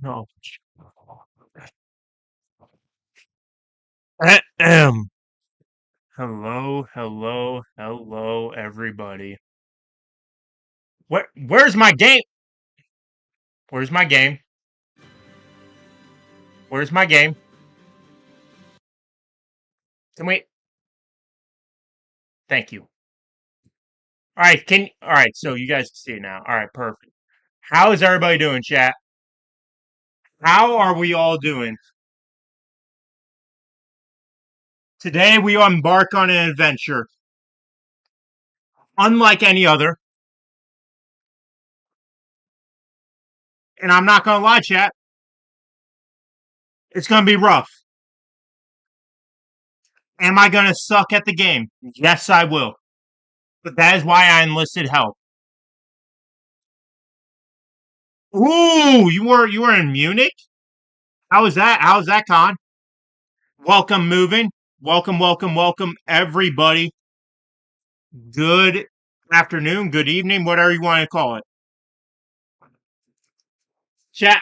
No. Ahem. Hello, hello, hello, everybody. Where's my game? Where's my game? Where's my game? Can we? Thank you. All right, all right, so you guys can see it now. All right, perfect. How is everybody doing, chat? How are we all doing? Today we embark on an adventure unlike any other, and I'm not gonna lie, chat. It's gonna be rough. Am I gonna suck at the game? Yes, I will. But that is why I enlisted help. Ooh, you were in Munich? How was that? How was that, Con? Welcome, moving. Welcome, welcome, welcome, everybody. Good afternoon, good evening, whatever you want to call it. Chat.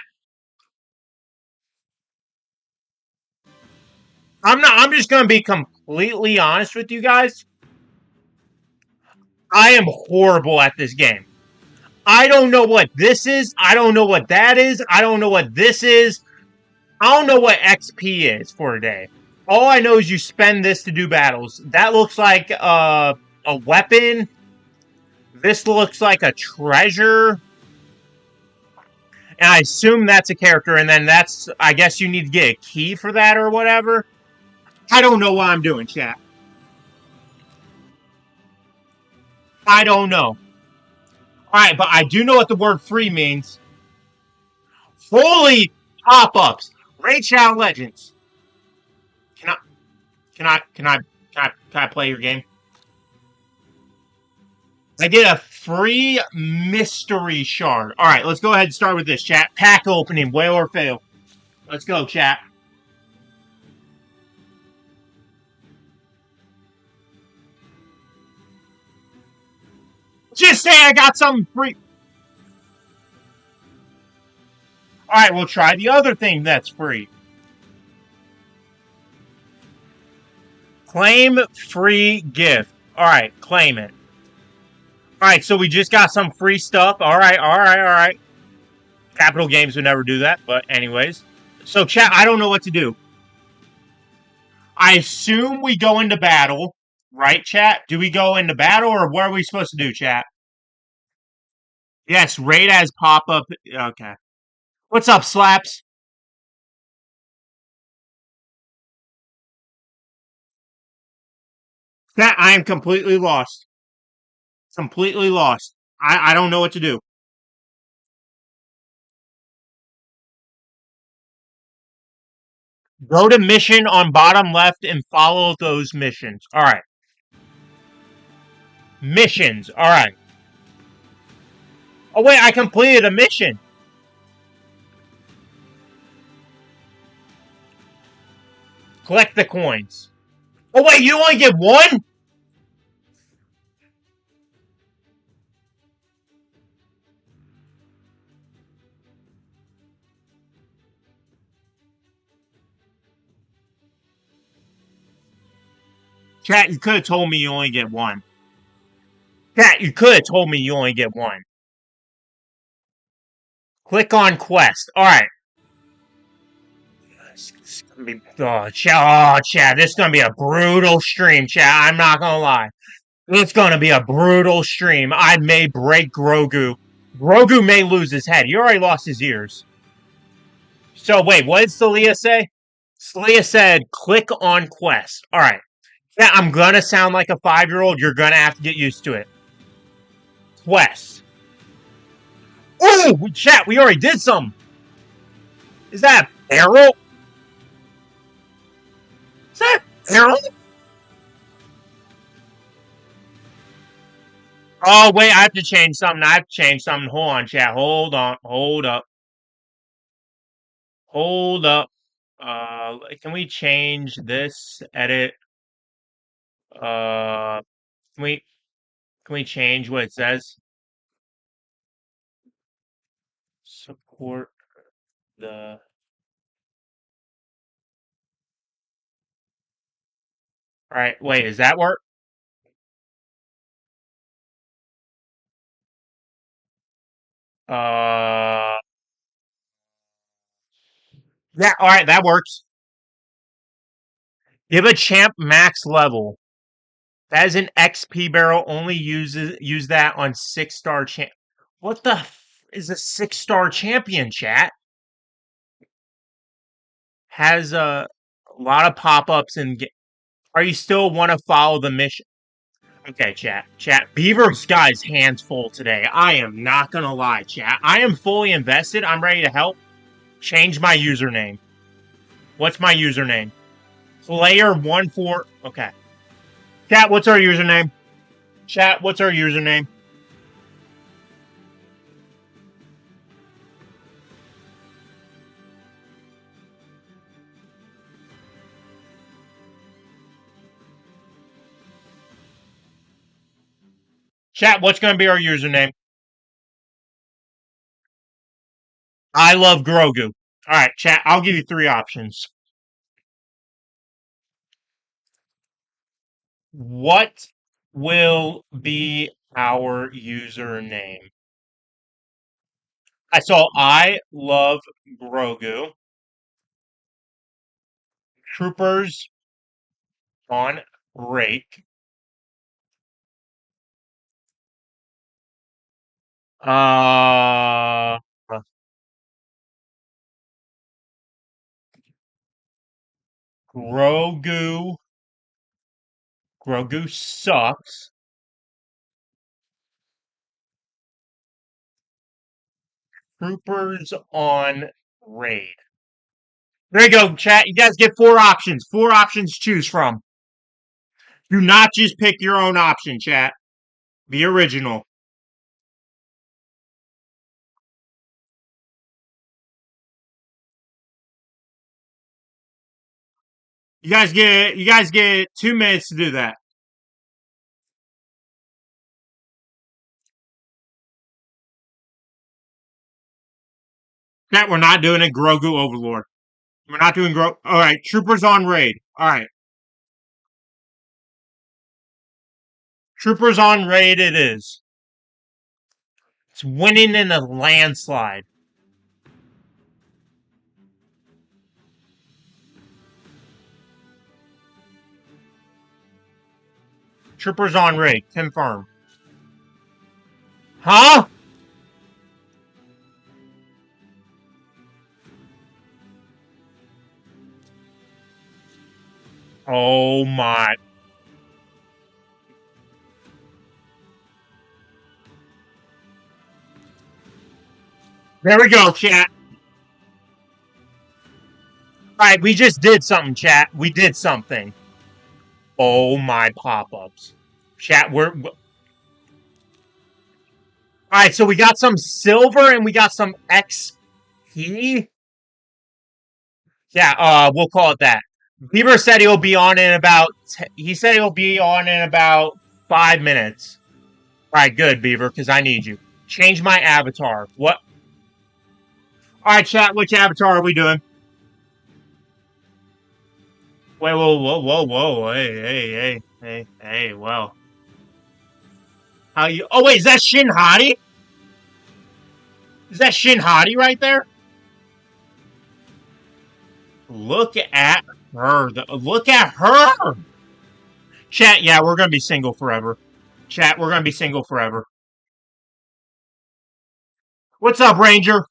I'm just gonna be completely honest with you guys. I am horrible at this game. I don't know what this is. I don't know what that is. I don't know what this is. I don't know what XP is for a day. All I know is you spend this to do battles. That looks like a weapon. This looks like a treasure. And I assume that's a character, and then I guess you need to get a key for that or whatever. I don't know what I'm doing, chat. I don't know. Alright, but I do know what the word free means. Holy pop-ups! Raid Shadow Legends. Can I can I can I can I play your game? I get a free mystery shard. Alright, let's go ahead and start with this, chat. Pack opening, whale or fail. Let's go, chat. Just say I got something free. Alright, we'll try the other thing that's free. Claim free gift. Alright, claim it. Alright, so we just got some free stuff. Alright. Capital Games would never do that, but anyways. So, chat, I don't know what to do. I assume we go into battle, right, chat? Do we go into battle, or what are we supposed to do, chat? Yes, raid as pop-up. Okay. What's up, Slaps? Chat, I am completely lost. Completely lost. I don't know what to do. Go to mission on bottom left and follow those missions. Alright. Missions. Alright. Oh, wait, I completed a mission. Collect the coins. Oh, wait, you only get one? Chat, you could have told me you only get one. Chat, you could have told me you only get one. Click on quest. Alright. It's gonna be, chat, this is gonna be a brutal stream, chat. I'm not gonna lie. It's gonna be a brutal stream. I may break Grogu. Grogu may lose his head. He already lost his ears. So wait, what did Celia say? Celia said, click on quest. Alright. Yeah, I'm gonna sound like a 5-year-old. You're gonna have to get used to it. Quest. Oh, chat, we already did some. Is that a barrel? Is that a barrel? Oh, wait, I have to change something. Hold on, chat. Hold on. Hold up. Hold up. Can we change this edit? Uh, can we can we change what it says? Support. the. All right, wait, is that work? Uh, yeah, all right, that works. Give a champ max level. That is an XP barrel. Only use that on 6-star champ. What the is a 6-star champion? Chat has a lot of pop ups and. Are you still want to follow the mission? Okay, chat. Chat. Beaver's got his hands full today. I am not gonna lie, chat. I am fully invested. I'm ready to help. Change my username. What's my username? Player14. Okay. Chat, what's our username? Chat, what's our username? Chat, what's gonna be our username? I love Grogu. Alright, chat, I'll give you 3 options. What will be our username? I saw I love Grogu. Troopers on break. Uh, Grogu. Grogu sucks. Troopers on raid. There you go, chat. You guys get 4 options. 4 options to choose from. Do not just pick your own option, chat. Be original. You guys get 2 minutes to do that. Chat, we're not doing it. Grogu Overlord. We're not doing Grogu. All right, Troopers on raid. All right, Troopers on raid. It is. It's winning in a landslide. Troopers on raid. Confirm. Huh? Oh my. There we go, chat. All right, we just did something, chat. We did something. Oh my pop-ups. Chat, all right, so we got some silver and we got some XP. Yeah, we'll call it that. Beaver said he'll be on in about. He said he'll be on in about 5 minutes. All right, good, Beaver, because I need you. Change my avatar. What? All right, chat. Which avatar are we doing? Wait, whoa, whoa, whoa, whoa! Hey! Well, how you? Oh wait, is that Shin Hati? Is that Shin Hati right there? Look at her. Look at her. Chat. Yeah, we're gonna be single forever. Chat. We're gonna be single forever. What's up, Ranger?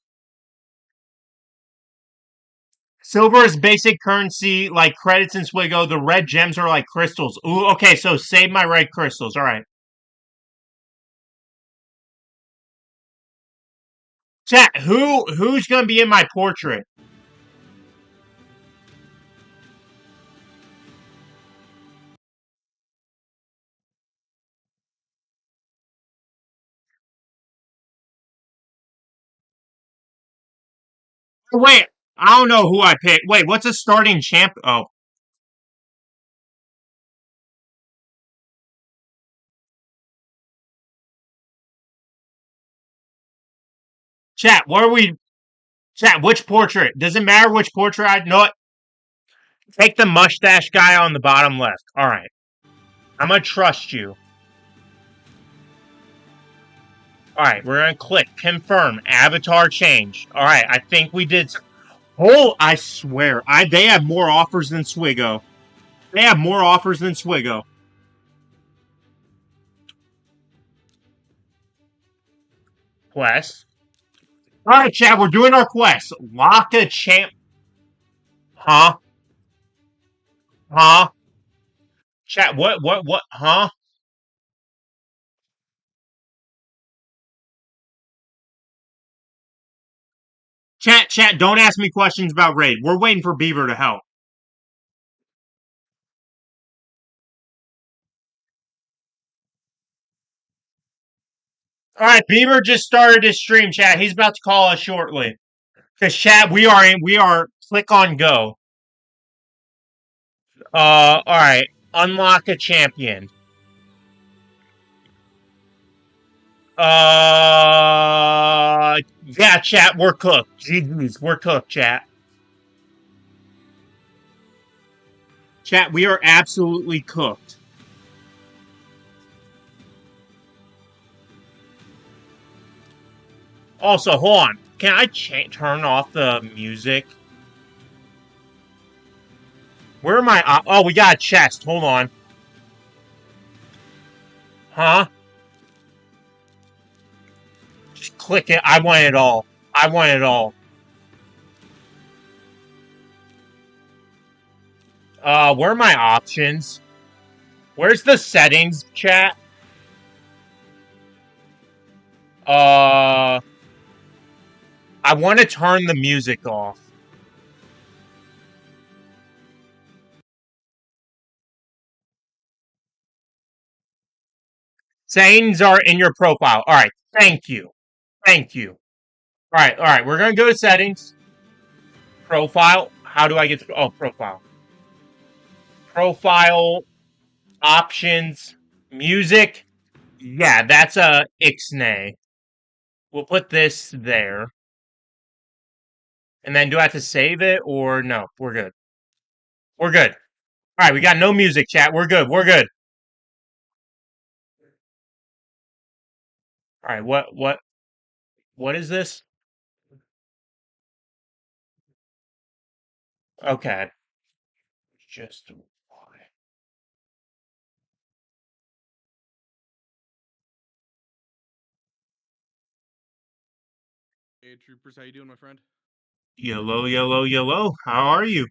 Silver is basic currency like credits in Swigo. The red gems are like crystals. Ooh, okay, so save my red crystals. All right. Chat, who's gonna be in my portrait? Wait, I don't know who I picked. Wait, what's a starting champ? Oh, chat, what are we? Chat, which portrait? Doesn't matter which portrait. I know it. Take the mustache guy on the bottom left. All right. I'm going to trust you. All right. We're going to click confirm avatar change. All right. I think we did. Oh, I swear. They have more offers than Swigo. They have more offers than Swigo. Quest. All right, chat. We're doing our quest. Lock a champ. Huh? Huh? Chat. What? Huh? Chat. Don't ask me questions about raid. We're waiting for Beaver to help. All right, Beaver just started his stream. Chat. He's about to call us shortly. Cause chat, we are click on go. All right. Unlock a champion. Yeah, chat, we're cooked. GG's, we're cooked, chat. Chat, we are absolutely cooked. Also, hold on. Can I turn off the music? Where am I? Oh, we got a chest. Hold on. Huh? Just click it. I want it all. I want it all. Where are my options? Where's the settings, chat? I want to turn the music off. Settings are in your profile. All right. Thank you. Thank you. All right. We're going to go to settings. Profile. How do I get to... Oh, profile. Profile. Options. Music. Yeah, that's a Ixnay. We'll put this there. And then do I have to save it or no? We're good. We're good. All right. We got no music, chat. We're good. We're good. All right. What is this? Okay. Just why? Hey, troopers, how you doing, my friend? Yellow, yellow, yellow. How are you?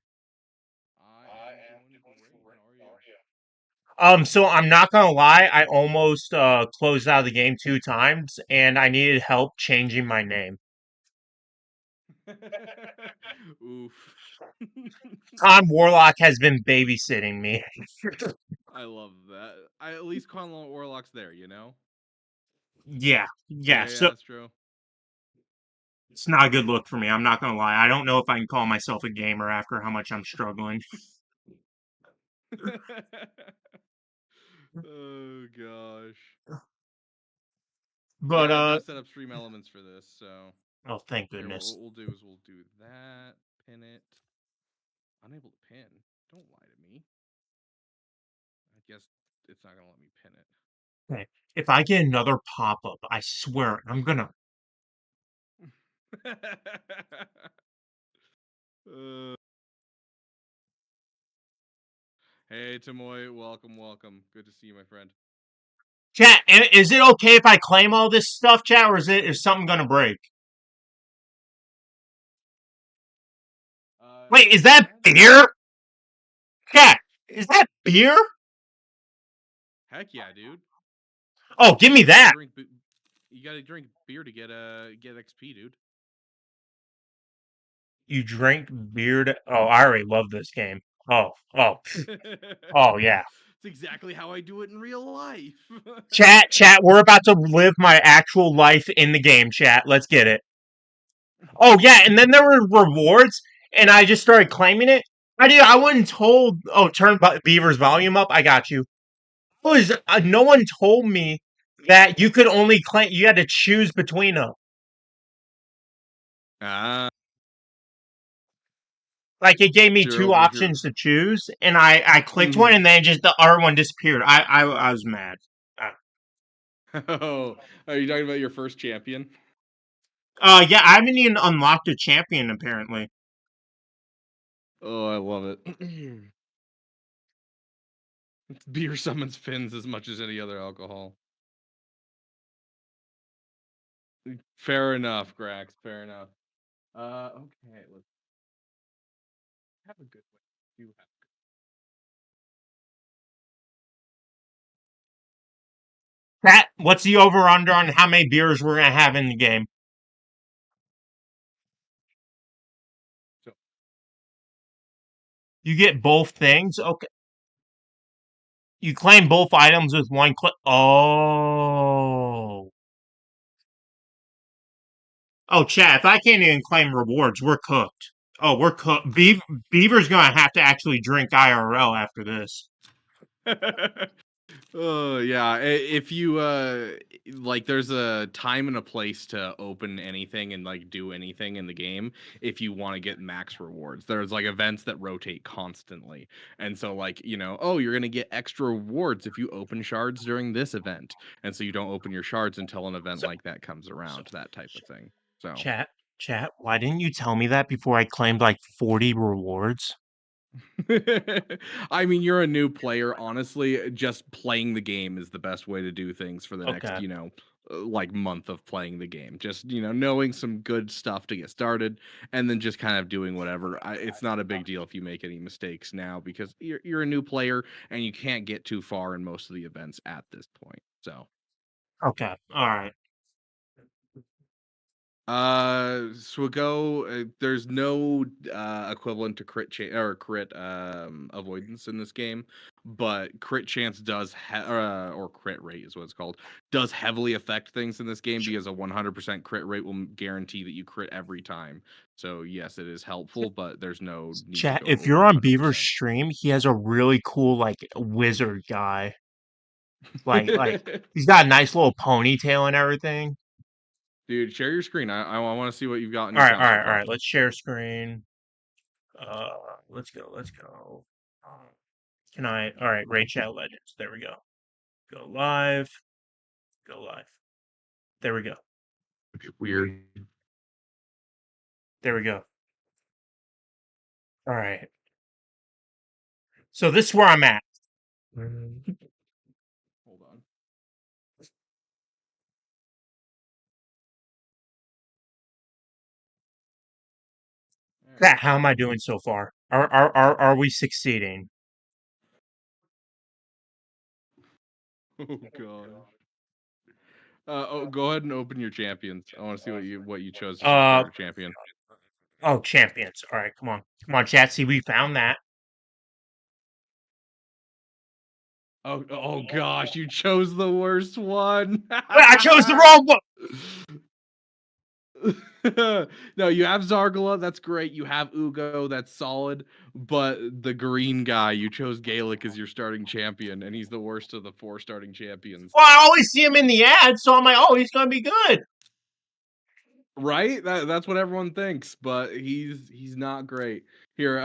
I am doing great. How are you? So I'm not gonna lie, I almost closed out of the game 2 times, and I needed help changing my name. Oof. Tom Warlock has been babysitting me. I love that. I at least Conlon Warlock's there, you know? Yeah. Yeah, So that's true. it's not a good look for me. I'm not gonna lie. I don't know if I can call myself a gamer after how much I'm struggling. Oh gosh. But Yeah, I've got set up stream elements for this, so oh, thank here goodness. what we'll do is we'll do that, pin it. Unable to pin. Don't lie to me. I guess it's not gonna let me pin it. Okay. If I get another pop up, I swear I'm gonna. uh, Hey, Tamoy, welcome. Good to see you, my friend. Chat, is it okay if I claim all this stuff, chat, or is something gonna break? Wait, is that Yeah, beer? Chat, is that beer? heck yeah, dude. Oh, give me You gotta that. drink. You gotta drink beer to get XP, dude. You drink beer to... Oh, I already love this game. Oh, oh, yeah. It's exactly how I do it in real life. Chat, we're about to live my actual life in the game, chat. Let's get it. Oh, yeah, and then there were rewards, and I just started claiming it. I wasn't told... Oh, turn Beaver's volume up. I got you. No one told me that you could only claim... You had to choose between them. Ah. Like it gave me Sure, two over here. options to choose, and I clicked one, and then just the other one disappeared. I was mad. Oh, are you talking about your first champion? Yeah, I haven't even unlocked a champion apparently. Oh, I love it. Beer summons fins as much as any other alcohol. Fair enough, Grax. Fair enough. Okay, let's have a good one. You have. Pat, what's the over under on how many beers we're gonna have in the game? So, You get both things. Okay, you claim both items with one click. Oh, chat. If I can't even claim rewards, we're cooked. Oh, we're cooked. Beaver's gonna have to actually drink IRL after this. oh yeah, if you like, there's a time and a place to open anything and like do anything in the game if you want to get max rewards. There's like events that rotate constantly, and so like, oh, you're gonna get extra rewards if you open shards during this event, and so you don't open your shards until an event So, like that comes so around, that type of thing. So. chat, chat. Why didn't you tell me that before I claimed like 40 rewards? I mean, you're a new player. Honestly, just playing the game is the best way to do things for the next, Okay, like month of playing the game. Just, knowing some good stuff to get started and then just kind of doing whatever. It's not a big deal if you make any mistakes now because you're a new player and you can't get too far in most of the events at this point. So. okay, all right. There's no equivalent to crit avoidance in this game, but crit chance or crit rate is what it's called, does heavily affect things in this game because a 100% crit rate will guarantee that you crit every time. So yes, it is helpful, but there's no need to Chat. go If over you're on Beaver's 100%. stream, he has a really cool like wizard guy. Like he's got a nice little ponytail and everything. Dude, share your screen. I want to see what you've got in All your right, all account so right, all far. right. Let's share screen. Uh, let's go. Let's go. Can I? All right, Raid Chat Legends. There we go. Go live. Go live. There we go. Weird. There we go. All right. So this is where I'm at. Hold on. All right. Chat, how am I doing so far? Are we succeeding? Oh god. Go ahead and open your champions. I want to see what you chose as your Uh starter champion. oh, champions. All right, come on, come on, chat. See, we found that. Oh gosh, you chose the worst one. Wait, I chose the wrong one. No, you have Zargala, that's great. You have Ugo, that's solid. But the green guy, you chose Gaelic as your starting champion, and he's the worst of the 4 starting champions. Well, I always see him in the ad, so I'm like, oh, he's gonna be good. Right? That's what everyone thinks, but he's not great. Here,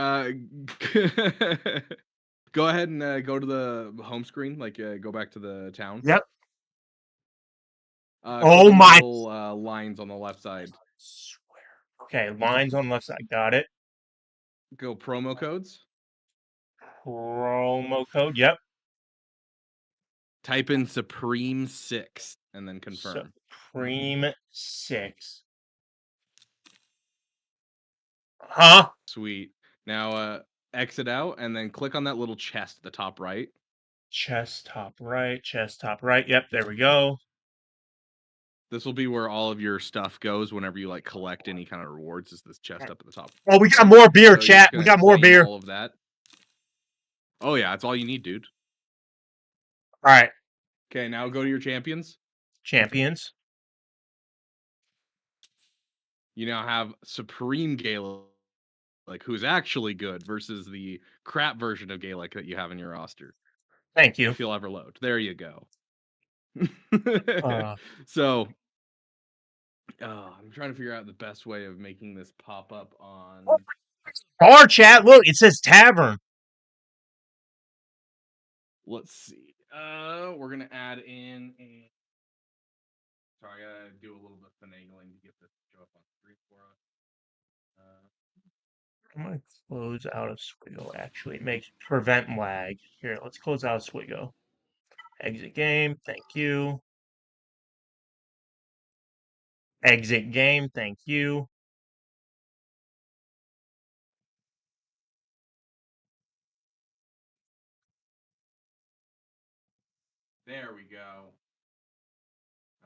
go ahead and go to the home screen, like go back to the town. Yep. Click Oh on the my. little lines on the left side. Swear. Okay, lines on left side. Got it. Go promo codes. Promo code. Yep. Type in Supreme 6 and then confirm. Supreme 6. Huh? Sweet. Now exit out and then click on that little chest at the top right. Chest top right. Chest top right. Yep. There we go. This will be where all of your stuff goes whenever you like collect any kind of rewards. Is this chest up at the top Oh, we got right? more beer, So you're chat. just We gonna got more claim beer. all of that. Oh yeah, that's all you need, dude. All right. Okay, now go to your champions. Champions. You now have Supreme Gaelic, who's actually good, versus the crap version of Gaelic that you have in your roster. Thank you. If you'll ever load. There you go. Uh, So, I'm trying to figure out the best way of making this pop up on. Bar chat, look, it says tavern. Let's see. We're gonna add in a. Sorry, I gotta do a little bit of finagling to get this to show up on screen for us. I'm gonna close out of Swigo. Actually, it makes prevent lag. Here, let's close out of Swigo. Exit game. Thank you. Exit game. Thank you. There we go.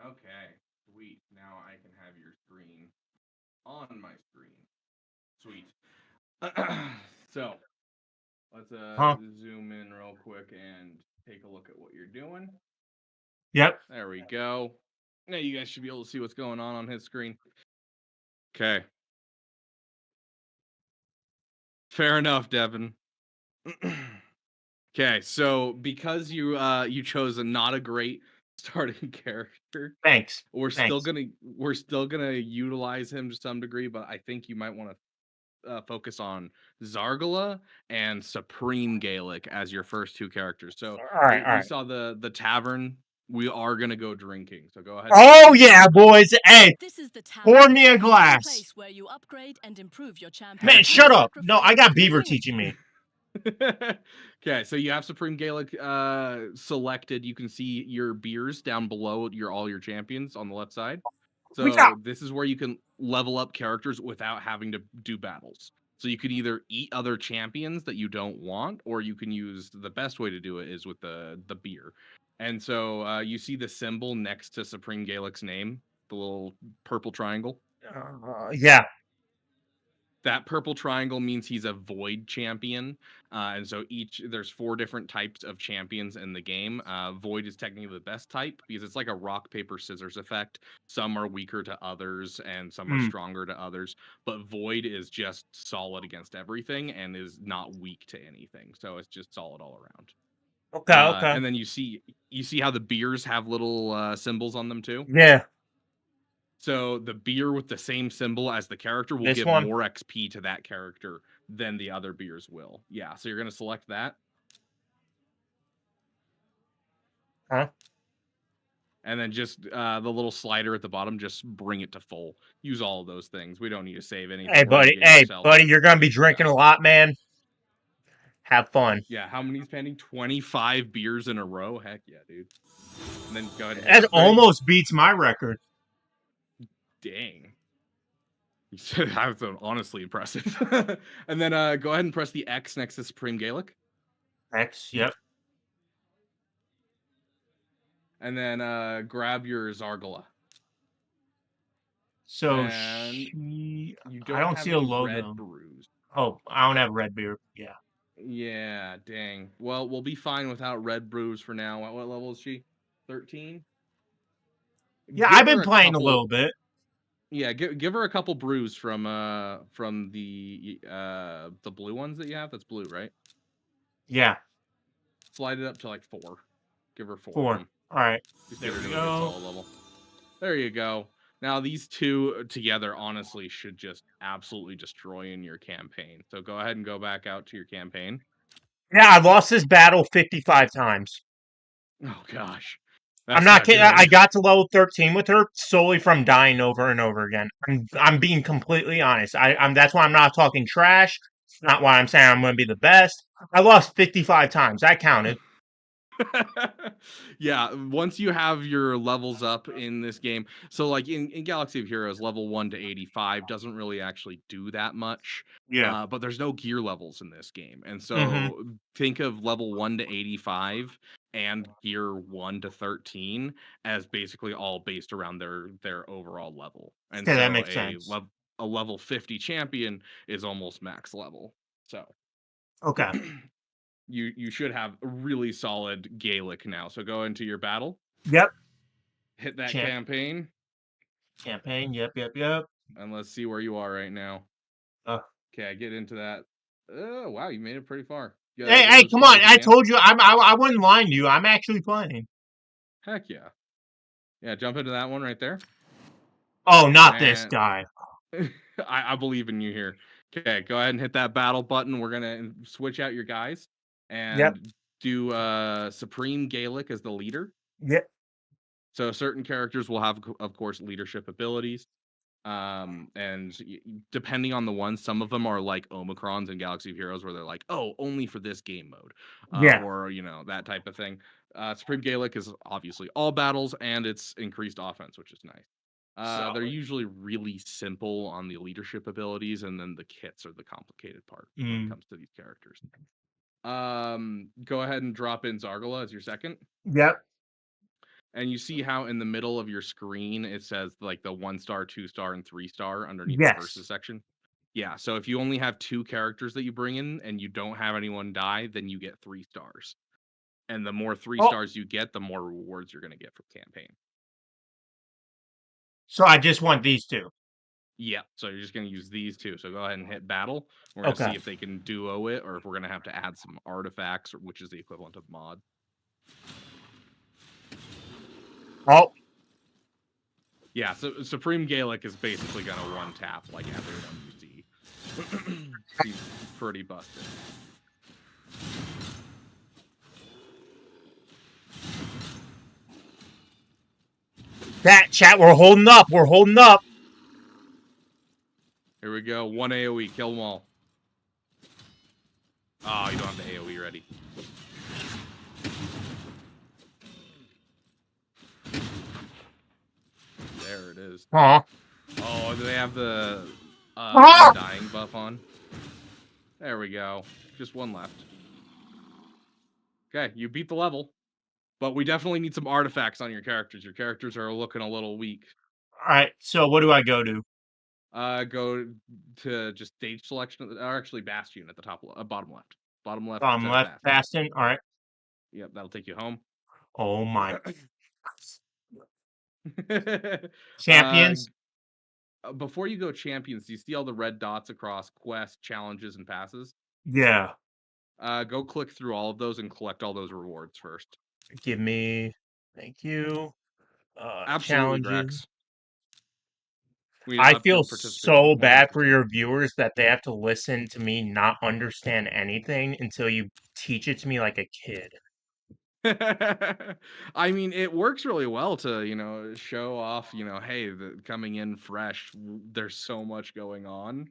Okay, sweet. Now I can have your screen on my screen. Sweet. So let's Huh? zoom in real quick and take a look at what you're doing. Yep. There we go. Now you guys should be able to see what's going on his screen. Okay. Fair enough, Devin. Okay, so because you chose a not a great starting character, Thanks. we're Thanks. still gonna utilize him to some degree, but I think you might want to focus on Zargala and Supreme Gaelic as your first two characters. So All right. All we right. saw the tavern. We are gonna go drinking. So go ahead. Oh yeah, boys. Hey, This is the pour tavern, me a the meeting glass. place where you upgrade and improve your champion. Man, Heck shut yeah. up. No, I got Beaver teaching me. Okay, so you have Supreme Gaelic selected. You can see your beers down below all your champions on the left side. We got. So this is where you can level up characters without having to do battles. So you can either eat other champions that you don't want, or you can use the best way to do it is with the beer. And so you see the symbol next to Supreme Gaelic's name, the little purple triangle. Yeah. That purple triangle means he's a void champion, and so there's 4 different types of champions in the game. Void is technically the best type because it's like a rock paper scissors effect. Some are weaker to others and some are stronger to others, but void is just solid against everything and is not weak to anything, so it's just solid all around. Okay. Okay. And then you see how the beers have little symbols on them too. Yeah. So the beer with the same symbol as the character will This give one? more XP to that character than the other beers will. Yeah, so you're going to select that. Huh? And then just the little slider at the bottom, just bring it to full. Use all of those things. We don't need to save anything. Hey, buddy. Hey, buddy. You're gonna be drinking a lot, man. Have fun. Yeah, how many's pending? 25 beers in a row? Heck yeah, dude. And then go ahead. That almost beats my record. Dang. That's honestly impressive. And then go ahead and press the X next to Supreme Gaelic. X, yep. And then grab your Zargala. So And she. You I don't have see a any logo. Red brews. Oh, I don't have red beer. Yeah. Yeah, dang. Well, we'll be fine without red brews for now. At what level is she? 13? Yeah, I've been playing a little bit. Yeah, give her a couple brews from the blue ones that you have. That's blue, right? Yeah. Slide it up to like 4. Give her 4. 4. All right. Just There get her we to a good go. solid level. There you go. Now these two together honestly should just absolutely destroy in your campaign. So go ahead and go back out to your campaign. Yeah, I lost this battle 55 times. Oh gosh. I'm not kidding. I got to level 13 with her solely from dying over and over again. I'm being completely honest. I'm that's why I'm not talking trash. It's not why I'm saying I'm going to be the best. I lost 55 times. I counted. Yeah, once you have your levels up in this game, so like in Galaxy of Heroes, level 1 to 85 doesn't really actually do that much. Yeah. But there's no gear levels in this game. And so think of level 1 to 85 and gear 1 to 13 as basically all based around their overall level. And Okay, so that makes sense. a level 50 champion is almost max level. So Okay. you should have a really solid Gaelic now. So go into your battle. Yep. Hit that campaign. Campaign. Yep. And let's see where you are right now. Okay, get into that. Oh wow, you made it pretty far. Hey, come on! I told you I wasn't lying to you. I'm actually playing. Heck yeah. Yeah, jump into that one right there. Oh, not this guy. I believe in you here. Okay, go ahead and hit that battle button. We're gonna switch out your guys Yep. and do Supreme Gaelic as the leader. Yep. So certain characters will have, of course, leadership abilities. Depending on the one, some of them are like Omicrons in Galaxy of Heroes, where they're like, oh, only for this game mode, Yeah. or that type of thing. Supreme Gaelic is obviously all battles, and it's increased offense, which is nice. They're usually really simple on the leadership abilities, and then the kits are the complicated part when it comes to these characters. Go ahead and drop in Zargala as your second. Yep. And you see how in the middle of your screen it says like the 1-star, 2-star, and 3-star underneath the versus Yes. section. Yeah, so if you only have 2 characters that you bring in and you don't have anyone die, then you get 3 stars. And the more 3 Oh. stars you get, the more rewards you're going to get from campaign. So I just want these 2. Yeah, so you're just going to use these 2. So go ahead and hit battle. We're going to see if they can duo it or if we're going to have to add some artifacts, which is the equivalent of mod. Oh. Yeah, so Supreme Gaelic is basically going to one-tap like everyone you see. He's pretty busted. That chat, we're holding up. We're holding up. Here we go. 1 AoE. Kill them all. Oh, you don't have the AoE ready. There it is. Huh? Oh, do they have the undying buff on? There we go. Just 1 left. Okay, you beat the level. But we definitely need some artifacts on your characters. Your characters are looking a little weak. Alright, so what do I go to? Go to just stage selection, or actually Bastion at the top, bottom left. Bottom left. Bottom left, Bastion. Alright. Yep, that'll take you home. Oh my. Champions? Before you go champions, do you see all the red dots across quests, challenges, and passes? Yeah. Go click through all of those and collect all those rewards first. Give me. Thank you. Absolutely, Challenges. Grax. I feel so bad for your viewers that they have to listen to me not understand anything until you teach it to me like a kid. I mean, it works really well to, show off, hey, coming in fresh, there's so much going on.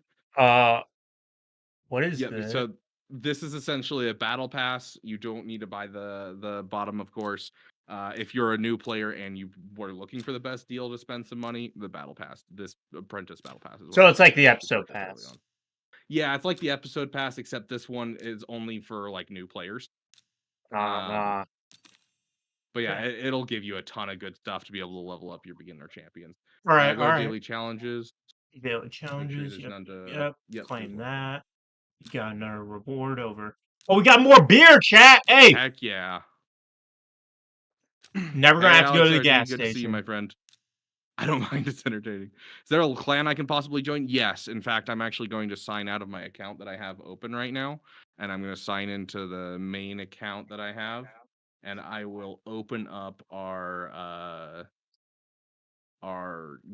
What is this? So this is essentially a battle pass. You don't need to buy the bottom, of course. If you're a new player and you were looking for the best deal to spend some money, the battle pass, this apprentice battle pass is so it's like the episode pass. Yeah, it's like the episode pass, except this one is only for like new players. But yeah, it'll give you a ton of good stuff to be able to level up your beginner champions. All right, go all right. Daily challenges. Daily challenges. Yep. Claim that. You got another reward over. Oh, we got more beer, chat. Hey. Heck yeah. Never gonna have to go to the gas station. Good to see you, my friend. I don't mind. It's entertaining. Is there a clan I can possibly join? Yes. In fact, I'm actually going to sign out of my account that I have open right now, and I'm going to sign into the main account that I have, and I will open up our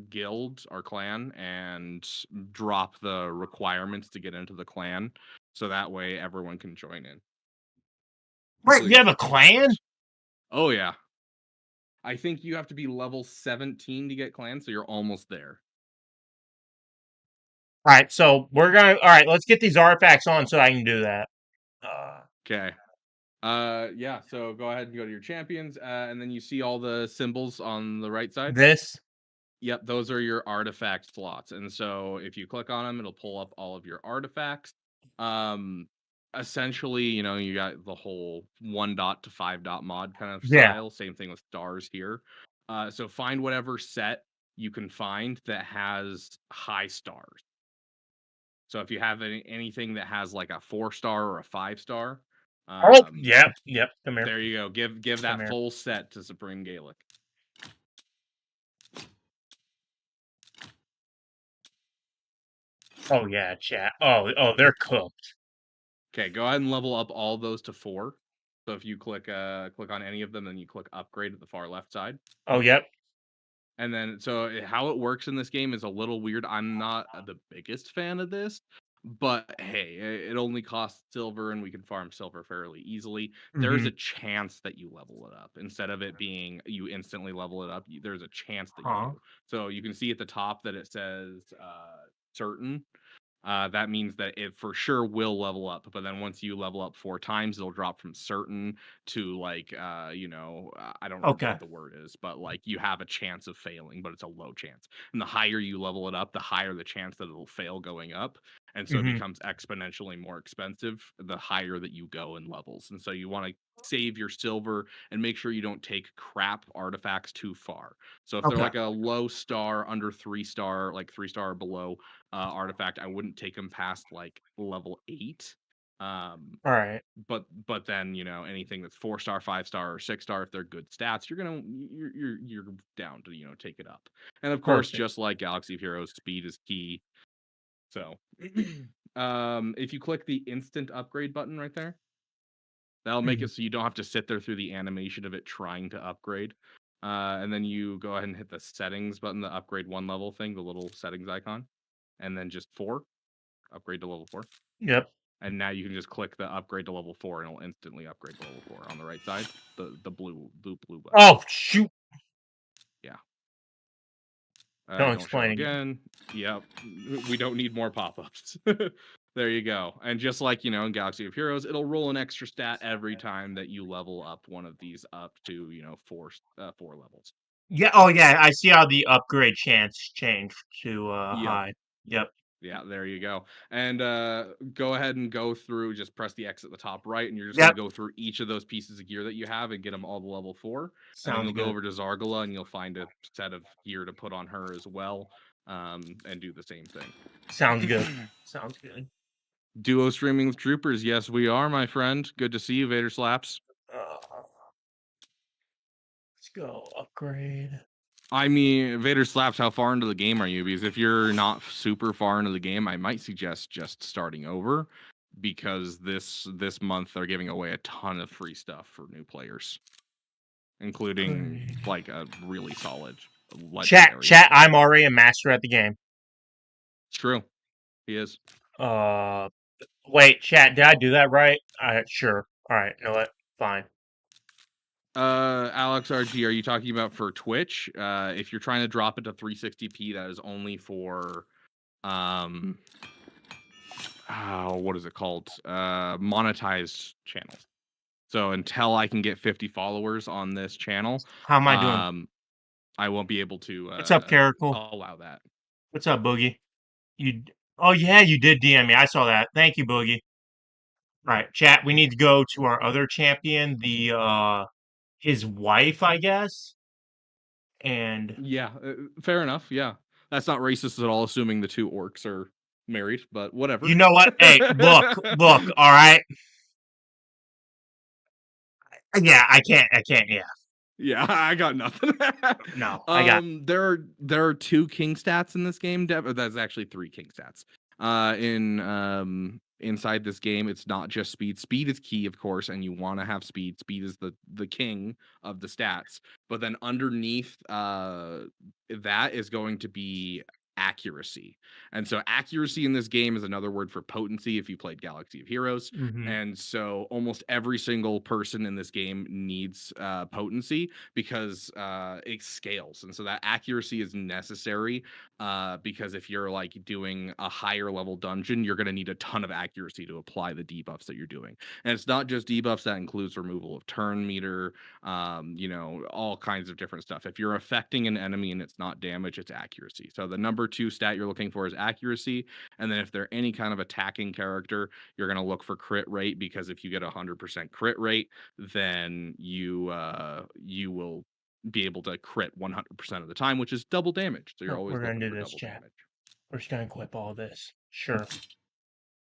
guild, our clan, and drop the requirements to get into the clan, so that way everyone can join in. Wait, you have a clan? Oh yeah. I think you have to be level 17 to get clan, so you're almost there. All right, so we're gonna. All right, let's get these artifacts on so I can do that. Okay. Yeah. So go ahead and go to your champions, and then you see all the symbols on the right side. This. Yep, those are your artifact slots, and so if you click on them, it'll pull up all of your artifacts. Essentially, you got the whole 1 dot to 5 dot mod kind of style. Same thing with stars here. So find whatever set you can find that has high stars. So if you have anything that has like a 4-star or a 5-star, yep. Come here. There you go. Give that full set to Supreme Gaelic. Oh yeah, chat. Oh, they're cooked. Okay, go ahead and level up all those to 4. So if you click on any of them, then you click upgrade at the far left side. Oh, yep. And then, so how it works in this game is a little weird. I'm not the biggest fan of this, But hey, it only costs silver, and we can farm silver fairly easily. There's Mhm. a chance that you level it up instead of it being you instantly level it up. There's a chance that you Huh. do. So you can see at the top that it says certain. That means that it for sure will level up, but then once you level up 4 times, it'll drop from certain to like, I don't remember Okay. what the word is, but like you have a chance of failing, but it's a low chance. And the higher you level it up, the higher the chance that it'll fail going up. And so it Mhm. becomes exponentially more expensive the higher that you go in levels. And so you want to save your silver and make sure you don't take crap artifacts too far. So if they're Okay. like a low star, under 3-star, like 3-star or below, artifact, I wouldn't take them past like level 8. All right. But then anything that's 4-star, 5-star, or 6-star, if they're good stats, you're down to take it up. And of course, Perfect. just like Galaxy of Heroes, speed is key. So if you click the instant upgrade button right there, that'll make it so you don't have to sit there through the animation of it trying to upgrade. And then you go ahead and hit the settings button, the upgrade 1 level thing, the little settings icon, and then just 4. Upgrade to level 4. Yep. And now you can just click the upgrade to level 4 and it'll instantly upgrade to level 4 on the right side. The blue button. Oh shoot! Yeah. Don't Don't show explain again. Yep. We don't need more pop-ups. There you go. And just like, in Galaxy of Heroes, it'll roll an extra stat every time that you level up one of these up to, 4 levels. Yeah. Oh yeah. I see how the upgrade chance changed to Yep. high. Yep. Yeah, there you go. And go ahead and go through, just press the X at the top right, and you're just Yep. going to go through each of those pieces of gear that you have and get them all to level 4. And then Sounds you'll go good. over to Zargala, and you'll find a set of gear to put on her as well, and do the same thing. Sounds good. Sounds good. Duo streaming with troopers. Yes, we are, my friend. Good to see you, Vader Slaps. Let's go upgrade. I mean, Vader Slaps, how far into the game are you? Because if you're not super far into the game, I might suggest just starting over, because this month they're giving away a ton of free stuff for new players, including like a really solid legendary. Chat. I'm already a master at the game. It's true. He is. Wait, chat. Did I do that right? Sure. All right. You know what? Fine. Alex RG, are you talking about for Twitch? If you're trying to drop it to 360p, that is only for what is it called? Monetized channel. So until I can get 50 followers on this channel, How am I doing? I won't be able to What's up, Caracal? allow that. What's up, Boogie? Oh yeah, you did DM me. I saw that. Thank you, Boogie. Right, chat. We need to go to our other champion, his wife, I guess. And yeah, fair enough. Yeah, that's not racist at all. Assuming the 2 orcs are married, but whatever. You know what? Hey, look. All right. Yeah, I can't. Yeah. Yeah, I got nothing. No, I got. There are 2 king stats in this game. That's actually 3 king stats. Inside this game, it's not just speed. Speed is key, of course, and you want to have speed. Speed is the king of the stats. But then underneath that is going to be accuracy. And so accuracy in this game is another word for potency if you played Galaxy of Heroes. Mhm. And so almost every single person in this game needs potency because it scales. And so that accuracy is necessary because if you're like doing a higher level dungeon, you're going to need a ton of accuracy to apply the debuffs that you're doing. And it's not just debuffs, that includes removal of turn meter, all kinds of different stuff. If you're affecting an enemy and it's not damage, it's accuracy. So the number 2 stat you're looking for is accuracy. And then if they're any kind of attacking character, you're going to look for crit rate, because if you get 100% crit rate, then you will be able to crit 100% of the time, which is double damage. So you're always We're gonna looking do for this, double chat. damage. We're just gonna equip all this. Sure.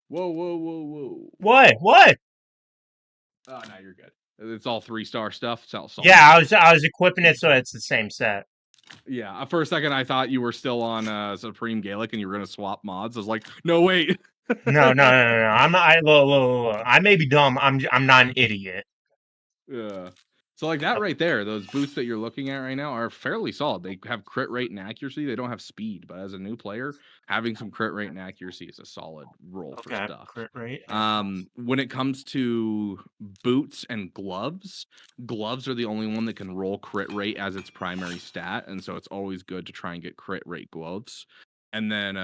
Whoa. What? Oh, no, you're good. It's all 3-star stuff. Yeah, I was equipping it so it's the same set. Yeah, for a second I thought you were still on Supreme Gaelic and you were gonna swap mods. I was like, no, wait. No. I'm not. Look. I may be dumb. I'm not an idiot. Yeah. So like that right there, those boots that you're looking at right now are fairly solid. They have crit rate and accuracy. They don't have speed, but as a new player, having some crit rate and accuracy is a solid roll for Okay, stuff. crit rate. When it comes to boots and gloves, gloves are the only one that can roll crit rate as its primary stat, and so it's always good to try and get crit rate gloves. And then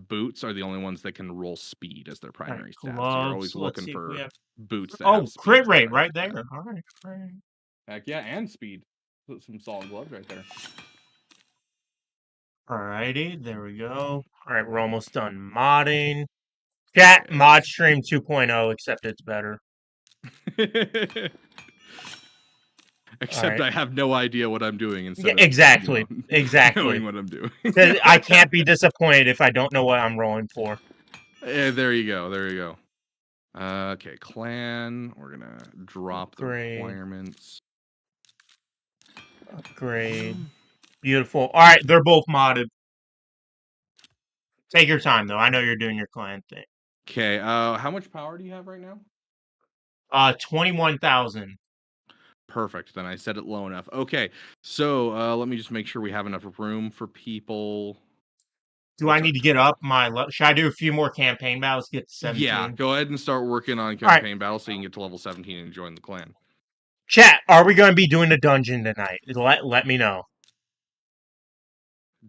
boots are the only ones that can roll speed as their primary stat. So you're always Gloves. Let's looking see if for we have. boots that Oh, have speed crit as their rate primary right there. stat. All right. Right. Heck yeah, and speed. Put some solid gloves right there. Alrighty, there we go. Alright, we're almost done modding. Chat, Yeah, mod stream 2.0, except it's better. Except I have no idea what I'm doing instead of exactly. knowing what I'm doing. I can't be disappointed if I don't know what I'm rolling for. Yeah, there you go. There you go. Okay, clan. We're gonna drop the requirements. Upgrade. Beautiful. Alright, they're both modded. Take your time, though. I know you're doing your clan thing. Okay, how much power do you have right now? 21,000. Perfect. Then I set it low enough. Okay, so let me just make sure we have enough room for people. Do I need to get up my... Should I do a few more campaign battles to get to 17? Yeah, go ahead and start working on campaign battles so you can get to level 17 and join the clan. Chat, are we going to be doing a dungeon tonight? Let me know.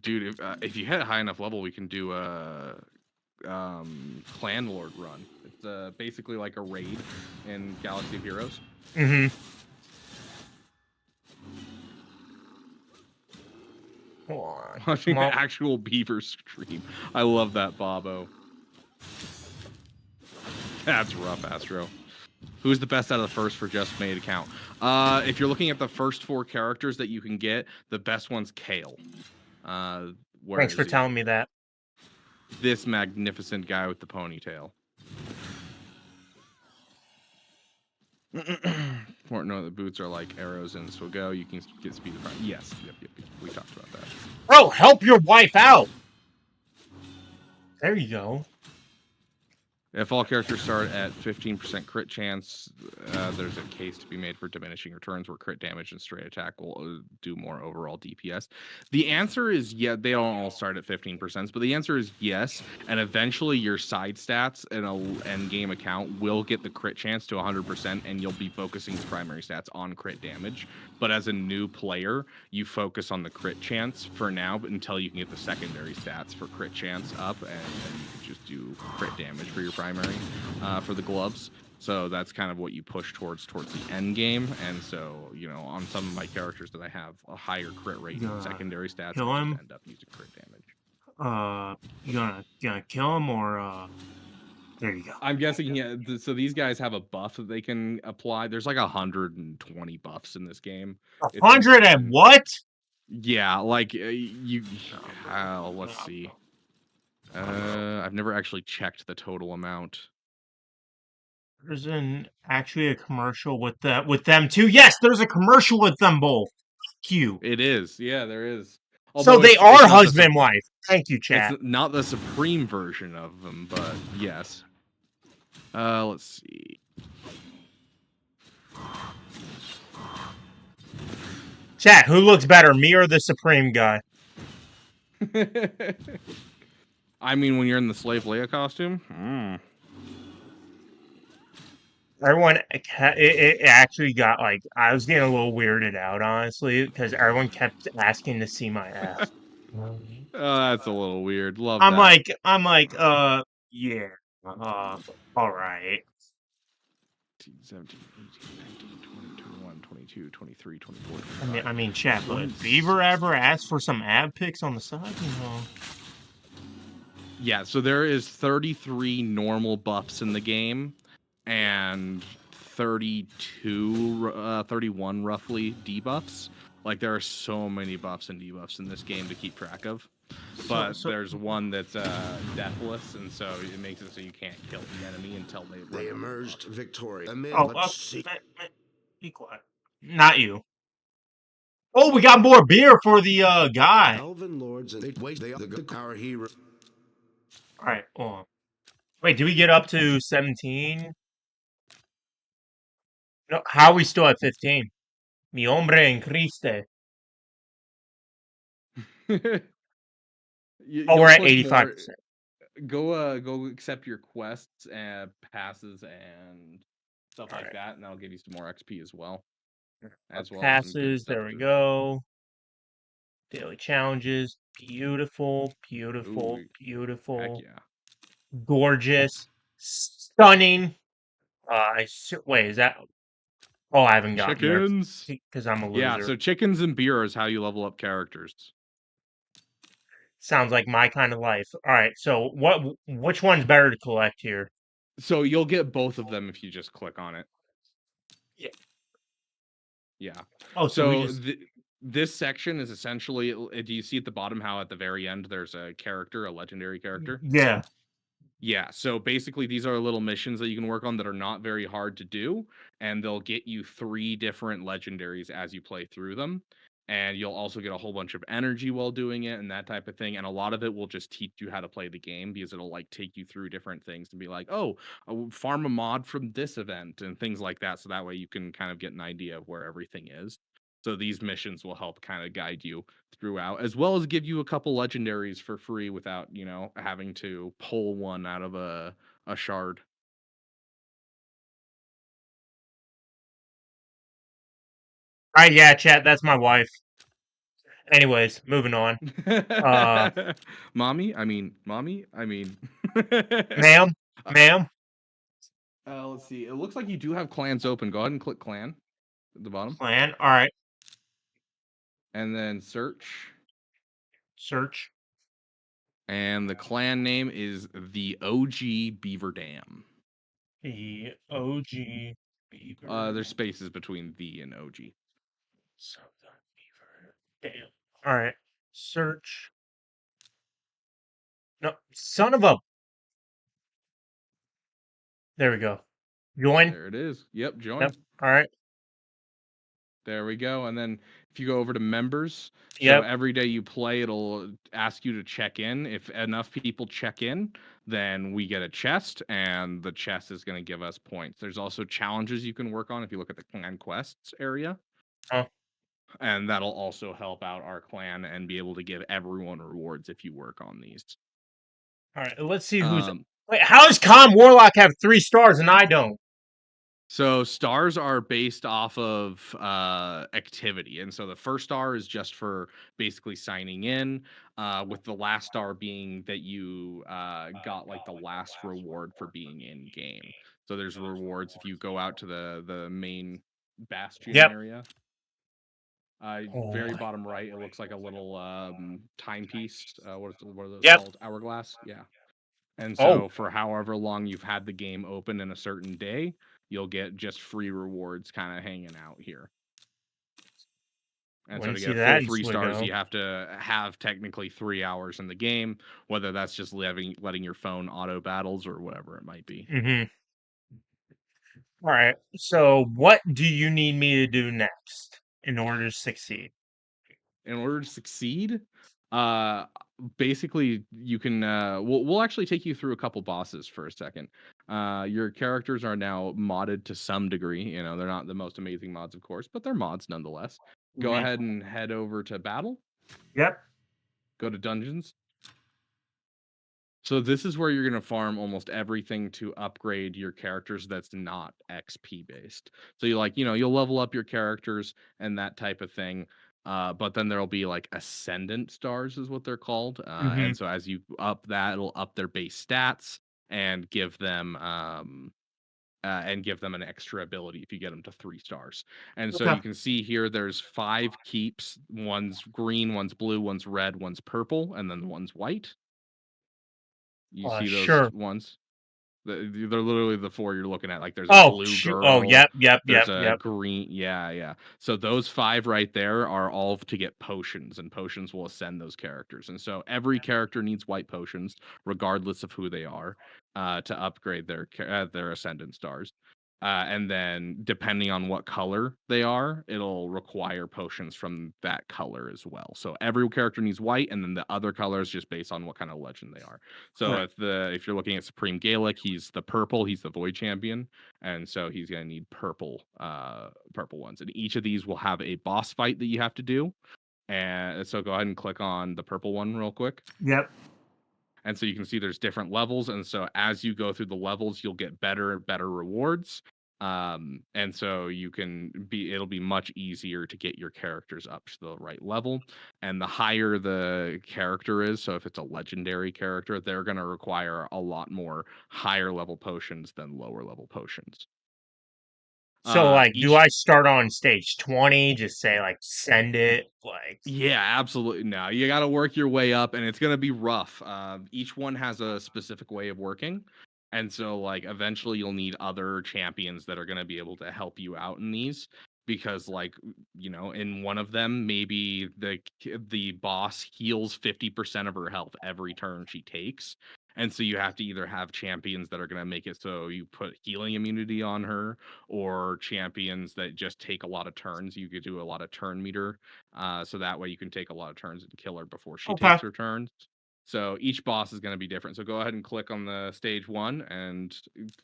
Dude, if you hit a high enough level, we can do a clan lord run. It's basically like a raid in Galaxy of Heroes. Mm-hmm. Watching the actual Beaver stream. I love that, Bobo. That's rough, Astro. Who's the best out of the first for just made account? If you're looking at the first 4 characters that you can get, the best one's Kale. Thanks for telling me that. This magnificent guy with the ponytail. Important to know that boots are like arrows in this will go. You can get speed of fire. Yes. Yep. We talked about that. Bro, help your wife out. There you go. If all characters start at 15% crit chance, there's a case to be made for diminishing returns where crit damage and straight attack will do more overall DPS. The answer is yeah, they don't all start at 15%, but the answer is yes, and eventually your side stats in an end game account will get the crit chance to 100%, and you'll be focusing the primary stats on crit damage. But as a new player, you focus on the crit chance for now, but until you can get the secondary stats for crit chance up, and then you can just do crit damage for your primary for the gloves. So that's kind of what you push towards the end game. And so, you know, on some of my characters that I have a higher crit rate and secondary stats, I end up using crit damage. You gonna kill him or there you go. I'm guessing, yeah. So these guys have a buff that they can apply. There's like 120 buffs in this game. 100 and what? Yeah, like let's see. I've never actually checked the total amount. There's actually a commercial with them too. Yes, there's a commercial with them both. Thank you. It is. Yeah, there is. Although so they are husband and wife. Thank you, chat. It's not the Supreme version of them, but yes. Let's see. Chat, who looks better, me or the Supreme guy? I mean, when you're in the Slave Leia costume. Everyone, it actually got like, I was getting a little weirded out, honestly, because everyone kept asking to see my ass. Oh, that's a little weird. Love I'm that. Yeah, all right. 17, 18, 19, 20, 21, 22, 23, 24, 25. I mean, chat, but Beaver ever asked for some ab pics on the side, you know? Yeah, so there is 33 normal buffs in the game, and 31 roughly debuffs. Like, there are so many buffs and debuffs in this game to keep track of. But there's one that's deathless, and so it makes it so you can't kill the enemy until they emerged victorious. Be quiet. Not you. Oh, we got more beer for the guy. Elven lords and they are our hero. All right. Wait, do we get up to 17? No, how are we still at 15? Mi hombre en Criste. Oh, You'll we're at push more. 85%. Go accept your quests and passes and stuff like Alright. that, and that'll give you some more XP as well Our as some good passes, stuff. there we go. Daily challenges. Beautiful, Ooh, beautiful, heck beautiful. yeah. Gorgeous. Stunning. Wait, is that... Oh, I haven't gotten there Chickens. because I'm a Yeah, loser. so chickens and beer is how you level up characters. Sounds like my kind of life. Alright, so which one's better to collect here? So you'll get both of them if you just click on it. Yeah. Yeah. Oh, so we So just... this section is essentially, do you see at the bottom how at the very end there's a character, a legendary character? Yeah. Yeah, so basically these are little missions that you can work on that are not very hard to do, and they'll get you 3 different legendaries as you play through them. And you'll also get a whole bunch of energy while doing it and that type of thing. And a lot of it will just teach you how to play the game because it'll like take you through different things and be like, oh, farm a mod from this event and things like that. So that way you can kind of get an idea of where everything is. So these missions will help kind of guide you throughout, as well as give you a couple legendaries for free without, having to pull one out of a shard. Alright, yeah, chat, that's my wife. Anyways, moving on. Mommy? Ma'am? Ma'am? Let's see. It looks like you do have clans open. Go ahead and click clan at the bottom. Clan? Alright. And then search. Search. And the clan name is the OG Beaver Dam. The OG Beaver. There's spaces between the and OG. Beaver. Damn. Alright. Search. No, son of a... There we go. Join. There it is. Yep, join. Yep. Alright. There we go. And then if you go over to members, Yep. so every day you play, it'll ask you to check in. If enough people check in, then we get a chest, and the chest is going to give us points. There's also challenges you can work on if you look at the clan quests area. Oh. And that'll also help out our clan and be able to give everyone rewards if you work on these. Alright, let's see who's... Um, Wait, how does Calm Warlock have 3 stars and I don't? So stars are based off of activity, and so the first star is just for basically signing in, with the last star being that you got like the last reward for being in game. So there's rewards if you go out to the main bastion Yep. area. Oh Very my bottom right, it looks like a little timepiece. What are those Yep. called? Hourglass. Yeah. And Oh. so for however long you've had the game open in a certain day, you'll get just free rewards kind of hanging out here. And so Wouldn't to see get a that full in 3 stars, Sligo. you have to have technically 3 hours in the game, whether that's just letting your phone auto battles or whatever it might be. Mm-hmm. Alright, so what do you need me to do next in order to succeed? In order to succeed, basically you can we'll actually take you through a couple bosses for a second. Your characters are now modded to some degree. They're not the most amazing mods, of course, but they're mods nonetheless. Go Mhm. ahead and head over to battle. Yep. Go to dungeons. So this is where you're going to farm almost everything to upgrade your characters that's not XP based. So you'll level up your characters and that type of thing. But then there'll be like ascendant stars is what they're called. Mhm. And so as you up that, it'll up their base stats and give them an extra ability if you get them to 3 stars. And so Okay. you can see here there's 5 keeps. One's green, one's blue, one's red, one's purple, and then one's white. You see those Sure. ones? They're literally the 4 you're looking at. Like there's a Oh, blue oh, girl. yep. There's a green. Yeah. So those 5 right there are all to get potions, and potions will ascend those characters. And so every character needs white potions, regardless of who they are, to upgrade their ascendant stars. And then depending on what color they are, it'll require potions from that color as well. So every character needs white, and then the other colors just based on what kind of legend they are. So Right. if you're looking at Supreme Gaelic, he's the purple, he's the Void Champion, and so he's gonna need purple ones. And each of these will have a boss fight that you have to do. And so go ahead and click on the purple one real quick. Yep. And so you can see there's different levels. And so as you go through the levels, you'll get better and better rewards. And so it'll be much easier to get your characters up to the right level. And the higher the character is, so if it's a legendary character, they're going to require a lot more higher level potions than lower level potions. So, like, do Each I start on stage 20? Just say, like, send it? Like, Yeah, absolutely. No, you got to work your way up, and it's going to be rough. Each one has a specific way of working. And so, like, eventually you'll need other champions that are going to be able to help you out in these. Because, like, in one of them, maybe the boss heals 50% of her health every turn she takes. And so you have to either have champions that are going to make it so you put healing immunity on her, or champions that just take a lot of turns. You could do a lot of turn meter, so that way you can take a lot of turns and kill her before she okay. takes her turns. So each boss is going to be different. So go ahead and click on the stage 1 and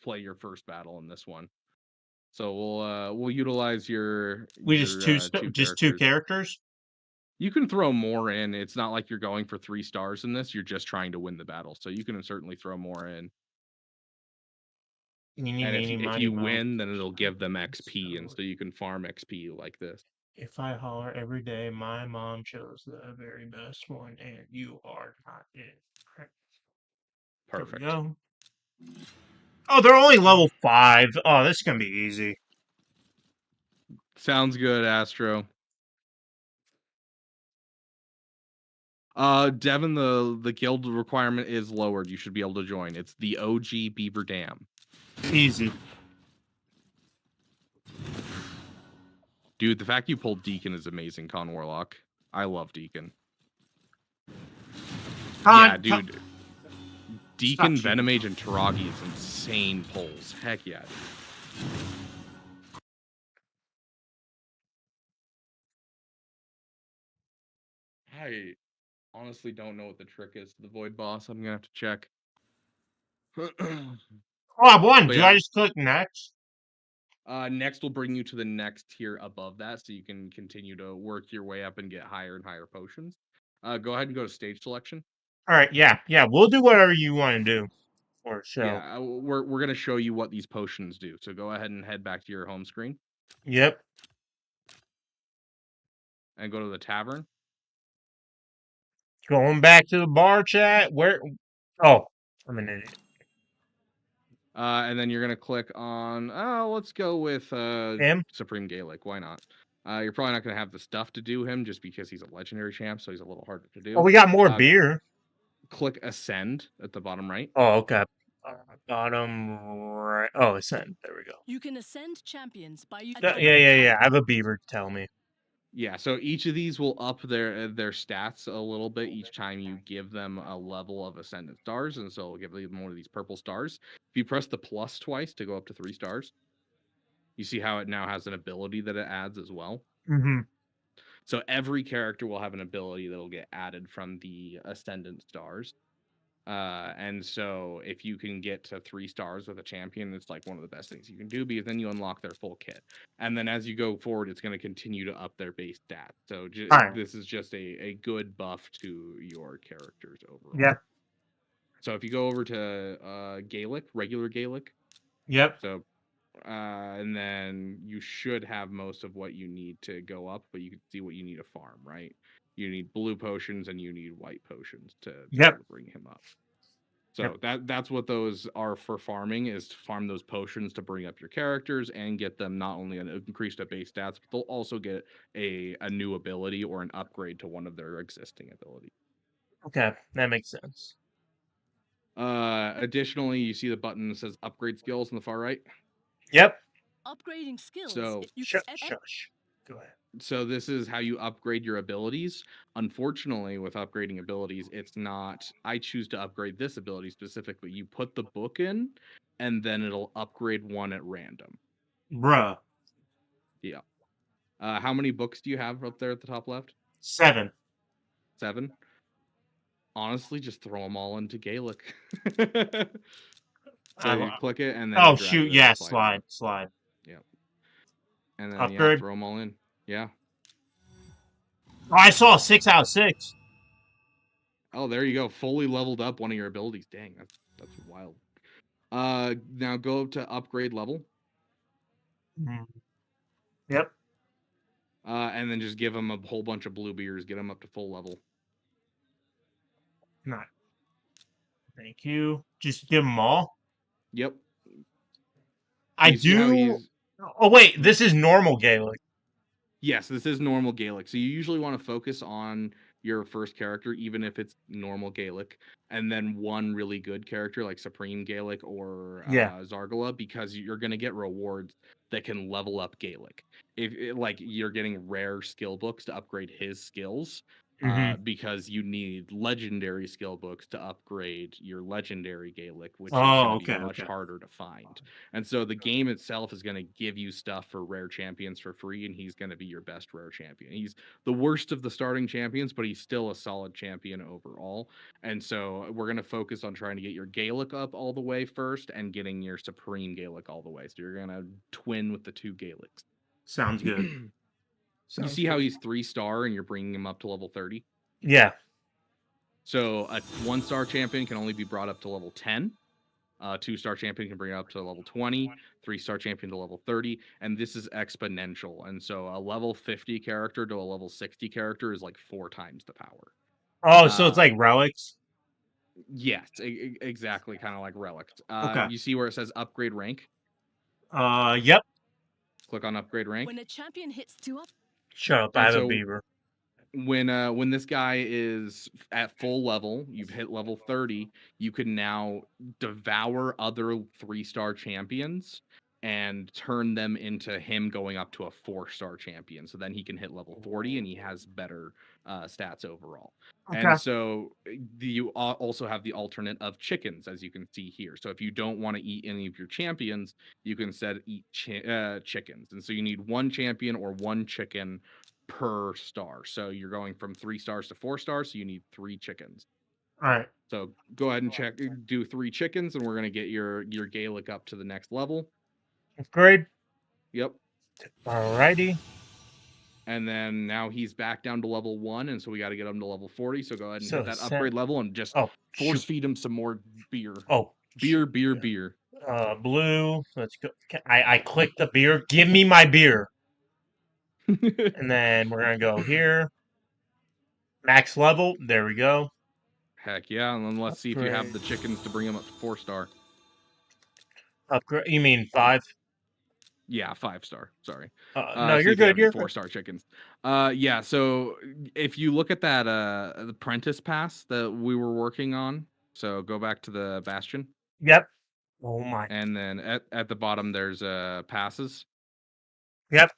play your first battle in this one. So we'll utilize your We just two just two characters. characters? You can throw more in. It's not like you're going for 3 stars in this. You're just trying to win the battle. So you can certainly throw more in. Eeny, And meeny, if miny, you moe. win, then it'll give them XP, and so you can farm XP like this. If I holler every day, my mom chose the very best one, and you are not it. There we Perfect. go. Oh, they're only level 5. Oh, this is gonna be easy. Sounds good, Astro. Devin, the guild requirement is lowered. You should be able to join. It's the OG Beaver Dam. Easy. Dude, the fact you pulled Deacon is amazing, Con Warlock. I love Deacon. Yeah, dude. Deacon, Venomage, and Taragi is insane pulls. Heck yeah. I honestly don't know what the trick is to the Void Boss. I'm gonna have to check. Oh, I've won. But Do yeah. I just click next? Next will bring you to the next tier above that, so you can continue to work your way up and get higher and higher potions. Go ahead and go to stage selection. All right, yeah, we'll do whatever you want to do. Or so. Yeah, we're gonna show you what these potions do. So go ahead and head back to your home screen. Yep. And go to the tavern. Going back to the bar chat. Where? Oh, I'm an idiot. And then you're gonna click on. Let's go with Him? Supreme Gaelic. Why not? You're probably not gonna have the stuff to do him just because he's a legendary champ, so he's a little harder to do. Oh, we got more beer. Click ascend at the bottom right. Oh, okay. Bottom right. Oh, ascend. There we go. You can ascend champions by Yeah. I have a beaver. Tell me. Yeah, so each of these will up their stats a little bit each time you give them a level of ascendant stars, and so it'll give them one of these purple stars. If you press the plus twice to go up to 3 stars, you see how it now has an ability that it adds as well. Mm-hmm. So every character will have an ability that'll get added from the ascendant stars. And so if you can get to 3 stars with a champion, it's like one of the best things you can do, because then you unlock their full kit. And then as you go forward, it's going to continue to up their base stats. So this is just a good buff to your characters overall. Yep. So if you go over to Gaelic, regular Gaelic. Yep. So and then you should have most of what you need to go up, but you can see what you need to farm, right? You need blue potions and you need white potions to bring him up. So that's what those are for farming, is to farm those potions to bring up your characters and get them not only an increased base stats, but they'll also get a new ability or an upgrade to one of their existing abilities. Okay, that makes sense. Additionally, you see the button that says upgrade skills on the far right? Yep. Upgrading skills. So shush. Go ahead. So this is how you upgrade your abilities. Unfortunately, with upgrading abilities, it's not, I choose to upgrade this ability specifically. You put the book in, and then it'll upgrade one at random. Bruh. Yeah. How many books do you have up there at the top left? 7. 7. Honestly, just throw them all into Gaelic. So you click it and then Oh you drag shoot! the Yeah, slider up. slide. Yeah. And then Upgrade. throw them all in. Yeah. Oh, I saw 6 out of 6. Oh, there you go. Fully leveled up one of your abilities. Dang, that's wild. Now go to upgrade level. Yep. And then just give him a whole bunch of blue beers. Get him up to full level. Not. Thank you. Just give them all. Yep. I You see how do. he's... Oh wait, this is normal Gaelic. Yes, this is normal Gaelic. So you usually want to focus on your first character, even if it's normal Gaelic, and then one really good character like Supreme Gaelic or Yeah. Zargala, because you're going to get rewards that can level up Gaelic. Like you're getting rare skill books to upgrade his skills, because you need legendary skill books to upgrade your legendary Gaelic, which is Oh, going to be okay, much okay. harder to find. And so the game itself is going to give you stuff for rare champions for free, and he's going to be your best rare champion. He's the worst of the starting champions, but he's still a solid champion overall. And so we're going to focus on trying to get your Gaelic up all the way first and getting your Supreme Gaelic all the way. So you're going to twin with the 2 Gaelics. Sounds good. You see how he's 3-star and you're bringing him up to level 30? Yeah. So a 1-star champion can only be brought up to level 10. 2-star champion can bring it up to level 20, 3-star champion to level 30, and this is exponential. And so a level 50 character to a level 60 character is like 4 times the power. Oh, so it's like relics? Yes, exactly, kind of like relics. Okay. You see where it says upgrade rank? Yep. Click on upgrade rank. When a champion hits 2 up, Shut up, I have a beaver. When this guy is at full level, you've hit level 30, you can now devour other 3-star champions and turn them into him going up to a 4-star champion. So then he can hit level 40 and he has better stats overall. Okay. And so you also have the alternate of chickens, as you can see here. So if you don't want to eat any of your champions, you can instead eat chickens. And so you need 1 champion or 1 chicken per star. So you're going from 3 stars to 4 stars, so you need 3 chickens. All right. So go ahead and do 3 chickens, and we're gonna get your Gaelic up to the next level. Upgrade. Yep. Alrighty. And then now he's back down to level 1, and so we got to get him to level 40. So go ahead and hit that upgrade level and just force feed him some more beer. Beer. Blue. Let's go. I clicked the beer. Give me my beer. And then we're gonna go here. Max level. There we go. Heck yeah! And then let's see if you have the chickens to bring him up to 4-star. Upgrade. You mean 5? Yeah, 5-star. Sorry. No, you're good. You're 4-star chickens. Yeah. So if you look at that the apprentice pass that we were working on, so go back to the Bastion. Yep. Oh my. And then at the bottom there's passes. Yep.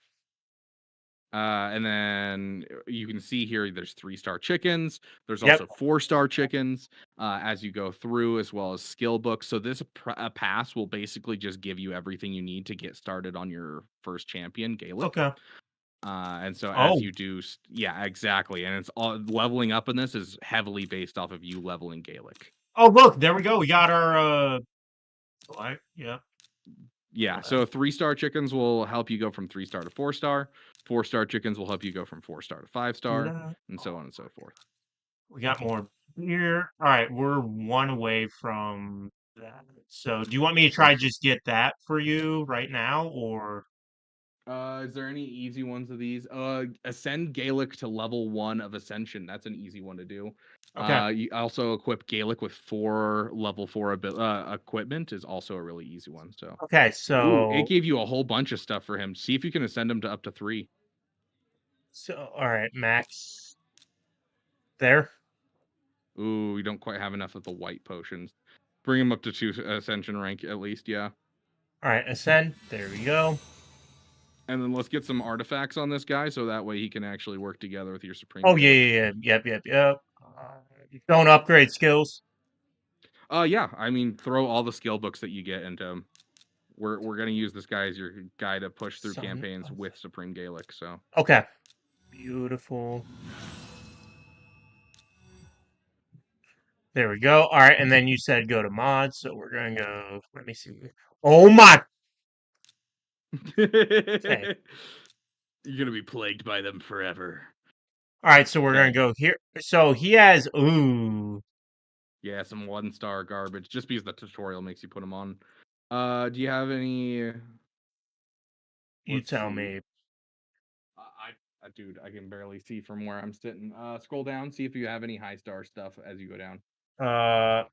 And then you can see here there's 3-star chickens. There's also 4-star chickens as you go through, as well as skill books. So this pass will basically just give you everything you need to get started on your first champion, Gaelic. Okay. And so as you do, yeah, exactly. And it's all leveling up in this is heavily based off of you leveling Gaelic. Oh, look, there we go. We got our yeah. Yeah, so 3-star chickens will help you go from 3-star to 4-star. 4-star chickens will help you go from 4-star to 5-star, and so on and so forth. We got more here. All right, we're 1 away from that. So, do you want me to try just get that for you right now, or? Is there any easy ones of these? Ascend Gaelic to level 1 of Ascension. That's an easy one to do. Okay. You also equip Gaelic with 4 level 4 equipment is also a really easy one. So okay, so it gave you a whole bunch of stuff for him. See if you can ascend him to up to 3. So all right, max there. Ooh, we don't quite have enough of the white potions. Bring him up to 2 ascension rank at least, yeah. All right, ascend. There we go. And then let's get some artifacts on this guy, so that way he can actually work together with your Supreme. Oh, yeah. Yep. Don't upgrade skills. Yeah. I mean, throw all the skill books that you get into him. we're gonna use this guy as your guy to push through Son campaigns of- with Supreme Gaelic. So Okay. Beautiful. There we go. All right, and then you said go to mods, so we're gonna go. Let me see. Oh my. Okay. you're gonna be plagued by them forever. All right, so we're gonna Okay. go here. So he has. Ooh. Yeah, some 1-star garbage just because the tutorial makes you put them on. Do you have any? You Let's tell see. me. Dude, I can barely see from where I'm sitting. Scroll down, see if you have any high star stuff as you go down. I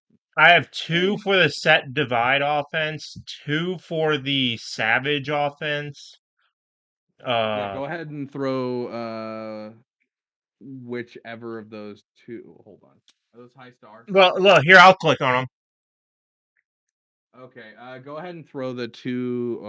have 2 for the set divide offense, 2 for the savage offense. Yeah, go ahead and throw whichever of those two. Hold on. Are those high star? Well, look here. I'll click on them. Okay, go ahead and throw the two.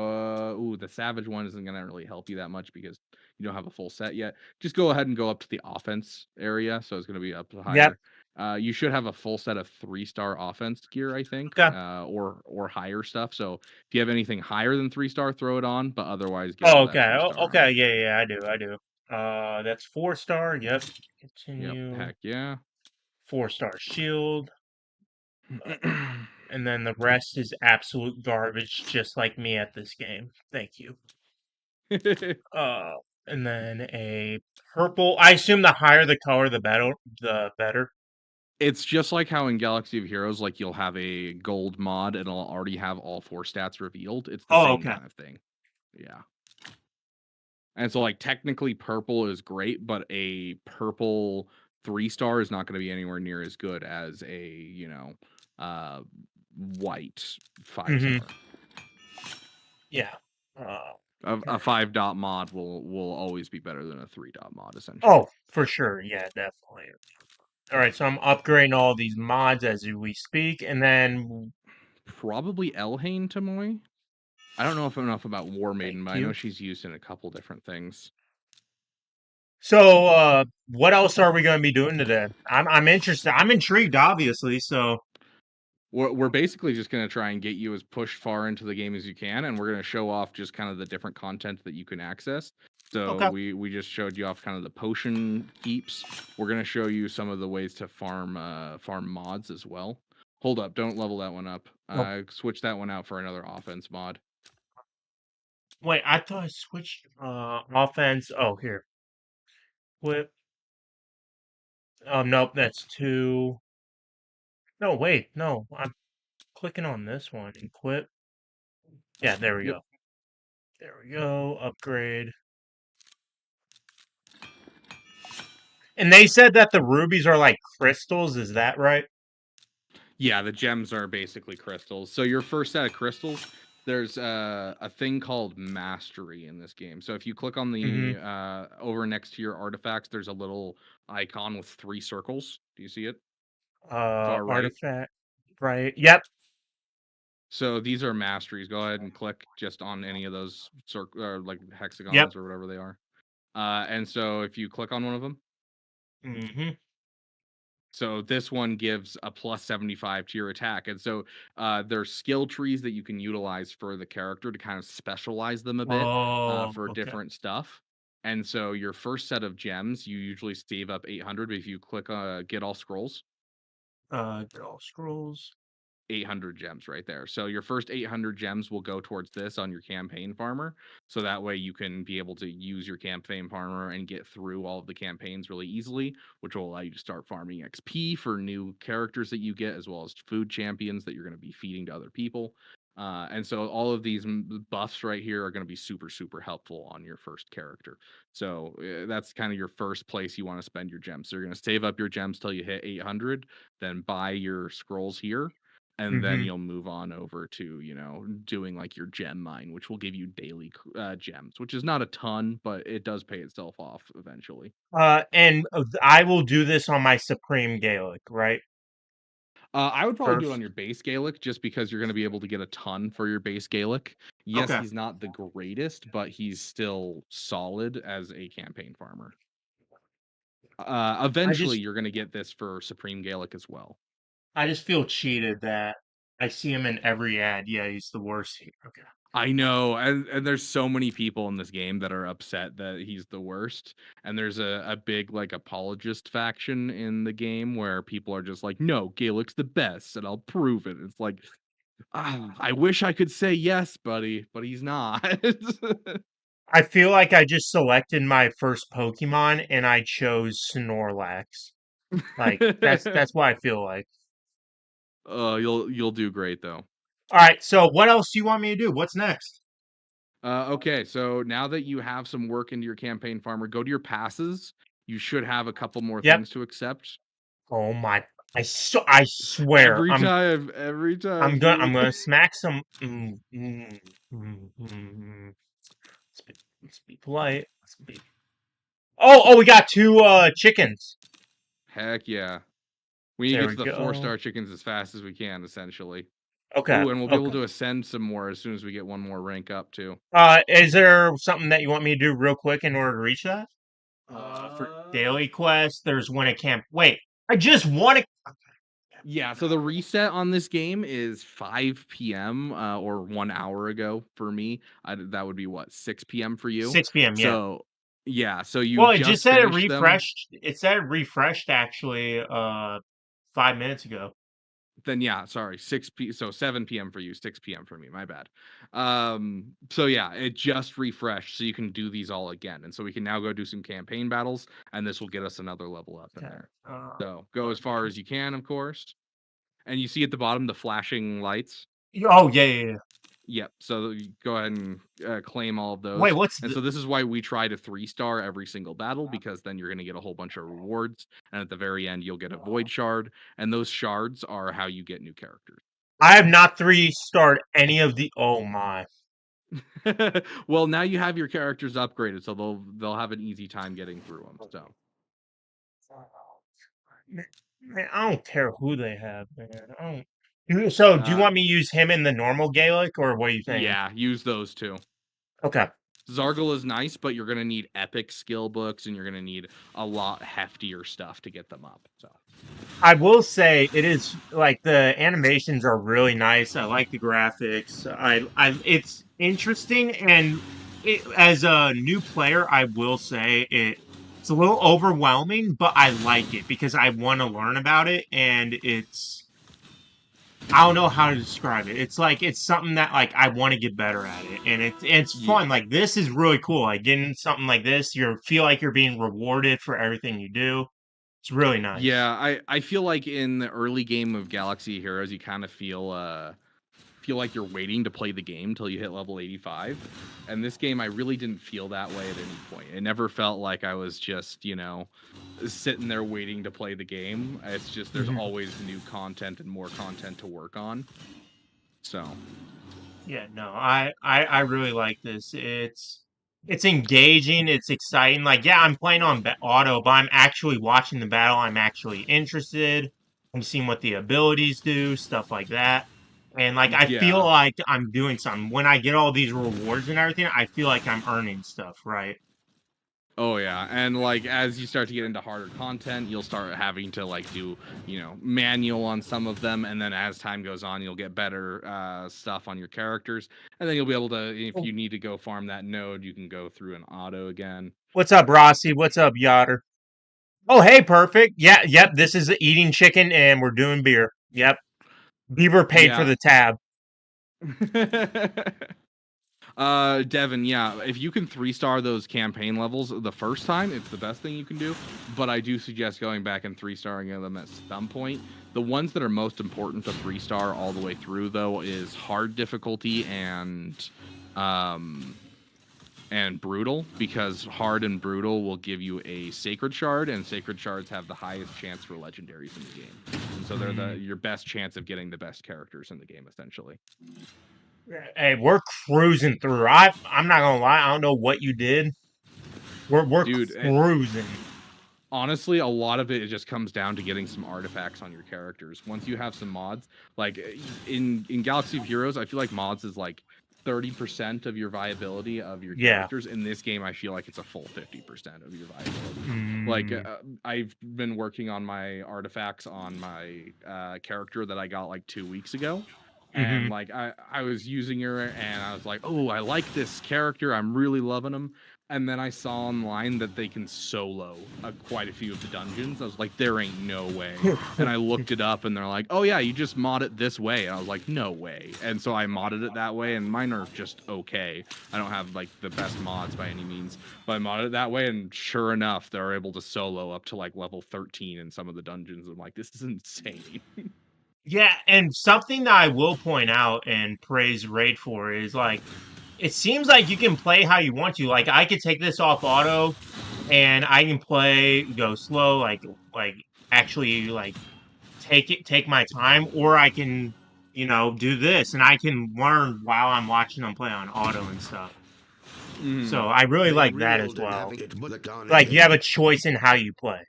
The savage one isn't gonna really help you that much because you don't have a full set yet. Just go ahead and go up to the offense area, so it's gonna be up Yep. higher. You should have a full set of 3-star offense gear, I think, Okay. or higher stuff. So if you have anything higher than 3-star, throw it on. But otherwise, get Oh, all that okay. 3-star Okay. on. Yeah, I do. That's 4-star. Yep. Yep, Continue. heck yeah. 4-star shield. And then the rest is absolute garbage, just like me at this game. Thank you. Uh, and then a purple. I assume the higher the color, the better. The better. It's just like how in Galaxy of Heroes, like you'll have a gold mod and it'll already have all 4 stats revealed. It's the Oh, same okay. kind of thing. Yeah. And so like technically purple is great, but a purple 3-star is not going to be anywhere near as good as a, white 5-star. Yeah. Uh, A 5-dot mod will always be better than a 3-dot mod essentially. Oh, for sure. Yeah, definitely. All right, so I'm upgrading all these mods as we speak, and then Probably Elhain Tamoy. I don't know enough about War Maiden, but I know you. she's used in a couple different things. So, what else are we going to be doing today? I'm interested. I'm intrigued, obviously. So, We're basically just going to try and get you as pushed far into the game as you can, and we're going to show off just kind of the different content that you can access. So okay. we just showed you off kind of the potion heaps. We're going to show you some of the ways to farm mods as well. Hold up, don't level that one up. Oh, Switch that one out for another offense mod. wait, I thought I switched offense. Oh, here. Whip. Nope, that's 2. No, wait, no. I'm clicking on this one. Equip. Yeah, there we Yep. go. There we go. Upgrade. And they said that the rubies are like crystals. Is that right? Yeah, the gems are basically crystals. So your first set of crystals, there's a thing called mastery in this game. So if you click on the over next to your artifacts, there's a little icon with 3 circles. Do you see it? Far right. Artifact. Right. Yep. So these are masteries. Go ahead and click just on any of those like hexagons Yep. or whatever they are. And so if you click on one of them, Mm-hmm. so this one gives a plus 75 to your attack. And so there's skill trees that you can utilize for the character to kind of specialize them a bit Oh, for okay. different stuff. And so your first set of gems, you usually save up 800. But if you click get all scrolls, Get all scrolls. 800 gems right there. So your first 800 gems will go towards this on your campaign farmer. So that way you can be able to use your campaign farmer and get through all of the campaigns really easily, which will allow you to start farming XP for new characters that you get, as well as food champions that you're going to be feeding to other people. And so all of these buffs right here are going to be super, super helpful on your first character. So that's kind of your first place you want to spend your gems. So you're going to save up your gems till you hit 800, then buy your scrolls here. And then you'll move on over to, doing like your gem mine, which will give you daily gems, which is not a ton, but it does pay itself off eventually. And I will do this on my Supreme Gaelic, right? I would probably do it on First. your base Gaelic just because you're going to be able to get a ton for your base Gaelic. Yes, Okay. he's not the greatest, but he's still solid as a campaign farmer. Eventually, you're going to get this for Supreme Gaelic as well. I just feel cheated that I see him in every ad. Yeah, he's the worst. Okay. I know, and there's so many people in this game that are upset that he's the worst, and there's a big like apologist faction in the game where people are just like, no, Gaelic's the best, and I'll prove it. It's like, I wish I could say yes, buddy, but he's not. I feel like I just selected my first Pokemon and I chose Snorlax. Like that's what I feel like. You'll do great though. All right, so what else do you want me to do? What's next? Okay, so now that you have some work into your campaign, farmer, go to your passes. You should have a couple more Yep. things to accept. Oh my! I swear Every I'm time, dude. gonna smack some. Let's be polite. Oh, we got two chickens. Heck yeah. We need There to we get to the go. 4-star chickens as fast as we can, essentially. Okay. Ooh, and we'll be able to ascend some more as soon as we get one more rank up, too. Is there something that you want me to do real quick in order to reach that? For daily quest, there's one at camp. Wait, I just want to. Yeah, so the reset on this game is 5 p.m. Or 1 hour ago for me. That would be what, 6 p.m. for you? 6 p.m. Yeah. So yeah, so you Well, it just just said it finished them. refreshed. It said it refreshed actually 5 minutes ago. Then yeah, sorry, 7 p.m. for you, 6 p.m. for me. My bad. So yeah, it just refreshed, so you can do these all again, and so we can now go do some campaign battles, and this will get us another level up in there. So go as far as you can, of course. And you see at the bottom the flashing lights. Oh yeah. Yep. So you go ahead and claim all of those. Wait, what's and so this is why we try to 3-star every single battle, because then you're going to get a whole bunch of rewards, and at the very end you'll get a void shard, and those shards are how you get new characters. I have not 3-starred any of the. Oh my. Well, now you have your characters upgraded, so they'll have an easy time getting through them. So Man, I don't care who they have, man. I don't. So, do you want me to use him in the normal Gaelic, or what do you think? Yeah, use those two. Okay. Zargle is nice, but you're gonna need epic skill books, and you're gonna need a lot heftier stuff to get them up. So I will say it is like the animations are really nice. I like the graphics. It's interesting, and as a new player, I will say it's a little overwhelming, but I like it because I want to learn about it, and I don't know how to describe it. It's like it's something that like I want to get better at it, and it's fun. Like this is really cool. Like getting something like this, you feel like you're being rewarded for everything you do. It's really nice. yeah, I feel like in the early game of Galaxy Heroes, you kind of feel like you're waiting to play the game till you hit level 85. And this game, I really didn't feel that way at any point. It never felt like I was just, sitting there waiting to play the game. It's just there's always new content and more content to work on. So yeah, no, I really like this. It's engaging. It's exciting. Like, yeah, I'm playing on auto, but I'm actually watching the battle. I'm actually interested. I'm seeing what the abilities do, stuff like that. And like I feel like I'm doing something. When I get all these rewards and everything, I feel like I'm earning stuff, right? Oh yeah, and like as you start to get into harder content, you'll start having to like do, manual on some of them, and then as time goes on, you'll get better stuff on your characters, and then you'll be able to, if you need to go farm that node, you can go through an auto again. What's up, Rossi? What's up, Yotter? Oh, hey, perfect. Yeah, yep. This is eating chicken, and we're doing beer. Yep. Beaver paid for the tab. Devin, yeah, if you can 3-star those campaign levels the first time, it's the best thing you can do, but I do suggest going back and 3-starring them at some point. The ones that are most important to 3-star all the way through, though, is hard difficulty and brutal, because hard and brutal will give you a sacred shard, and sacred shards have the highest chance for legendaries in the game, and so they're your best chance of getting the best characters in the game, essentially. Hey, we're cruising through. I'm not gonna lie. I don't know what you did. We're cruising. Honestly, a lot of it just comes down to getting some artifacts on your characters. Once you have some mods, like in Galaxy of Heroes, I feel like mods is like 30% of your viability of your characters. In this game, I feel like it's a full 50% of your viability. Like I've been working on my artifacts on my character that I got like 2 weeks ago, And like I was using her and I was like, oh, I like this character, I'm really loving him. And then I saw online that they can solo quite a few of the dungeons. I was like, there ain't no way. And I looked it up and they're like, oh yeah, you just mod it this way. And I was like, no way. And so I modded it that way, and mine are just okay. I don't have like the best mods by any means, but I modded it that way, and sure enough, they're able to solo up to like level 13 in some of the dungeons. I'm like, this is insane. Yeah, and something that I will point out and praise Raid for is like, it seems like you can play how you want to. Like, I could take this off auto, and I can go slow, like actually like take my time, or I can do this, and I can learn while I'm watching them play on auto and stuff. So I really They like that as reeled and well. having it put the gun Like, in you have a choice in how you play.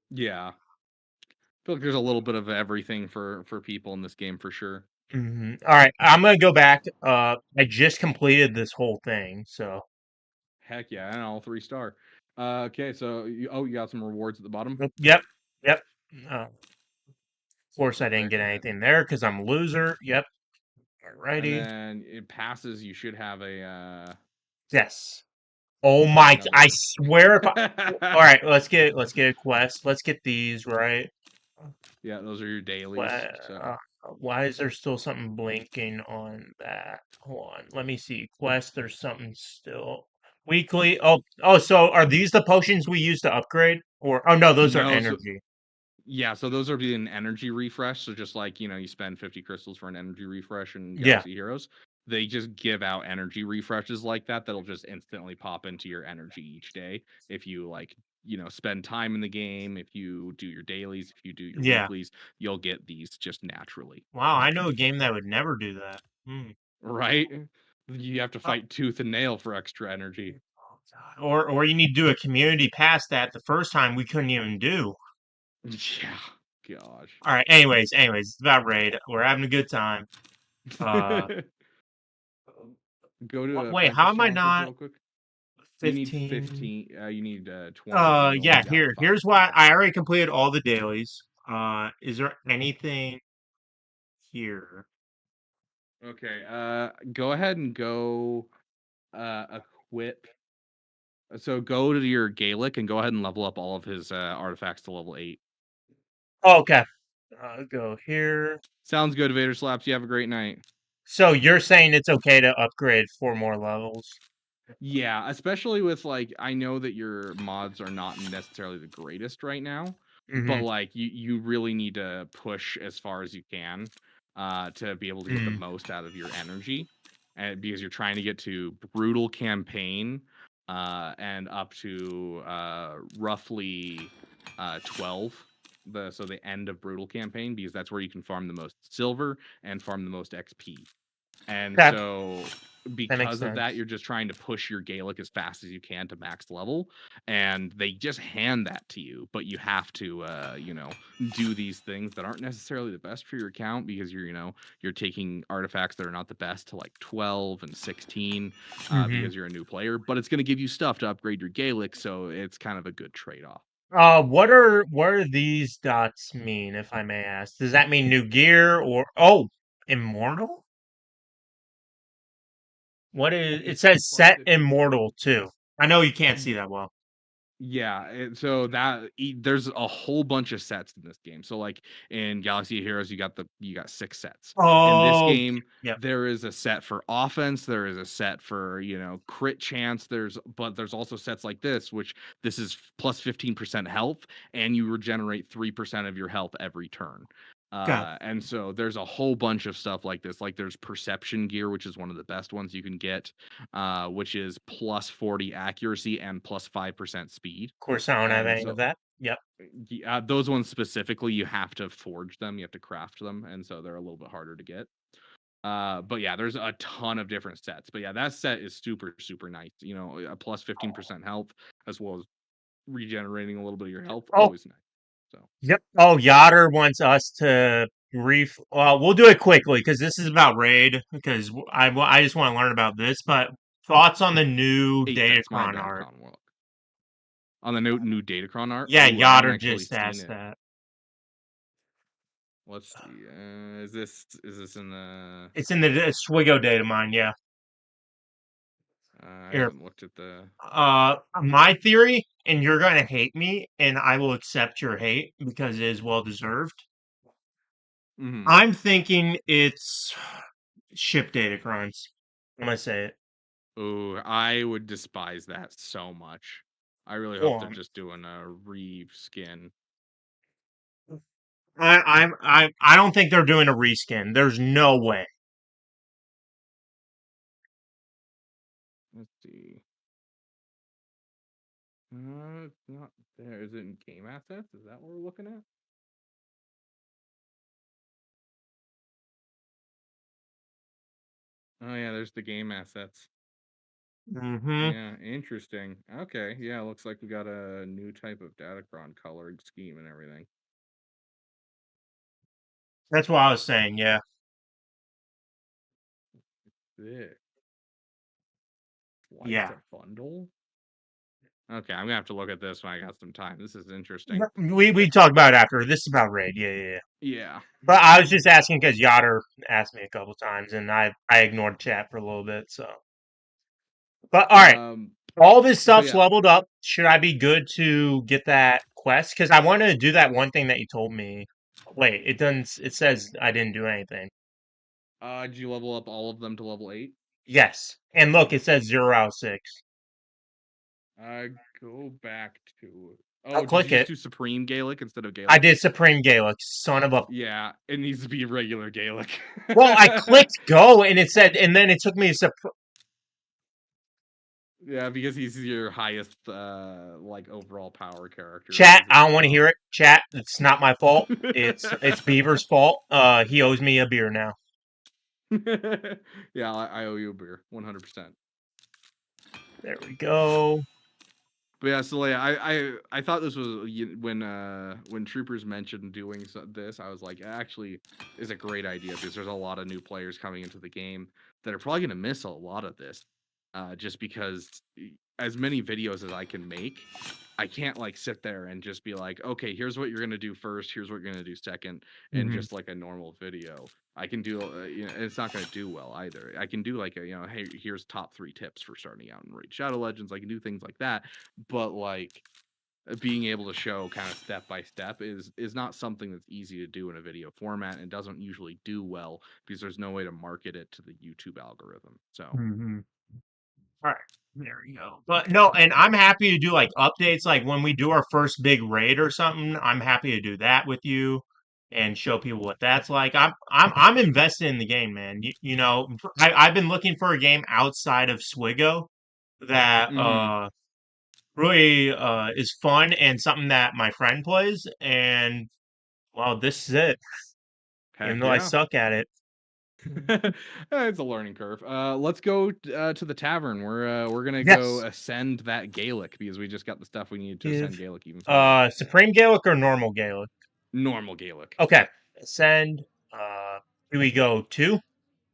Yeah. I feel like there's a little bit of everything for people in this game for sure. All right, I'm gonna go back. I just completed this whole thing, so Heck yeah, and all 3-star. Okay, so you got some rewards at the bottom. yep. Of course, I didn't Okay, get anything there because I'm a loser. Yep. and Alrighty. then it passes. You should have a. Yes. Oh my! Another I one. swear if all right, let's get a quest. Let's get these right. Yeah, those are your dailies. Why is there still something blinking on that? Hold on, let me see. Quest. There's something still weekly. Oh. So are these the potions we use to upgrade? Or no, those are No, so energy. yeah, so those are being energy refresh. So just like you spend 50 crystals for an energy refresh in Yeah. Galaxy Heroes, they just give out energy refreshes like that that'll just instantly pop into your energy each day if you spend time in the game, if you do your dailies, if you do your Yeah. weeklies, you'll get these just naturally. Wow, I know a game that would never do that. Right? You have to Oh. fight tooth and nail for extra energy. Oh, God. Or you need to do a community pass that the first time we couldn't even do. Yeah, gosh. All right. Anyways, it's about Raid. We're having a good time. Go to Wait, apprentice how am I challenges not real quick. 15? You need 15. You need 20. You Yeah. only got 5. Here's why I already completed all the dailies. Is there anything here? Okay. Go ahead and go equip. So go to your Gaelic and go ahead and level up all of his artifacts to level 8. Oh, okay. Go here. Sounds good, Vader Slaps. You have a great night. So you're saying it's okay to upgrade 4 more levels? Yeah, especially with I know that your mods are not necessarily the greatest right now, but like you really need to push as far as you can to be able to get the most out of your energy, and because you're trying to get to brutal campaign and up to roughly 12. So the end of brutal campaign, because that's where you can farm the most silver and farm the most XP. And so because of that, you're just trying to push your Gaelic as fast as you can to max level, and they just hand that to you. But you have to, do these things that aren't necessarily the best for your account, because you're taking artifacts that are not the best to like 12 and 16 because you're a new player. But it's going to give you stuff to upgrade your Gaelic, so it's kind of a good trade-off. What are these dots mean, if I may ask? Does that mean new gear or immortal? What is it? Says set immortal too. I know you can't see that well. Yeah, so there's a whole bunch of sets in this game. So like in Galaxy of Heroes, you got 6 sets. In this game, there is a set for offense, there is a set for, crit chance, but there's also sets like this, which this is plus 15% health, and you regenerate 3% of your health every turn. And so there's a whole bunch of stuff like this. Like there's perception gear, which is one of the best ones you can get, which is plus 40 accuracy and plus 5% speed. Of course, I don't have any of that. Yep. Those ones specifically, you have to forge them, you have to craft them, and so they're a little bit harder to get. But yeah, there's a ton of different sets. But yeah, that set is super, super nice. A plus 15% health, as well as regenerating a little bit of your health. Always nice. So. Yep. Oh, Yoder wants us to we'll do it quickly because this is about Raid. Because I just want to learn about this. But thoughts on the new Datacron art? On the new Datacron art? Yeah, Yoder just asked that. Let's see. Is this in the? It's in the Swigo data mine, yeah. I Here. haven't looked at the. My theory, and you're gonna hate me, and I will accept your hate because it is well deserved. Mhm. I'm thinking it's ship data crimes. I'm gonna say it. Ooh, I would despise that so much. I really hope they're Well, just doing a reskin. I don't think they're doing a reskin. There's no way. Let's see. It's not there. Is it in game assets? Is that what we're looking at? Oh yeah, there's the game assets. Mm-hmm. Yeah, interesting. Okay, yeah, looks like we got a new type of Datacron coloring scheme and everything. That's what I was saying. Yeah. Sick. Twice Yeah. a bundle? Okay, I'm gonna have to look at this when I got some time. This is interesting. We talked about it after. This is about raid. Yeah. Yeah. But I was just asking because Yotter asked me a couple times, and I ignored chat for a little bit. So, but all right, all this But stuff's yeah, leveled up. Should I be good to get that quest? Because I wanted to do that one thing that you told me. Wait, it doesn't. It says I didn't do anything. did you level up all of them to level 8? Yes, and look, it says 0 out of 6. Uh, go back to. I'll Oh, did you click just it. do Supreme Gaelic instead of I Gaelic? did Supreme Gaelic. Son of a. Yeah, it needs to be regular Gaelic. Well, I clicked go, and it said, and then it took me to. Yeah, because he's your highest like overall power character. Chat, Is I his don't want to hear it. Chat, it's not my fault. It's Beaver's fault. He owes me a beer now. Yeah, I owe you a beer, 100%. There we go. But yeah, so like, I thought this was when Troopers mentioned doing this, I was like, actually, is a great idea because there's a lot of new players coming into the game that are probably gonna miss a lot of this, just because as many videos as I can make, I can't like sit there and just be like, okay, here's what you're gonna do first, here's what you're gonna do second, and Mhm. just like a normal video. I can do, it's not gonna do well either. I can do like a, hey, here's top 3 tips for starting out in Raid Shadow Legends. I can do things like that, but like being able to show kind of step by step is not something that's easy to do in a video format and doesn't usually do well because there's no way to market it to the YouTube algorithm. So Mhm. All right. There we go. But no, and I'm happy to do like updates. Like when we do our first big raid or something, I'm happy to do that with you and show people what that's like. I'm invested in the game, man. You know, I've been looking for a game outside of Swigo that mhm. really is fun and something that my friend plays. And well, this is it. Even Heck though I yeah. suck at it. It's a learning curve. Let's go to the tavern. We're gonna go Yes. ascend that Gaelic because we just got the stuff we need to ascend Give Gaelic even further. Supreme Gaelic or normal Gaelic? Normal Gaelic. Okay. Ascend. Here we go. 2.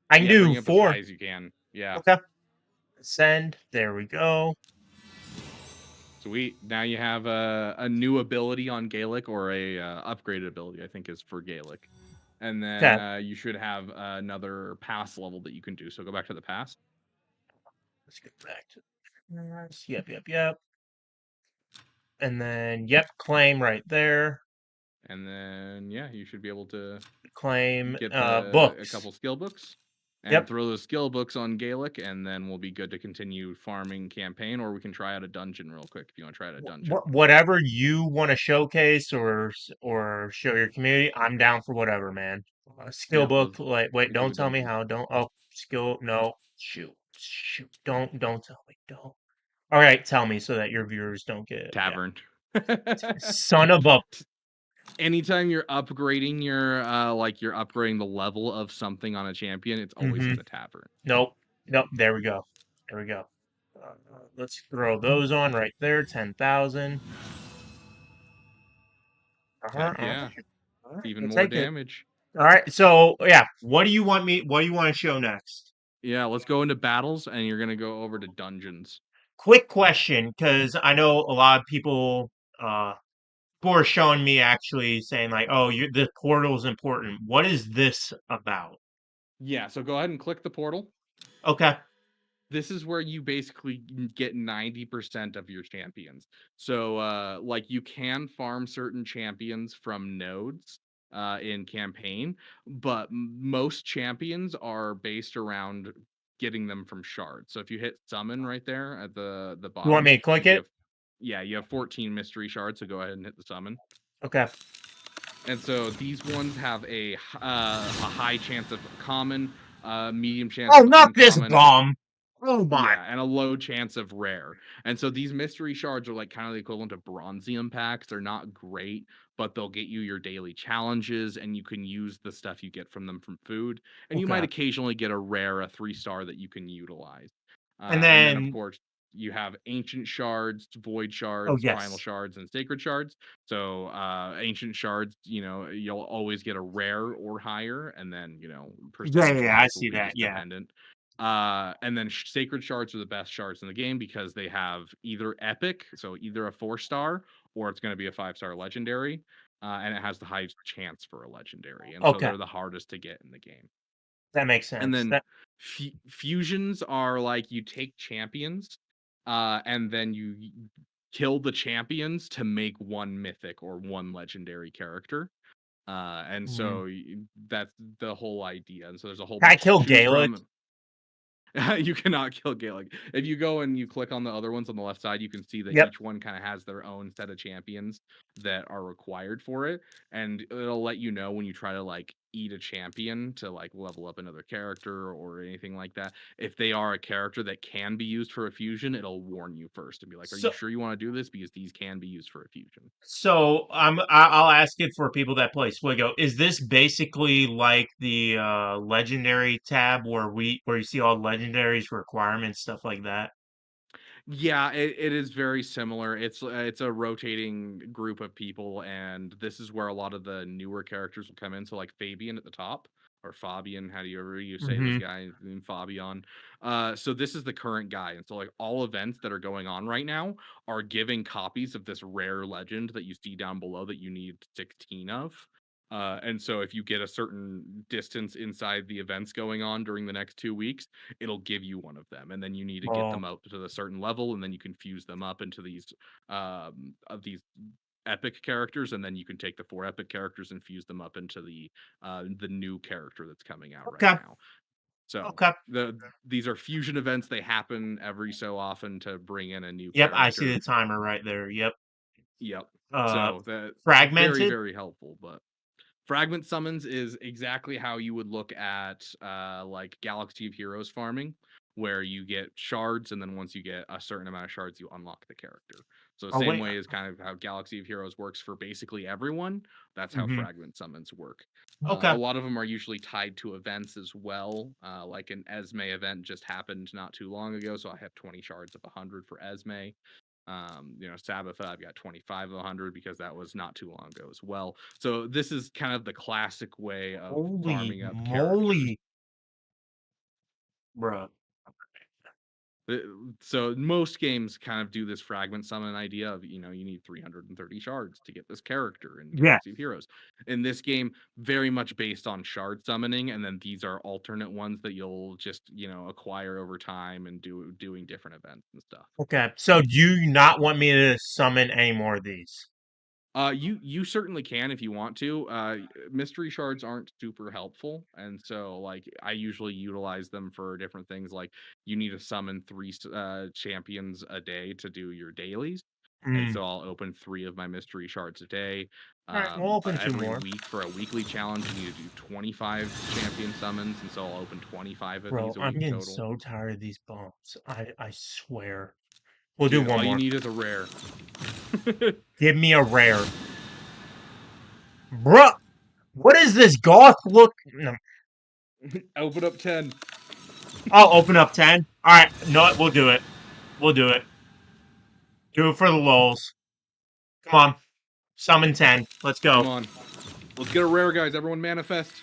I can Yeah, do bring it up as 4. high as you can. Yeah. Okay. Ascend. There we go. Sweet. Now you have a new ability on Gaelic, or a upgraded ability, I think, is for Gaelic. And then Okay. you should have another pass level that you can do. So go back to the pass. Let's get back to this. Yep. And then, yep, claim right there. And then, yeah, you should be able to Claim get a books. couple skill books and Yep. throw those skill books on Gaelic, and then we'll be good to continue farming campaign, or we can try out a dungeon real quick if you want to try out a dungeon. Whatever you want to showcase or show your community, I'm down for whatever, man. Skill Yeah, book, like, wait, let's do don't a tell me dungeon. how. Don't. Oh, skill. No. Shoot. Don't tell me. Don't. All right, tell me so that your viewers don't get. Yeah. Tavern. Son of a. Anytime you're upgrading your you're upgrading the level of something on a champion, it's always in the tavern. Nope. There we go. Let's throw those on right there. 10,000. Heck yeah. All right, Even we'll more take it. damage. All right. So yeah, what do you want to show next? Yeah, let's go into battles, and you're gonna go over to dungeons. Quick question, because I know a lot of people Before showing me actually saying like, oh, this portal is important. What is this about? Yeah, so go ahead and click the portal. Okay. This is where you basically get 90% of your champions. So like you can farm certain champions from nodes in campaign, but most champions are based around getting them from shards. So if you hit summon right there at the You want bottom, me to click it? you have 14 mystery shards, so go ahead and hit the summon. Okay. And so these ones have a high chance of common, medium chance Oh, of not this uncommon, bomb. Oh my. yeah, and a low chance of rare. And so these mystery shards are like kind of the equivalent of bronzium packs. They're not great, but they'll get you your daily challenges, and you can use the stuff you get from them from food. And you might Okay. occasionally get a rare, a 3-star that you can utilize. And And then, of then, course, you have ancient shards, void oh shards, primal yes. shards, and sacred shards. So ancient shards, you'll always get a rare or higher, and then Yeah, percentage I wise will see be that. just Yeah. dependent. And then sacred shards are the best shards in the game because they have either epic, so either a 4-star, or it's going to be a 5-star legendary, and it has the highest chance for a legendary, and so Okay. they're the hardest to get in the game. That makes And sense. then fusions are like you take champions, and then you kill the champions to make one mythic or one legendary character. And Mhm. so that's the whole idea. And so there's a whole Can I bunch to kill choose Gaelic? from. You cannot kill Gaelic. If you go and you click on the other ones on the left side, you can see that Yep. each one kind of has their own set of champions that are required for it, and it'll let you know when you try to like eat a champion to like level up another character or anything like that. If they are a character that can be used for a fusion, it'll warn you first and be like, "Are you So, sure you want to do this? Because these can be used for a fusion." I'll ask it for people that play Swigo. Is this basically like the legendary tab where you see all legendaries, requirements, stuff like that? Yeah, it is very similar. It's a rotating group of people, and this is where a lot of the newer characters will come in. So like Fabian at the top, or Fabian, how do you say this Mm-hmm. guy named Fabian? So this is the current guy, and so like all events that are going on right now are giving copies of this rare legend that you see down below that you need 16 of. And so if you get a certain distance inside the events going on during the next 2 weeks, it'll give you one of them, and then you need to get Oh, them up to a certain level, and then you can fuse them up into these of these epic characters, and then you can take the 4 epic characters and fuse them up into the new character that's coming out right okay. now. So Okay. these are fusion events. They happen every so often to bring in a new Yep, I see character. the timer right there. Yep. Yep. Uh, So that very, fragmented. very helpful. But fragment summons is exactly how you would look at like Galaxy of Heroes farming, where you get shards, and then once you get a certain amount of shards, you unlock the character. So the Oh same wait. way as kind of how Galaxy of Heroes works for basically everyone, that's how Mm-hmm. fragment summons work. A Okay. lot of them are usually tied to events as well. Like an Esme event just happened not too long ago, so I have 20 shards of 100 for Esme. Sabbatha, I've got 25 of 100 because that was not too long ago as well. So this is kind of the classic way of Holy farming up characters. moly, bruh. Uh, So most games kind of do this fragment summon idea of, you need 330 shards to get this character in Yeah. Galaxy of Heroes. In this game, very much based on shard summoning, and then these are alternate ones that you'll just, acquire over time and doing different events and stuff. Okay. So do you not want me to summon any more of these? You certainly can if you want to. Mystery shards aren't super helpful, and so like I usually utilize them for different things. Like you need to summon 3 champions a day to do your dailies, and Mm. so I'll open 3 of my mystery shards a day. All right, we'll open 2 Every more. week for a weekly challenge, you need to do 25 champion summons, and so I'll open 25 of Bro, these a I'm week getting total. so tired of these bumps. I swear. We'll do Dude, one all you more. need is a rare. Give me a rare. Bruh, what is this goth look? No, Open up 10. I'll open up 10. All right, no, we'll do it. We'll do it. Do it for the lulz. Come on. Summon 10. Let's go. Come on. Let's get a rare, guys. Everyone manifest.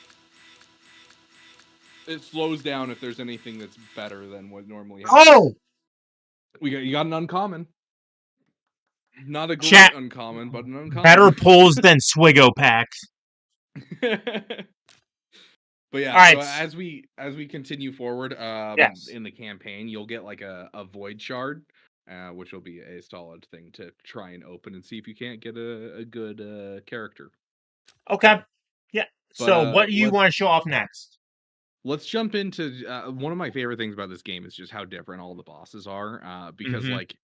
It slows down if there's anything that's better than what normally happens. Oh! You got an uncommon. Not a great Chat, uncommon, but an uncommon. better pulls than Swiggo packs. But yeah, All right. so as we continue forward, Yes. in the campaign, you'll get like a void shard, which will be a solid thing to try and open and see if you can't get a good character. Okay. Yeah. But, So what do you want to show off next? Let's jump into one of my favorite things about this game is just how different all the bosses are. Because Mhm. like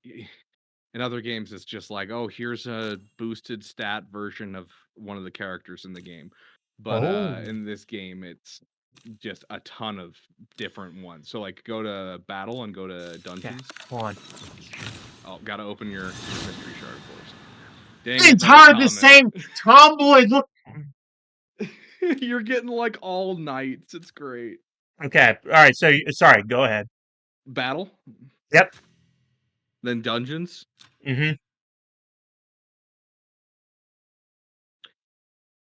in other games, it's just like, oh, here's a boosted stat version of one of the characters in the game. But Oh. in this game, it's just a ton of different ones. So like go to battle and go to Okay. dungeons. Hold on. Oh, gotta open your mystery shard first. Dang The it, entire the same tomboy. Look. You're getting like all knights. It's great. Okay. All right. So sorry. Go ahead. Battle. Yep. Then dungeons. Mm-hmm.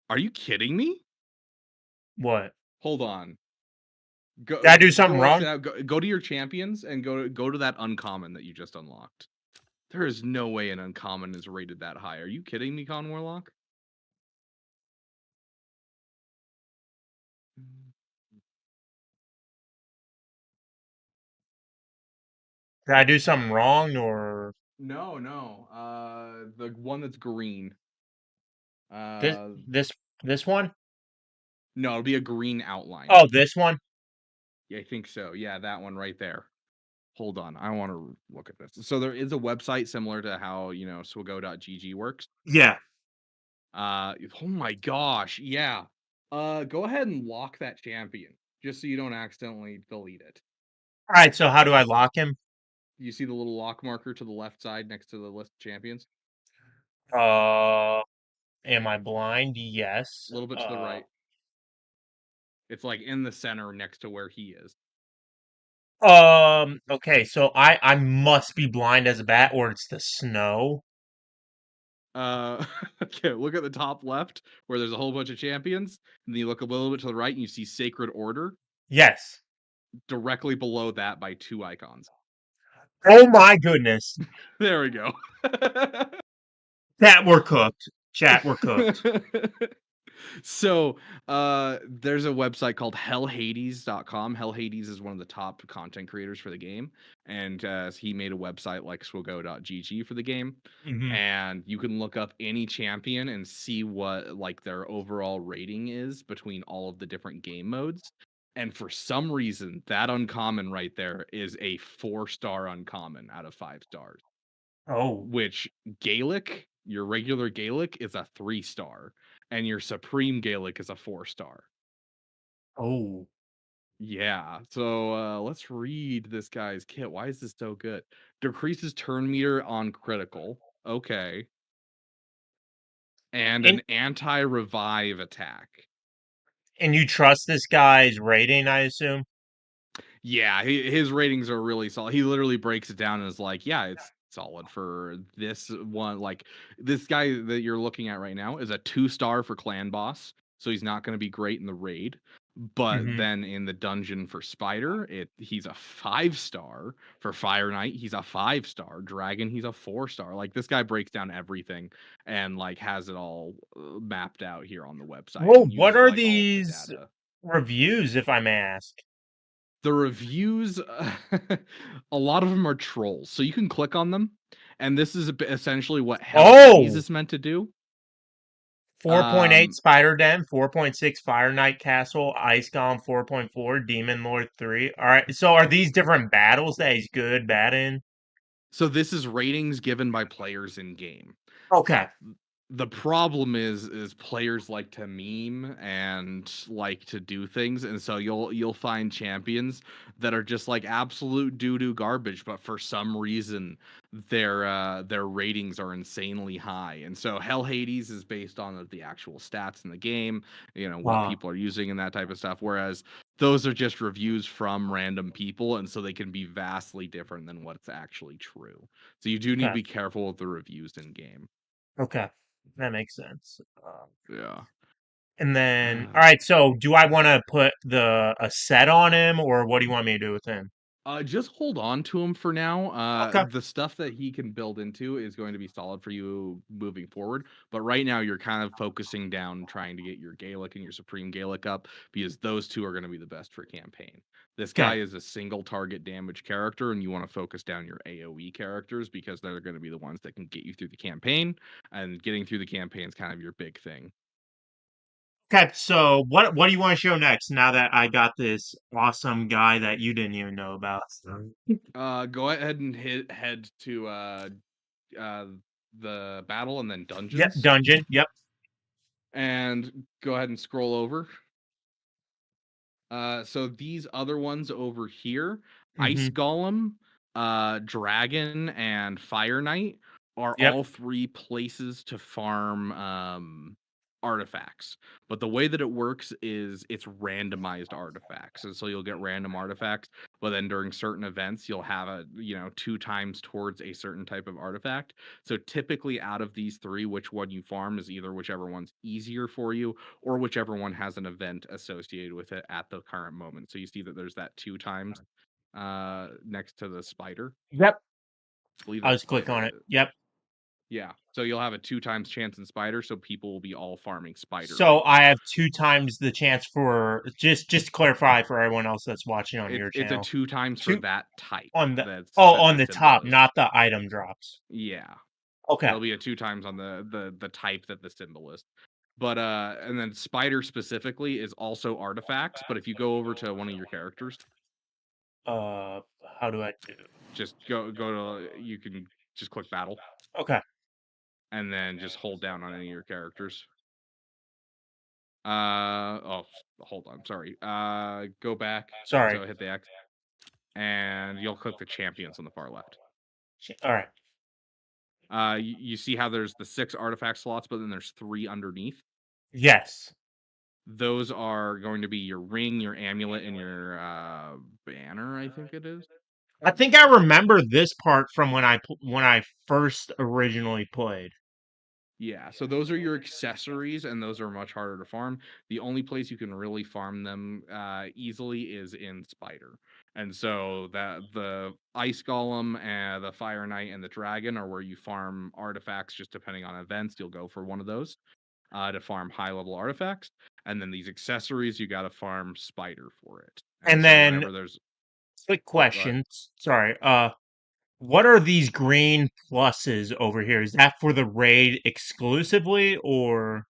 Are you kidding me? What? Hold on. Go, Did I do something wrong? Go to your champions and go to that uncommon that you just unlocked. There is no way an uncommon is rated that high. Are you kidding me, Con Warlock? Did I do something wrong or No. The one that's green. this one? No, it'll be a green outline. Oh, this one? Yeah, I think so. Yeah, that one right there. Hold on, I want to look at this. So there is a website similar to how swigo.gg works. Yeah. Oh my gosh, yeah. Go ahead and lock that champion just so you don't accidentally delete it. All right. So how do I lock him? You see the little lock marker to the left side next to the list of champions? Am I blind? Yes. A little bit to the right. It's like in the center next to where he is. Okay, so I must be blind as a bat, or it's the snow. Okay, look at the top left where there's a whole bunch of champions, and then you look a little bit to the right and you see Sacred Order. Yes. Directly below that by 2 icons. Oh my goodness. There we go. Chat, we're cooked. Chat, we're cooked. So there's a website called hellhades.com. Hellhades is one of the top content creators for the game, and he made a website like swigo.gg for the game. Mhm. And you can look up any champion and see what like their overall rating is between all of the different game modes. And for some reason, that uncommon right there is a 4-star uncommon out of 5 stars. Oh. Which Gaelic, your regular Gaelic, is a 3-star, and your Supreme Gaelic is a 4-star. Oh. Yeah. So let's read this guy's kit. Why is this so good? Decreases turn meter on critical. Okay. And an anti-revive attack. And you trust this guy's rating, I assume? Yeah, his ratings are really solid. He literally breaks it down and is like, yeah, it's solid for this one. Like, this guy that you're looking at right now is a 2-star for clan boss, so he's not going to be great in the raid. But Mhm. then in the dungeon for Spider, he's a 5-star. For Fire Knight, he's a 5-star. Dragon, he's a 4-star. Like, this guy breaks down everything and like has it all mapped out here on the website. Well, and what uses, are like, all of the these data. reviews, if I may ask? The reviews, a lot of them are trolls, so you can click on them, and this is essentially what Hellhades is meant to do. 4.8 Spider Den, 4.6 Fire Knight Castle, Ice Golem 4.4, Demon Lord 3. All right, so are these different battles that he's good, bad in? So this is ratings given by players in game. Okay. The problem is players like to meme and like to do things, and so you'll find champions that are just like absolute doo-doo garbage, but for some reason their ratings are insanely high. And so Hell Hades is based on the actual stats in the game, what people are using and that type of stuff, whereas those are just reviews from random people, and so they can be vastly different than what's actually true. So you do need to be careful with the reviews in game. Okay. That makes sense. Yeah. And then, all right. So, do I want to put a set on him, or what do you want me to do with him? Just hold on to him for now. Okay. The stuff that he can build into is going to be solid for you moving forward. But right now, you're kind of focusing down, trying to get your Gaelic and your Supreme Gaelic up because those two are going to be the best for campaign. This guy Okay. is a single target damage character, and you want to focus down your AoE characters because they're going to be the ones that can get you through the campaign. And getting through the campaign is kind of your big thing. Okay, so what do you want to show next now that I got this awesome guy that you didn't even know about? Go ahead and head to uh, the battle and then Yep, dungeons. dungeon. Yep. And go ahead and scroll over. So these other ones over here, Ice Mm-hmm. Golem, Dragon, and Fire Knight are Yep. all three places to farm artifacts. But the way that it works is it's randomized artifacts. And so you'll get random artifacts, but then during certain events, you'll have 2 times towards a certain type of artifact. So typically out of these three, which one you farm is either whichever one's easier for you or whichever one has an event associated with it at the current moment. So you see that there's that 2 times next to the spider. Yep. I believe I'll that's just click on it. Yep. yeah. So you'll have a 2 times chance in spider, so people will be all farming spider So right now. I have 2 times the chance for just to clarify for everyone else that's watching on your It's a channel. 2 times for Two that type. on the That's on the the symbol top, is. not the item drops. Yeah. Okay. It'll be a 2 times on the type that the symbol is. But and then spider specifically is also artifacts, but if you go over to one of your characters, How do I do? just go to you can just click battle Okay. and then just hold down on any of your characters. Hold on, sorry. Go back. Sorry. So hit the X and you'll click the champions on the far left. All right. You see how there's the 6 artifact slots, but then there's 3 underneath. Yes. Those are going to be your ring, your amulet, and your banner. I think it is. I think I remember this part from when I first originally played. Yeah, so those are your accessories, and those are much harder to farm. The only place you can really farm them easily is in Spider. And so that the Ice Golem and the Fire Knight and the Dragon are where you farm artifacts just depending on events. You'll go for one of those to farm high-level artifacts. And then these accessories, you got to farm Spider for it. And And so then whenever there's... quick Oh, go ahead. question. Sorry. What are these green pluses over here? Is that for the raid exclusively or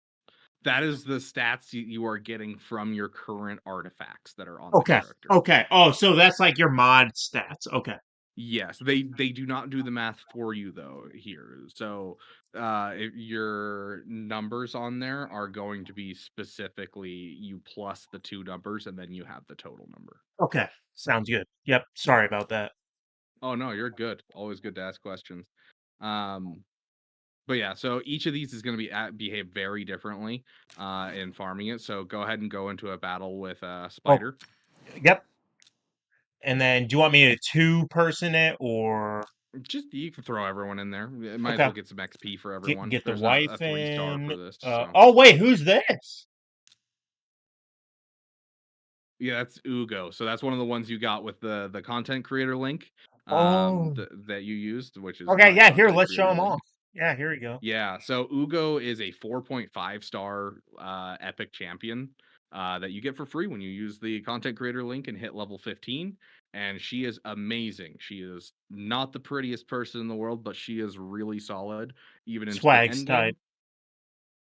That is the stats you are getting from your current artifacts that are on the Okay. character. Okay. Oh, so that's like your mod stats. Okay. Yes, they do not do the math for you though here. So if your numbers on there are going to be specifically you plus the 2 numbers and then you have the total number. Okay. Sounds good. Yep. Sorry about that. Oh no, you're good. Always good to ask questions. But yeah, so each of these is going to be behave very differently in farming it. So go ahead and go into a battle with Spider. Yep. And then do you want me to 2-person it or Just you can throw everyone in there. It might as okay. well get some XP for everyone. Get the There's wife a 3-star in? for this. So. Oh wait, who's this? Yeah, that's Ugo. So that's one of the ones you got with the content creator link Oh. that you used, which is Okay, my yeah, here, content let's show creator them link. off. Yeah, here we go. Yeah, so Ugo is a 4.5-star epic champion that you get for free when you use the content creator link and hit level 15. And she is amazing. She is not the prettiest person in the world, but she is really solid, even into the Swags end type.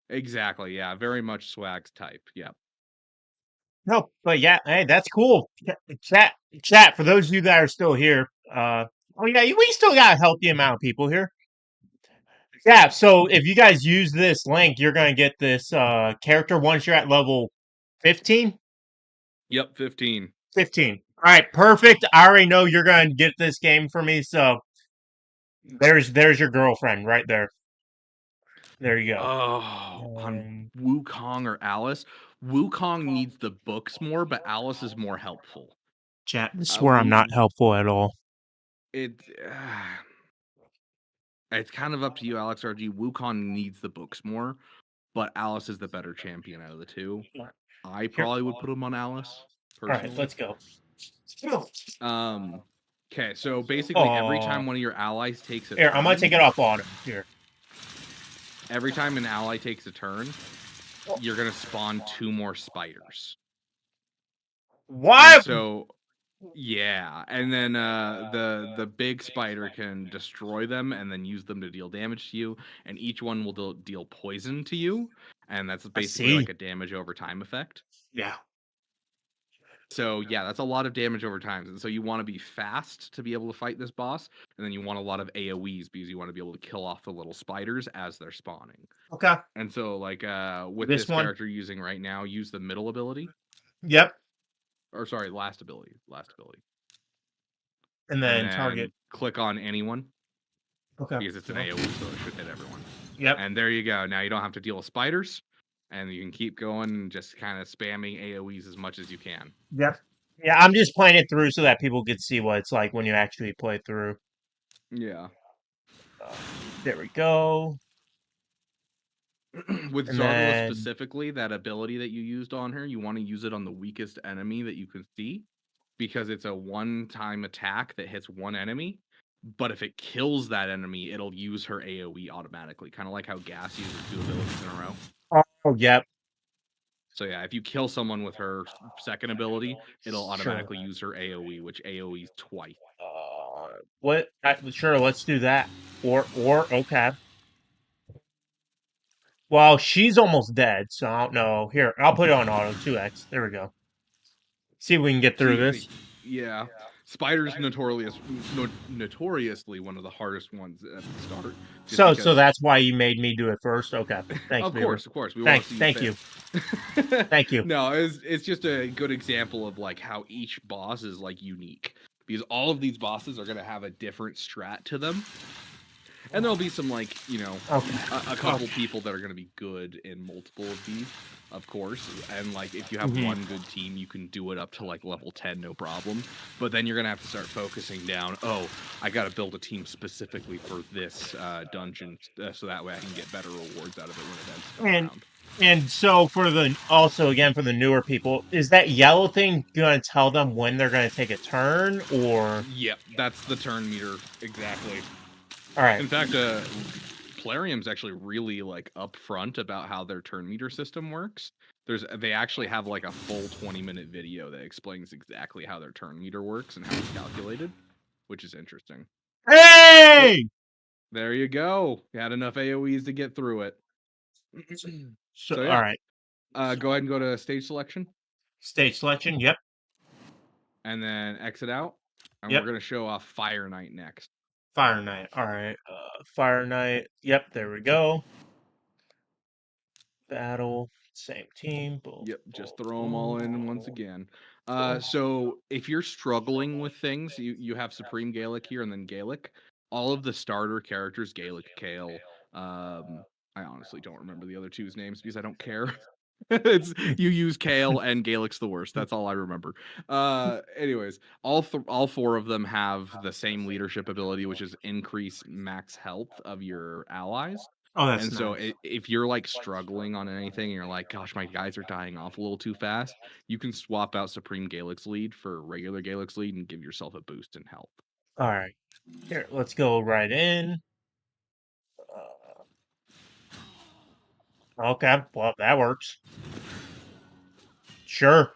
game. Exactly, yeah, very much swags type. Yeah. No, but yeah, hey, that's cool. Chat, for those of you that are still here, oh yeah, we still got a healthy amount of people here. Yeah, so if you guys use this link, you're gonna get this character once you're at level 15? Yep, 15. 15. Alright, perfect. I already know you're gonna get this game for me, so there's your girlfriend right there. There you go. Oh, on Wukong or Alice. Wukong needs the books more, but Alice is more helpful. Chat, I swear I'm not helpful at all. It's kind of up to you, Alex RG. Wukong needs the books more, but Alice is the better champion out of the two. I probably would put him on Alice personally. Alright, let's go. Okay, so basically every Oh, time one of your allies takes a here, I'm gonna take turn, it off auto. Here. every time an ally takes a turn, Oh. you're gonna spawn 2 more spiders. And What? so yeah, and then the big spider can destroy them and then use them to deal damage to you, and each one will deal poison to you, and that's I basically like see. a damage over time effect. Yeah. So yeah, that's a lot of damage over time. And so you want to be fast to be able to fight this boss, and then you want a lot of AoEs because you want to be able to kill off the little spiders as they're spawning. Okay. And so like with This this one. character using right now, use the middle ability. Yep. Or sorry, last ability. And And then target. then click on anyone Okay. because it's an AoE, so it should hit everyone. Yep. And there you go. Now you don't have to deal with spiders, and you can keep going and just kind of spamming AoEs as much as you can. Yep. Yeah, I'm just playing it through so that people could see what it's like when you actually play through. Yeah. There we go. With And Zargula then specifically, that ability that you used on her, you want to use it on the weakest enemy that you can see because it's a one-time attack that hits one enemy. But if it kills that enemy, it'll use her AoE automatically, kind of like how Gas uses 2 abilities in a row. oh, yep. So yeah, if you kill someone with her second ability, it'll Sure. automatically use her AoE, which AoEs twice. What? Sure, let's do that. Or okay. Well, she's almost dead, so I don't know. Here, I'll put it on auto 2x. There we go. See if we can get through this. Yeah. Spiders notoriously one of the hardest ones at the start. So that's why you made me do it first. Okay, thanks, Of Beaver. course. We want to see Thank you. Thank you. No, it's just a good example of like how each boss is like unique because all of these bosses are gonna have a different strat to them, and there'll be some like a couple people that are gonna be good in multiple of these, of course. And like if you have one good team, you can do it up to like level 10, no problem. But then you're gonna have to start focusing down. Oh, I gotta build a team specifically for this dungeon, so that way I can get better rewards out of it when events come around. And so for the newer people, is that yellow thing going to tell them when they're going to take a turn, or? Yep, that's the turn meter exactly. All right. In fact, Plarium's actually really like upfront about how their turn meter system works. They actually have like a full 20-minute video that explains exactly how their turn meter works and how it's calculated, which is interesting. Hey! There you go. You had enough AoEs to get through it. So yeah. All right. Go ahead and go to stage selection. Stage selection, yep. And then exit out. And Yep. we're going to show off Fire Knight next. Fire Knight. All right. Fire Knight. Yep, there we go. Battle. Same team. Boom, yep, just throw them all in once again. So if you're struggling with things, you have Supreme Gaelic here and then Gaelic. All of the starter characters, Gaelic, Kale, I honestly don't remember the other two's names because I don't care. You use Kale and Gaelic's the worst. That's all I remember. Anyways, all 4 of them have the same leadership ability, which is increase max health of your allies. Oh, that's and so nice. if you're like struggling on anything and you're like, gosh, my guys are dying off a little too fast, you can swap out Supreme Gaelic's lead for regular Gaelic's lead and give yourself a boost in health. All right. Here, let's go right in. Okay, well, that works. Sure.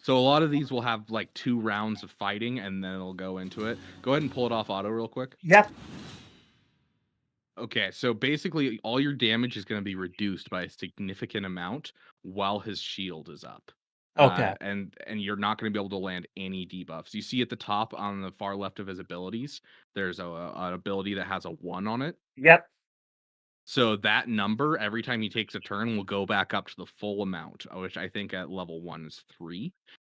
So a lot of these will have like 2 rounds of fighting and then it'll go into it. Go ahead and pull it off auto real quick. Yep. Okay, so basically all your damage is going to be reduced by a significant amount while his shield is up. Okay. And you're not going to be able to land any debuffs. You see at the top on the far left of his abilities, there's an ability that has a 1 on it. Yep. So that number, every time he takes a turn, will go back up to the full amount, which I think at level 1 is 3.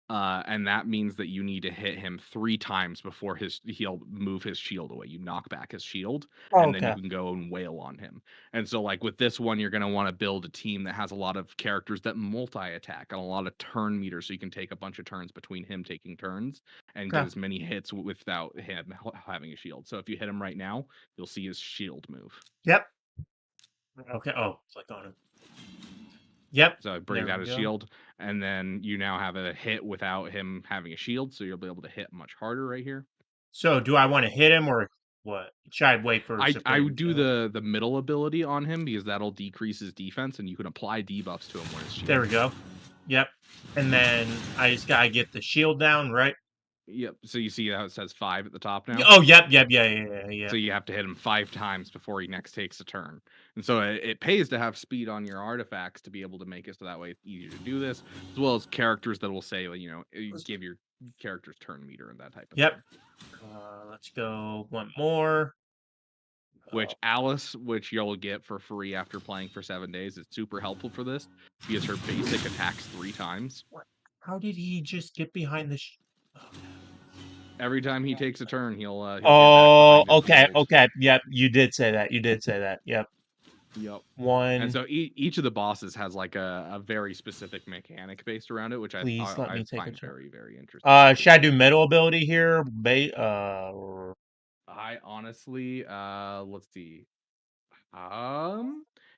And that means that you need to hit him 3 times before he'll move his shield away. You knock back his shield, and then you can go and wail on him. And so, like with this one, you're going to want to build a team that has a lot of characters that multi-attack and a lot of turn meters, so you can take a bunch of turns between him taking turns and get as many hits without him having a shield. So if you hit him right now, you'll see his shield move. Yep. Okay. Oh, click on him. Yep. So it brings out his shield, and then you now have a hit without him having a shield, so you'll be able to hit much harder right here. So do I want to hit him or what? Should I wait for I Supreme would do Chill? the middle ability on him because that'll decrease his defense, and you can apply debuffs to him when it's There we shielded. go. Yep. And then I just gotta get the shield down, right? Yep. So you see how it says 5 at the top now? Oh, yep, yeah. So you have to hit him 5 times before he next takes a turn. And so it pays to have speed on your artifacts to be able to make it so that way it's easier to do this, as well as characters that will say, give your character's turn meter and that type of Yep. thing. Let's go one more. Which Alice, which you'll get for free after playing for 7 days, is super helpful for this because her basic attacks 3 times. How did he just get behind the? Every time he takes a turn, he'll get back Oh, behind his okay, damage. okay. Yep, you did say that. Yep. Yep. One. And so each of the bosses has like a very specific mechanic based around it, which I Please let me take a find turn. very, very interesting. Should I do middle ability here? I honestly, let's see.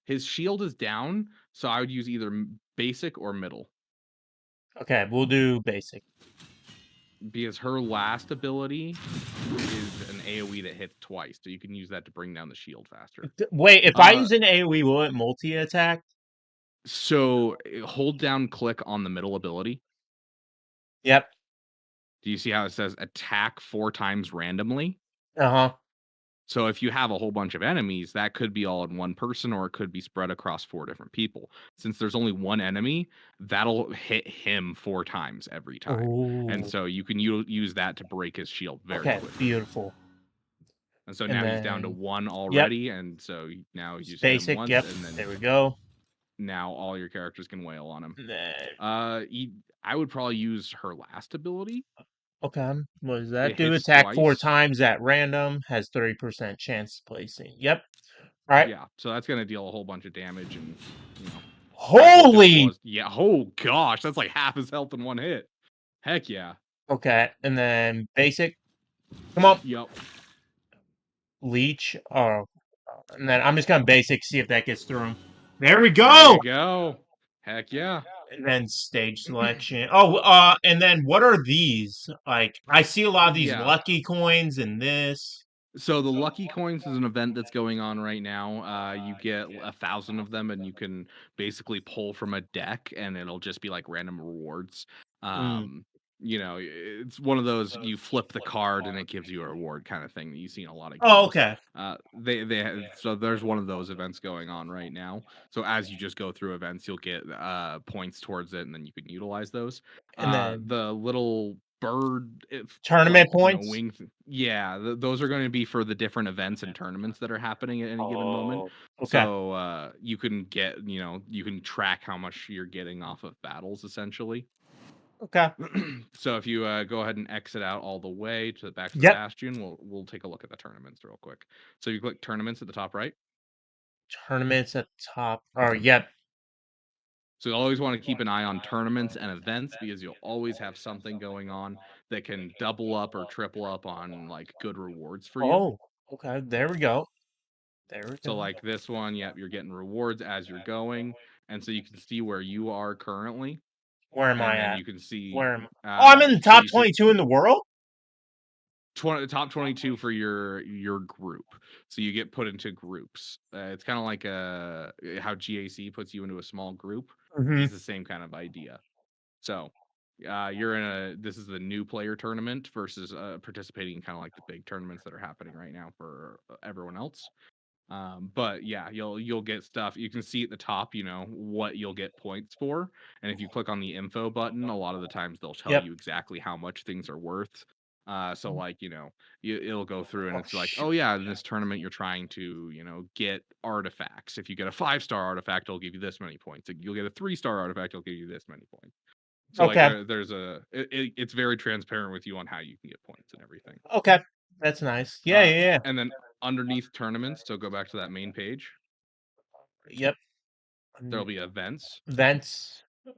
His shield is down, so I would use either basic or middle. Okay, we'll do basic. Because her last ability is an AoE that hits twice, so you can use that to bring down the shield faster. Wait, if I use an AoE, will it multi-attack? So hold down, click on the middle ability. Yep. Do you see how it says attack 4 times randomly? Uh-huh. So if you have a whole bunch of enemies, that could be all in one person, or it could be spread across 4 different people. Since there's only one enemy, that'll hit him 4 times every time. And so you can use that to break his shield very quickly. Beautiful. And so now he's down to 1 Yep. already, and so now you hit him Basic, once, yep. and then There we go. now all your characters can wail on him. Then- I would probably use her last ability. Okay. What does that It do? hits Attack 4 twice. times at random. Has 30% chance of placing. Yep. All right. Yeah, so that's gonna deal a whole bunch of damage, and Holy! yeah, oh gosh, that's like half his health in one hit. Heck yeah. Okay, and then basic. Come on. Yep. Leech. Oh, and then I'm just gonna basic, see if that gets through him. There we There go. you go. Heck yeah. And then stage selection. Oh, and then what are these? Like, I see a lot of these lucky coins and this. So the lucky coins is an event that's going on right now. You get 1,000 of them, and you can basically pull from a deck, and it'll just be like random rewards. It's one of those you flip the card and it gives you a reward kind of thing that you see in a lot of games. Oh, okay. So there's one of those events going on right now. So as you just go through events, you'll get points towards it, and then you can utilize those. And then the little bird tournament points. Those are going to be for the different events and tournaments that are happening at any given moment. Okay. So you can get, you can track how much you're getting off of battles essentially. Okay. So if you go ahead and exit out all the way to the back to the Yep. bastion, we'll take a look at the tournaments real quick. So you click tournaments at the top right. Tournaments at the top. Oh, yep. So you always want to keep an eye on tournaments and events because you'll always have something going on that can double up or triple up on like good rewards for you. Oh, okay. There we go. So like this one, yep, you're getting rewards as you're going, and so you can see where you are currently. Where am I at? You can see Where am I? Oh, I'm in the top 22 in the world? Top 22 for your group. So you get put into groups. It's kind of like how GAC puts you into a small group. Mm-hmm. It's the same kind of idea. So you're in this is the new player tournament versus participating in kind of like the big tournaments that are happening right now for everyone else. But yeah, you'll get stuff. You can see at the top, what you'll get points for. And if you click on the info button, a lot of the times they'll tell you exactly how much things are worth. So like, it'll go through and it's like, oh yeah, in this tournament you're trying to, get artifacts. If you get a 5-star artifact, it'll give you this many points. You'll get a 3-star artifact, it'll give you this many points. So like it's very transparent with you on how you can get points and everything. Okay. That's nice. Yeah. And then underneath tournaments, so go back to that main page. Yep. There'll be events.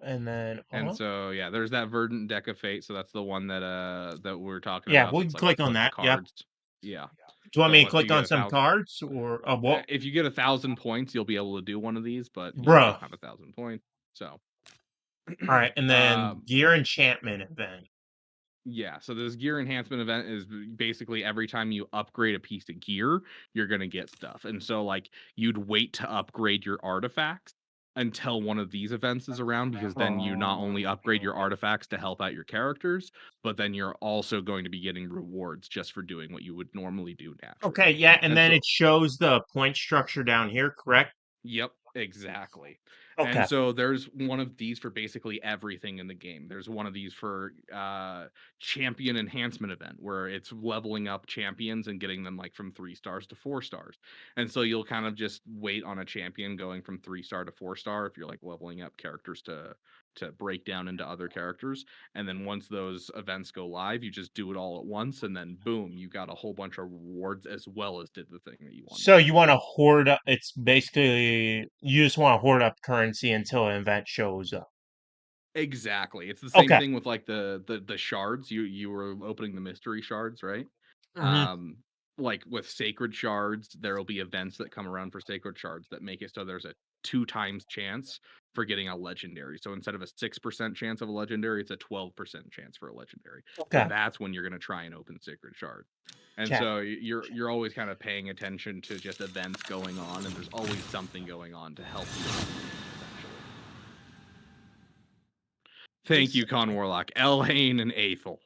And then and so yeah, there's that Verdant Deck of Fate. So that's the one that we're talking about. Yeah, we'll click on that. Yep. Yeah. Do you want me to click on some cards or what? If you get 1,000 points, you'll be able to do one of these, but you don't have 1,000 points. So all right, and then gear enchantment event. Yeah, so this gear enhancement event is basically every time you upgrade a piece of gear, you're gonna get stuff. And so like you'd wait to upgrade your artifacts until one of these events is around, because then you not only upgrade your artifacts to help out your characters, but then you're also going to be getting rewards just for doing what you would normally do naturally. Okay, yeah, and And then so it shows the point structure down here, correct? Yep, exactly. And Okay. so there's one of these for basically everything in the game. There's one of these for champion enhancement event where it's leveling up champions and getting them like from 3 stars to 4 stars. And so you'll kind of just wait on a champion going from 3-star to 4-star if you're like leveling up characters to break down into other characters. And then once those events go live, you just do it all at once, and then boom, you got a whole bunch of rewards as well as did the thing that you wanted So to you do. want to hoard up, it's basically, you just want to hoard up currency until an event shows up. Exactly. It's the same Okay. thing with like the shards. You were opening the mystery shards, right? Mhm. Like with sacred shards, there'll be events that come around for sacred shards that make it so there's a 2 times chance for getting a legendary. So instead of a 6% chance of a legendary, it's a 12% chance for a legendary. So Okay. that's when you're going to try and open sacred shards. And Chat. so you're always kind of paying attention to just events going on, and there's always something going on to help you out, essentially. Thank you, Con Warlock, Elhain, and Aethel.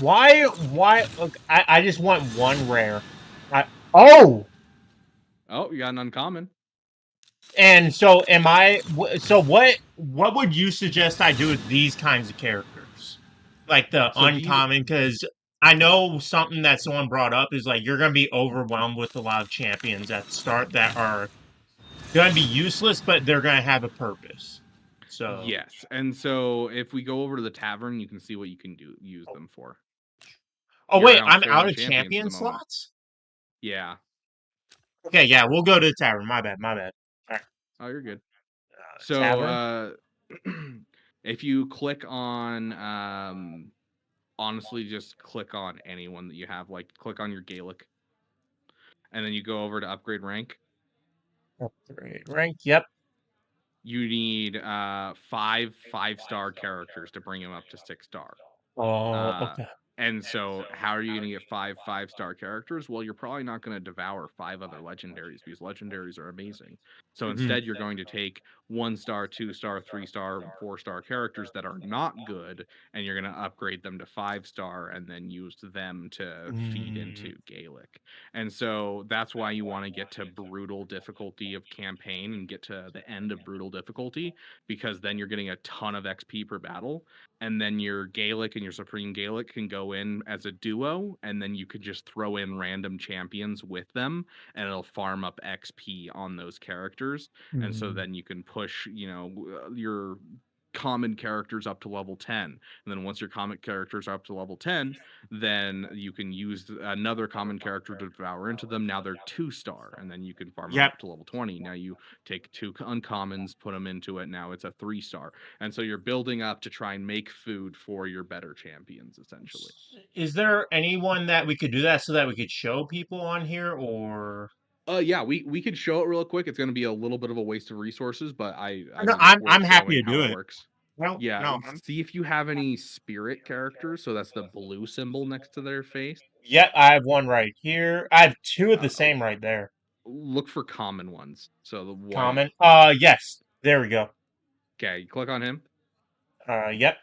Why, look, I just want one rare. Oh! Oh, you got an uncommon. And so so what would you suggest I do with these kinds of characters? Like the So these, uncommon, because I know something that someone brought up is like you're gonna be overwhelmed with a lot of champions at the start that are gonna be useless, but they're gonna have a purpose. So yes, and so if we go over to the tavern, you can see what you can use them for. oh You're wait, now I'm full out on of champions at champion the moment. slots? Yeah. Okay, yeah, we'll go to the tavern. My bad, my bad. All right. Oh, you're good. Tavern. So if you click on honestly just click on anyone that you have, like click on your Gaelic, and then you go over to upgrade rank. Upgrade rank, yep. You need 5-star characters to bring him up to 6-star. Oh, okay. And so how are you going to get 5-star characters? Well, you're probably not going to devour 5 other legendaries, because legendaries are amazing. So instead, you're going to take 1-star, 2-star, 3-star, 4-star characters that are not good, and you're going to upgrade them to 5-star and then use them to feed into Gaelic. And so that's why you want to get to brutal difficulty of campaign and get to the end of brutal difficulty, because then you're getting a ton of XP per battle. And then your Gaelic and your Supreme Gaelic can go in as a duo, and then you could just throw in random champions with them, and it'll farm up XP on those characters. And so then you can push, your common characters up to level 10. And then once your common characters are up to level 10, then you can use another common character to devour into them. Now they're 2-star, and then you can farm them Yep. up to level 20. Now you take 2 uncommons, put them into it. Now it's a 3-star. And so you're building up to try and make food for your better champions, essentially. Is there anyone that we could do that so that we could show people on here, or? Yeah, we could show it real quick. It's going to be a little bit of a waste of resources, but I No, mean, it's worth I'm happy showing to how do it it. works. No, Yeah, no. see if you have any spirit characters. So that's the blue symbol next to their face. Yep, I have one right here. I have 2 of the same right there. Look for common ones. So the white. Common. Yes. There we go. Okay, you click on him. Yep.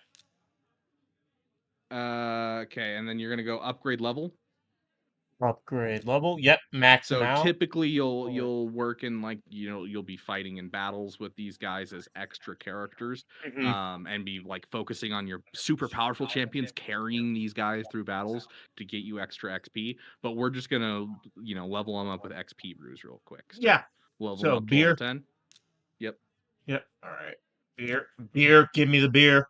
Okay, and then you're gonna go upgrade level. Upgrade level. Yep, max them So out. typically you'll work in like you'll be fighting in battles with these guys as extra characters, and be like focusing on your super powerful champions carrying these guys through battles to get you extra XP. But we're just gonna level them up with XP brews real quick. Yeah. Level So them up to beer. level 10. Yep. Yep. All right. Beer. Give me the beer.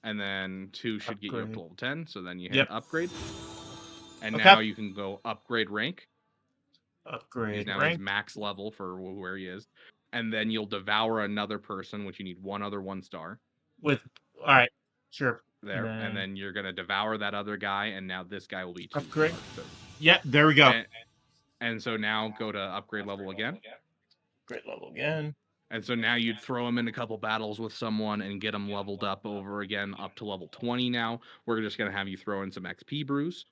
And then 2 should get you up to level 10. So then you hit Yep. upgrade. And Okay. now you can go upgrade rank. Upgrade Now rank. he's max level for where he is. And then you'll devour another person, which you need one other 1-star. All right. Sure. There. And then you're going to devour that other guy. And now this guy will be 2 upgrade. stars. So, yep. There we go. And so now go to upgrade level again. Upgrade level again. And so now you'd throw him in a couple battles with someone and get him leveled up over again up to level 20 now. We're just going to have you throw in some XP brews.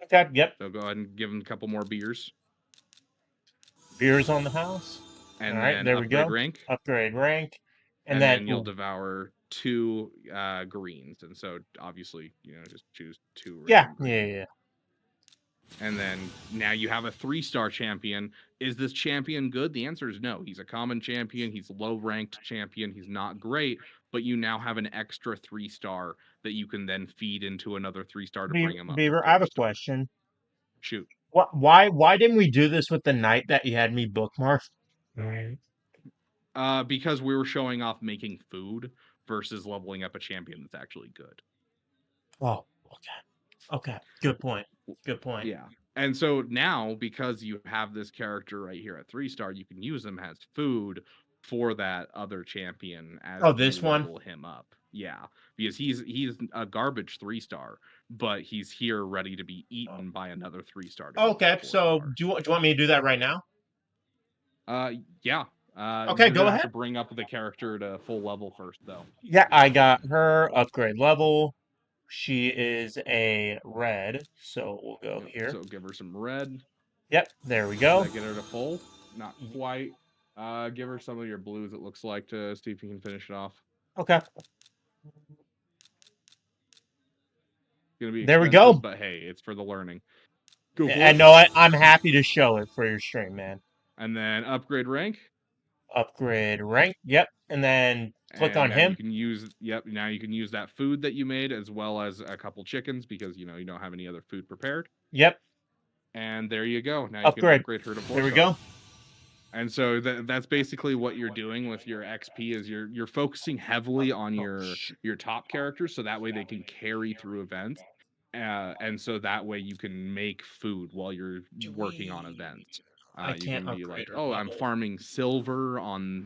Okay, yep. So go ahead and give him a couple more beers. Beers on the house. And All right, then there we upgrade go. rank. Upgrade rank. And then you'll devour 2 greens. And so obviously, just choose 2 random greens. Yeah. And then now you have a 3-star champion. Is this champion good? The answer is no. He's a common champion. He's a low-ranked champion. He's not great, but you now have an extra 3-star that you can then feed into another 3-star to bring him up. Beaver, I have a question. Shoot. Why didn't we do this with the knight that you had me bookmarked? Because we were showing off making food versus leveling up a champion that's actually good. Oh, okay. Good point. Yeah. And so now, because you have this character right here at 3-star, you can use him as food for that other champion as this you one? level him up. Yeah, because he's a garbage 3-star, but he's here ready to be eaten by another 3-star. Okay, so do you want me to do that right now? Yeah. Okay, go ahead. Have to bring up the character to full level first, though. Yeah, I got her upgrade level. She is a red, so we'll go here. So give her some red. Yep, there we go. Get her to full. Not quite. Give her some of your blues, it looks like, to see if you can finish it off. Okay. Gonna be there we go. But hey, it's for the learning. Go for and it. no, I'm happy to show it for your stream, man. And then upgrade rank. Upgrade rank. Yep. And then click on him. You can use now you can use that food that you made as well as a couple chickens because you don't have any other food prepared. Yep. And there you go. Now upgrade. You can upgrade her to 4-star. There we go. And so that's basically what you're doing with your XP is you're focusing heavily on your top characters so that way they can carry through events. And so that way you can make food while you're working on events. I You can't can be upgrade like, her I'm farming silver on,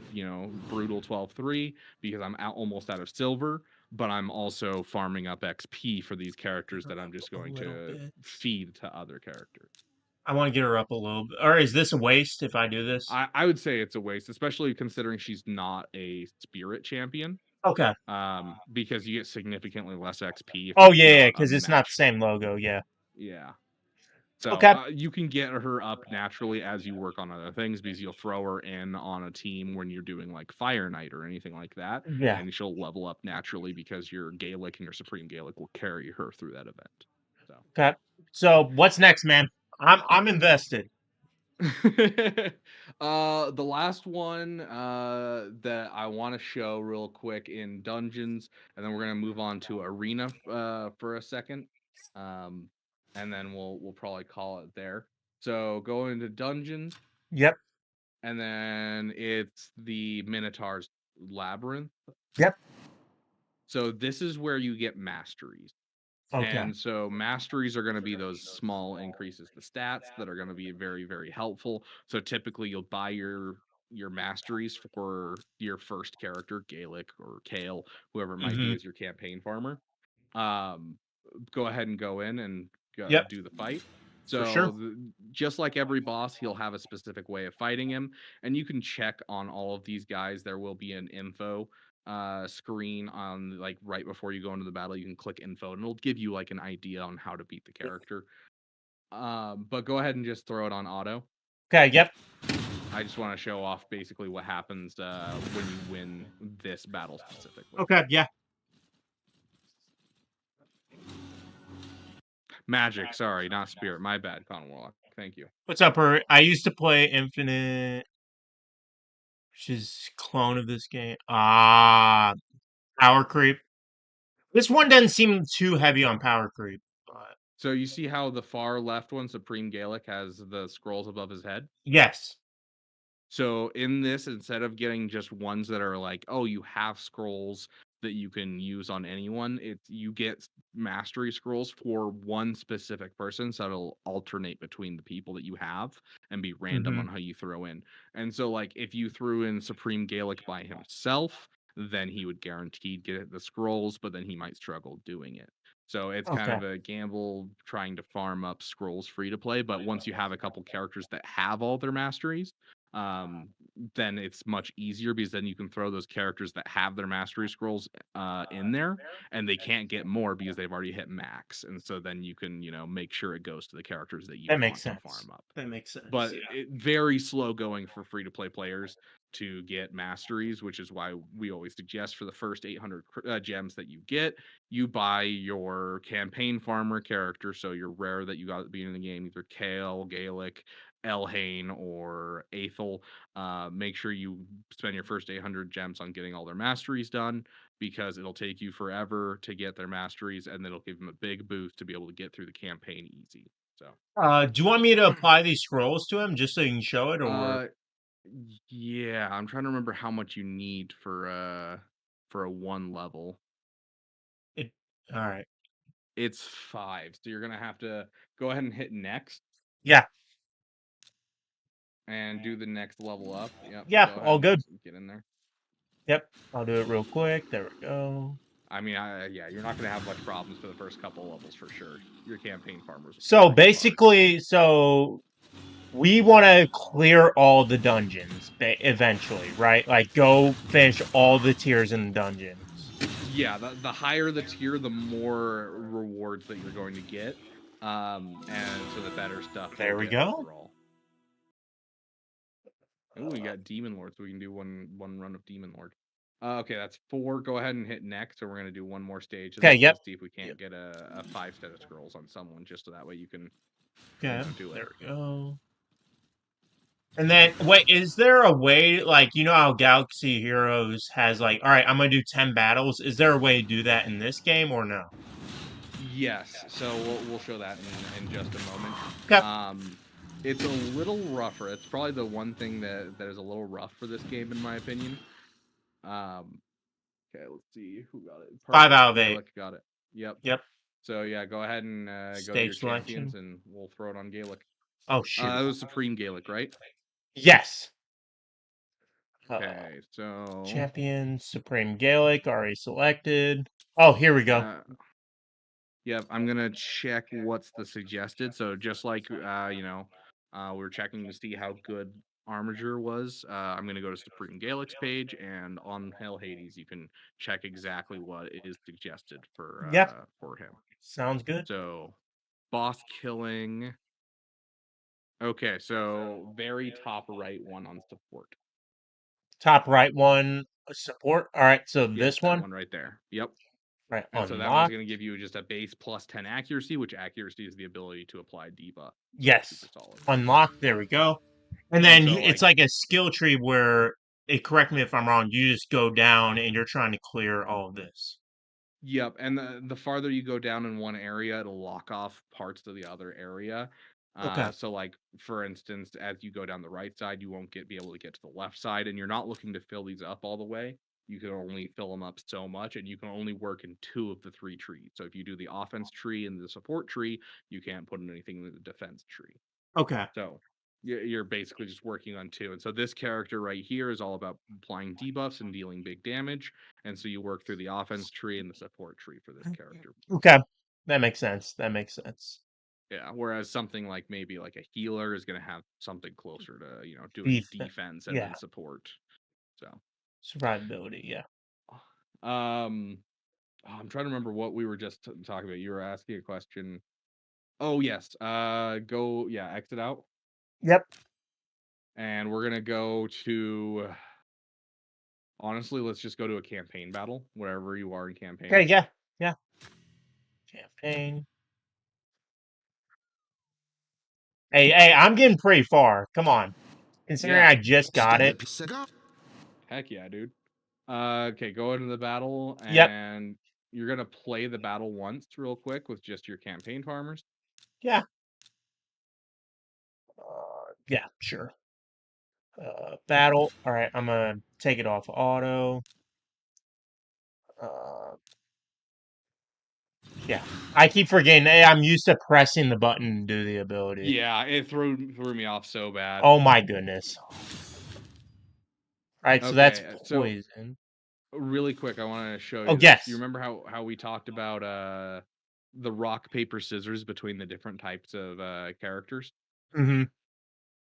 Brutal 12-3 because I'm almost out of silver, but I'm also farming up XP for these characters that I'm just going to feed to other characters. I want to get her up a little bit. Or is this a waste if I do this? I would say it's a waste, especially considering she's not a spirit champion. Okay. Because you get significantly less XP. Oh, yeah, because it's not the same logo, yeah. Yeah. So okay. You can get her up naturally as you work on other things because you'll throw her in on a team when you're doing like Fire Knight or anything like that. Yeah. And she'll level up naturally because your Gaelic and your Supreme Gaelic will carry her through that event. So. Okay. So what's next, man? I'm invested. The last one that I want to show real quick in dungeons, and then we're gonna move on to arena for a second, and then we'll probably call it there. So go into dungeons. Yep. And then it's the Minotaur's Labyrinth. Yep. So this is where you get masteries. Okay. And so masteries are going to be those small increases to stats that are going to be very, very helpful. So typically you'll buy your masteries for your first character, Gaelic or Kale, whoever it might be as your campaign farmer. Go ahead and go in and do the fight. So just like every boss, he'll have a specific way of fighting him. And you can check on all of these guys. There will be an info screen on like right before you go into the battle. You can click info and it'll give you like an idea on how to beat the character. But go ahead and just throw it on auto. Okay, yep. I just want to show off basically what happens when you win this battle specifically. Okay, yeah. Magic, sorry, not spirit. My bad, Con Warlock. Thank you. What's up, her? I used to play Infinite, which is clone of this game. Power creep. This one doesn't seem too heavy on power creep. But... So you see how the far left one, Supreme Gaelic, has the scrolls above his head? Yes. So in this, instead of getting just ones that are like, oh, you have scrolls that you can use on anyone, you get mastery scrolls for one specific person, so it'll alternate between the people that you have and be random on how you throw in. And so like if you threw in Supreme Gaelic by himself, then he would guaranteed get the scrolls, but then he might struggle doing it. So it's kind of a gamble trying to farm up scrolls free to play, but once you have a couple characters that have all their masteries, then it's much easier because then you can throw those characters that have their mastery scrolls in there, and they can't get more because they've already hit max. And so then you can, make sure it goes to the characters that you That want makes to sense. farm up. That makes sense. But Yeah. very slow going for free to play players to get masteries, which is why we always suggest for the first 800 gems that you get, you buy your campaign farmer character. So your rare that you got at the beginning of the game, either Kale, Gaelic, Elhain, or Aethel. Make sure you spend your first 800 gems on getting all their masteries done, because it'll take you forever to get their masteries, and it'll give them a big boost to be able to get through the campaign easy. So, Do you want me to apply these scrolls to him just so you can show it, or yeah, I'm trying to remember how much you need for a 1 level. it? All right. It's 5, so you're gonna have to go ahead and hit next Yeah. and do the next level up. Yep. Yeah. Go ahead All good. and get in there. Yep. I'll do it real quick. There we go. I mean, yeah, you're not gonna have much problems for the first couple levels for sure. Your campaign farmers. So basically, we want to clear all the dungeons eventually, right? Like, go finish all the tiers in the dungeons. Yeah, the higher the tier, the more rewards that you're going to get, and so the better stuff. There we go. Overall. Oh, we got Demon Lord, so we can do one run of Demon Lord. Okay, that's 4. Go ahead and hit next, and we're gonna do one more stage. Okay, yep. See if we can't get a 5 status scrolls on someone, just so that way you can do it. There we go. And then, wait, is there a way, like, you know how Galaxy Heroes has, like, all right, I'm going to do 10 battles. Is there a way to do that in this game or no? Yes, so we'll show that in just a moment. Okay. It's a little rougher. It's probably the one thing that is a little rough for this game, in my opinion. Okay, let's see who got it. 5 out of 8. Got it. Yep. Yep. So yeah, go ahead and go to your Stage selection. champions, and we'll throw it on Gaelic. Oh, shoot. That was Supreme Gaelic, right? Yes. Okay, so champion, Supreme Gaelic, already selected. Oh, here we go. Yep, I'm gonna check what's the suggested. So just like we were checking to see how good Armiger was. I'm gonna go to Supreme Gaelic's page, and on Hell Hades, you can check exactly what is suggested for him. Sounds good. So, boss killing. Okay, so very top right one on support. Top right one, support. All right, so this that one? one right there. Yep. Right, And so that one's going to give you just a base plus 10 accuracy, which accuracy is the ability to apply debuff. Yes. Super solid. Unlocked. There we go. And then so, it's like a skill tree where, correct me if I'm wrong, you just go down and you're trying to clear all of this. Yep, and the farther you go down in one area, it'll lock off parts of the other area. Okay. So, like, for instance, as you go down the right side, you won't be able to get to the left side, and you're not looking to fill these up all the way. You can only fill them up so much, and you can only work in 2 of the 3 trees. So if you do the offense tree and the support tree, you can't put in anything in the defense tree. Okay. So you're basically just working on 2. And so this character right here is all about applying debuffs and dealing big damage. And so you work through the offense tree and the support tree for this character. Okay. That makes sense. Yeah, whereas something like maybe like a healer is going to have something closer to, doing defense and then support. So survivability, yeah. I'm trying to remember what we were just talking about. You were asking a question. Oh, yes. Exit out. Yep. And we're going to go to... Honestly, let's just go to a campaign battle, wherever you are in campaign. Okay, yeah. Campaign. Hey, I'm getting pretty far. Come on. Considering I just got it. Heck yeah, dude. Okay, go into the battle, and you're going to play the battle once real quick with just your campaign farmers. Yeah. Yeah, sure. Battle. All right, I'm going to take it off auto. Yeah, I keep forgetting. I'm used to pressing the button to do the ability. Yeah, it threw me off so bad. Oh my goodness. All right, so that's poison. Really quick, I want to show you. Oh, yes. You remember how we talked about the rock, paper, scissors between the different types of characters? Mm-hmm.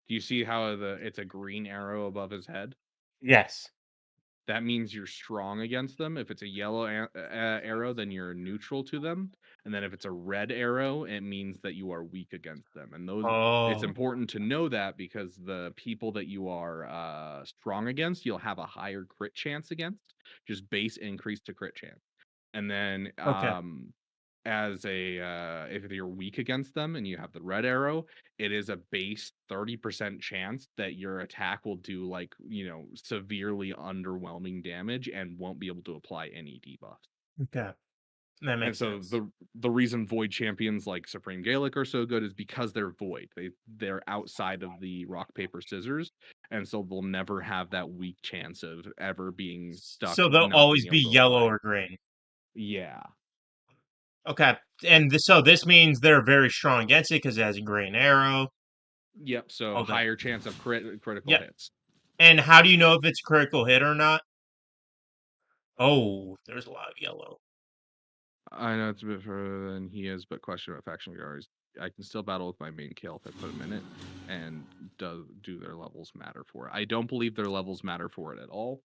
Do you see how it's a green arrow above his head? Yes. That means you're strong against them. If it's a yellow arrow, then you're neutral to them. And then if it's a red arrow, it means that you are weak against them. And it's Oh, important to know that because the people that you are strong against, you'll have a higher crit chance against, just base increase to crit chance. And then okay. as a if you're weak against them and you have the red arrow, it is a base 30% chance that your attack will do like, severely underwhelming damage and won't be able to apply any debuffs. Okay. That And makes so sense. the reason void champions like Supreme Gaelic are so good is because they're void. They're outside of the rock paper scissors, and so they'll never have that weak chance of ever being stuck So they'll not always being be able to yellow apply. or green. Yeah. Okay. And so this means they're very strong against it because it has a green arrow. Yep. So All that. higher chance of critical Yep. hits. And how do you know if it's critical hit or not? Oh, there's a lot of yellow. I know it's a bit further than he is, but question about faction guards. I can still battle with my main kill if I put him in it. And do their levels matter for it? I don't believe their levels matter for it at all.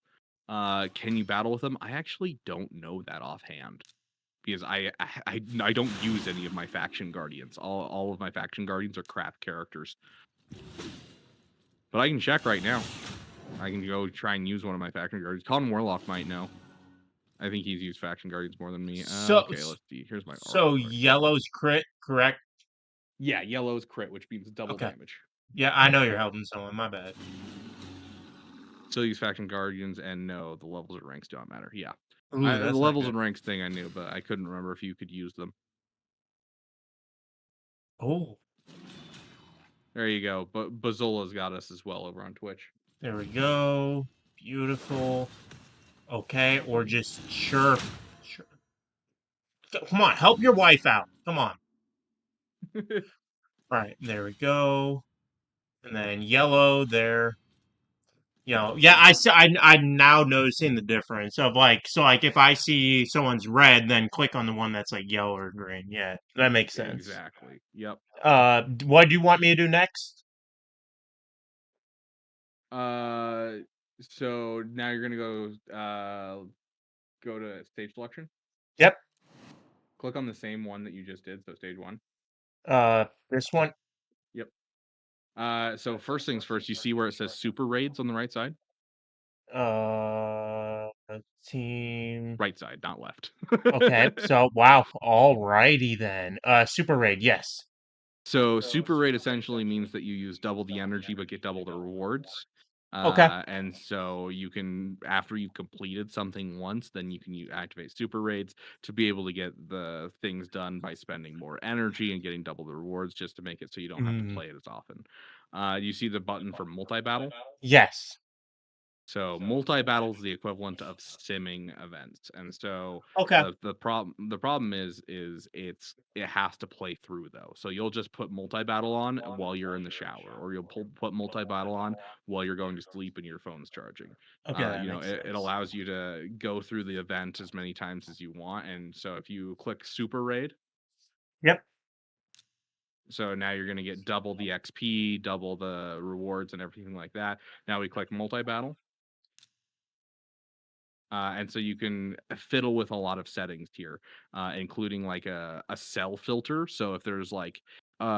Can you battle with them? I actually don't know that offhand because I don't use any of my faction guardians. All of my faction guardians are crap characters. But I can check right now. I can go try and use one of my faction guardians. Colin Warlock might know. I think he's used faction guardians more than me. So Okay, let's see. Here's my so artwork. yellow's crit, correct? Yeah, yellow's crit, which means double Okay. damage. Yeah, I know you're helping someone. My bad. Still use faction guardians, and no, the levels and ranks don't matter. Yeah, Ooh, the that's not levels good. and ranks thing I knew, but I couldn't remember if you could use them. Oh, There you go. But Bazola's got us as well over on Twitch. there we go. Beautiful. Okay, or just sure. Come on, help your wife out. Come on. Right, there we go. And then yellow there. Yeah, I'm now noticing the difference of like if I see someone's red, then click on the one that's like yellow or green. Yeah, that makes sense. Exactly. Yep. What do you want me to do next? So now you're gonna go to stage selection. Yep. Click on the same one that you just did. So stage 1. This one. Yep. So first things first, you see where it says super raids on the right side? Uh, team. Right side, not left. Okay, so wow. Alrighty then. Super raid. Yes. So super raid essentially means that you use double the energy but get double the rewards. Okay. And so you can, after you've completed something once, then you can activate super raids to be able to get the things done by spending more energy and getting double the rewards just to make it so you don't have to play it as often. You see the button for multi-battle? Yes. So multi-battle is the equivalent of simming events, and so Okay. the problem is it has to play through though. So you'll just put multi-battle on while you're in the shower, or you'll put multi-battle on while you're going to sleep and your phone's charging. Okay, that You know, makes it sense. allows you to go through the event as many times as you want, and so if you click Super Raid, Yep. so now you're going to get double the XP, double the rewards, and everything like that. Now we click multi-battle. And so you can fiddle with a lot of settings here, including like a sell filter. So if there's like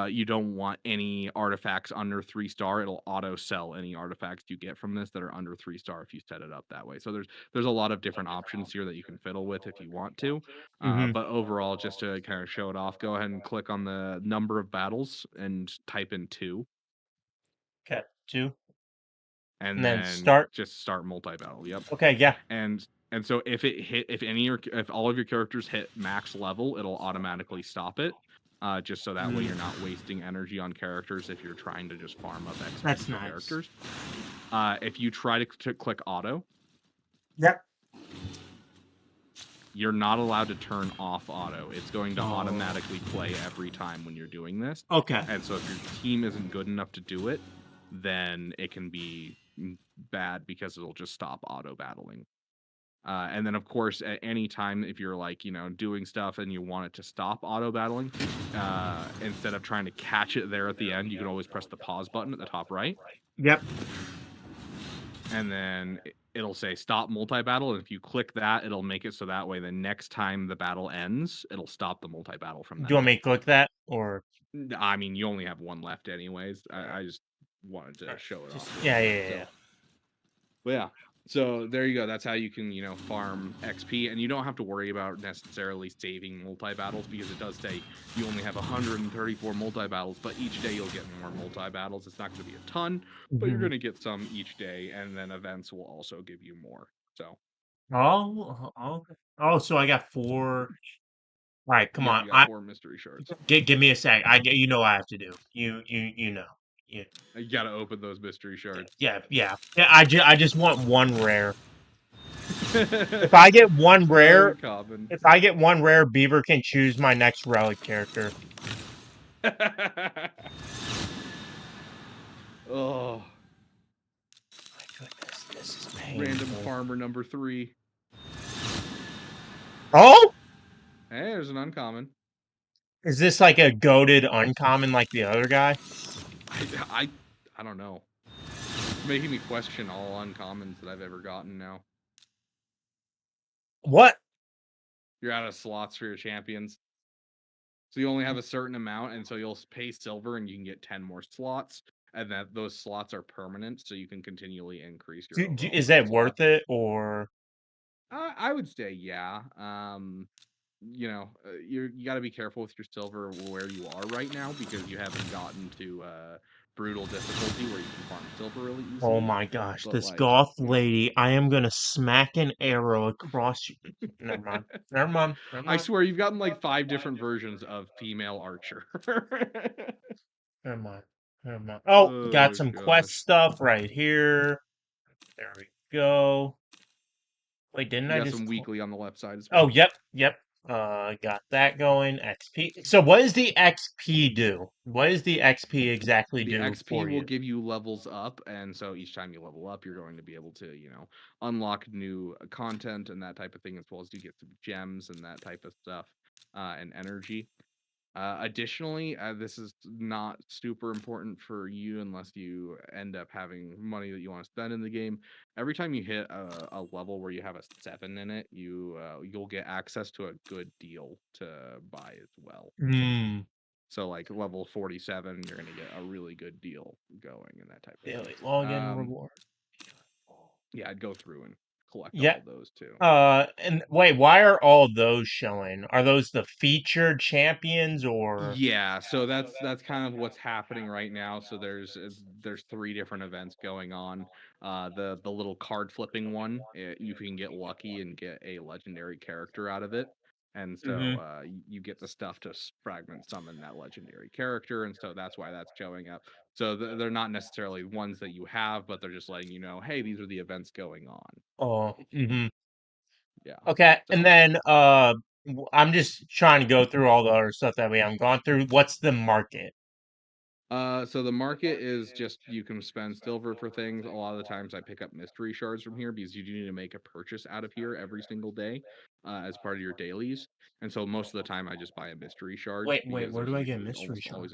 you don't want any artifacts under 3-star, it'll auto sell any artifacts you get from this that are under 3-star if you set it up that way. So there's a lot of different options here that you can fiddle with if you want to. Mm-hmm. But overall, just to kind of show it off, go ahead and click on the number of battles and type in 2, Okay. 2. and And then then start. just start multi-battle. Yep. Okay, yeah. And so if all of your characters hit max level, it'll automatically stop it. Just so that way you're not wasting energy on characters if you're trying to just farm up XP That's for nice. characters. If you try to click auto, Yep. you're not allowed to turn off auto. It's going to automatically play every time when you're doing this. Okay. And so if your team isn't good enough to do it, then it can be bad because it'll just stop auto battling. And then, of course, at any time, if you're like, doing stuff and you want it to stop auto battling, instead of trying to catch it there at the end, you can always press the pause button at the top right. Yep. And then it'll say stop multi-battle. And if you click that, it'll make it so that way the next time the battle ends, it'll stop the multi-battle from Do that. you want me to click that or? I mean, you only have one left anyways. I just wanted to show it off. Yeah. But yeah, so there you go. That's how you can, farm XP, and you don't have to worry about necessarily saving multi-battles, because it does say you only have 134 multi-battles, but each day you'll get more multi-battles. It's not going to be a ton, but you're going to get some each day, and then events will also give you more. So. Oh, so I got 4. All right, come on. You got 4 mystery shards. Give me a sec. You know what I have to do. You know. Yeah. You got to open those mystery shards. Yeah. I just want 1 rare. If I get 1 rare, Beaver can choose my next relic character. Oh. My goodness, this is painful. Random farmer number 3. Oh! Hey, there's an uncommon. Is this like a goated uncommon like the other guy? I don't know. It's making me question all uncommons that I've ever gotten now. What? You're out of slots for your champions. So you only have a certain amount, and so you'll pay silver and you can get 10 more slots, and that those slots are permanent, so you can continually increase your Is that worth it, or? I would say yeah. You got to be careful with your silver where you are right now, because you haven't gotten to brutal difficulty where you can farm silver really easily. Oh my gosh, this goth lady! I am gonna smack an arrow across you. Never mind. I swear you've gotten like 5 different versions of female archer. Never mind. Oh, got some quest stuff right here. There we go. Wait, didn't I just some weekly on the left side as well? Oh, yep. Got that going. XP. So what does the XP do? What does the XP exactly do? The XP will give you levels up, and so each time you level up, you're going to be able to, unlock new content and that type of thing, as well as you get some gems and that type of stuff, and energy. Additionally, this is not super important for you unless you end up having money that you want to spend in the game. Every time you hit a level where you have a 7 in it, you'll get access to a good deal to buy as well. So like level 47, you're gonna get a really good deal going and that type of daily login reward. Yeah, I'd go through and collect all of those too. And wait, why are all those showing? Are those the featured champions, or? Yeah, so that's kind of what's happening right now. So there's 3 different events going on. The little card flipping one, you can get lucky and get a legendary character out of it. And so you get the stuff to fragment summon that legendary character, and so that's why that's showing up. So they're not necessarily ones that you have, but they're just letting you know, hey, these are the events going on. Oh, yeah. Okay, so. And then I'm just trying to go through all the other stuff that we haven't gone through. What's the market? So the market is just, you can spend silver for things. A lot of the times I pick up mystery shards from here, because you do need to make a purchase out of here every single day as part of your dailies. And so most of the time I just buy a mystery shard. Wait, where do I get mystery shards?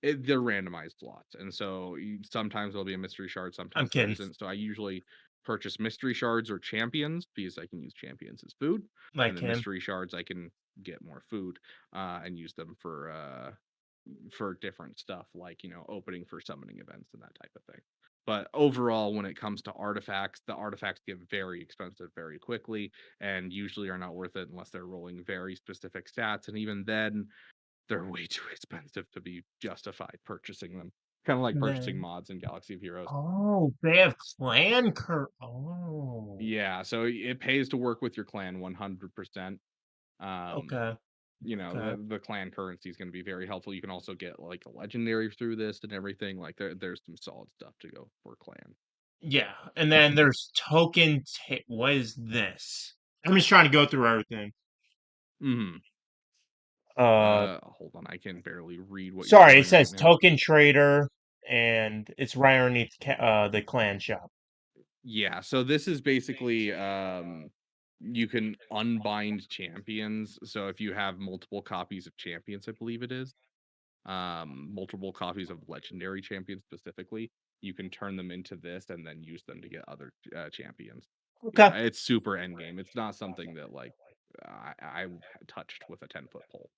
They're randomized slots. And so sometimes there'll be a mystery shard, sometimes there isn't. So I usually purchase mystery shards or champions, because I can use champions as food. And the mystery shards, I can get more food and use them for different stuff, like opening for summoning events and that type of thing. But overall, when it comes to artifacts, the artifacts get very expensive very quickly, and usually are not worth it unless they're rolling very specific stats, and even then they're way too expensive to be justified purchasing them. Kind of like purchasing mods in Galaxy of Heroes. Oh, they have clan Oh. Yeah, so it pays to work with your clan 100%. Okay. The clan currency is going to be very helpful. You can also get like a legendary through this and everything. Like there's some solid stuff to go for clan. Yeah, and then there's token. What is this? I'm just trying to go through everything. Hold on, I can barely read what. Sorry, it says token trader, and it's right underneath the clan shop. Yeah, so this is basically You can unbind champions. So if you have multiple copies of champions, I believe it is, multiple copies of legendary champions specifically, you can turn them into this and then use them to get other champions. Okay. Yeah, it's super endgame. It's not something that like I touched with a 10-foot pole.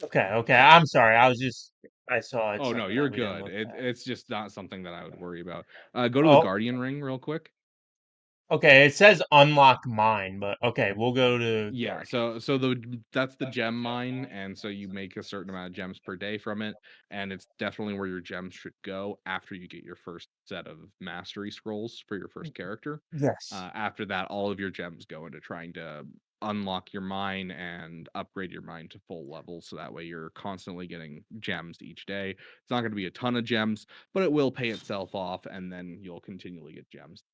Okay. Okay. So, I'm sorry. I saw it's oh no, something you're that we didn't good. look at. It's just not something that I would worry about. Go to the Oh, Guardian Ring real quick. okay. It says unlock mine, but okay, we'll go to Yeah, Guardian. so that's the gem mine, and so you make a certain amount of gems per day from it, and it's definitely where your gems should go after you get your first set of mastery scrolls for your first character. Yes. After that, all of your gems go into trying to unlock your mine and upgrade your mine to full level, so that way you're constantly getting gems each day. It's not going to be a ton of gems, but it will pay itself off, and then you'll continually get gems.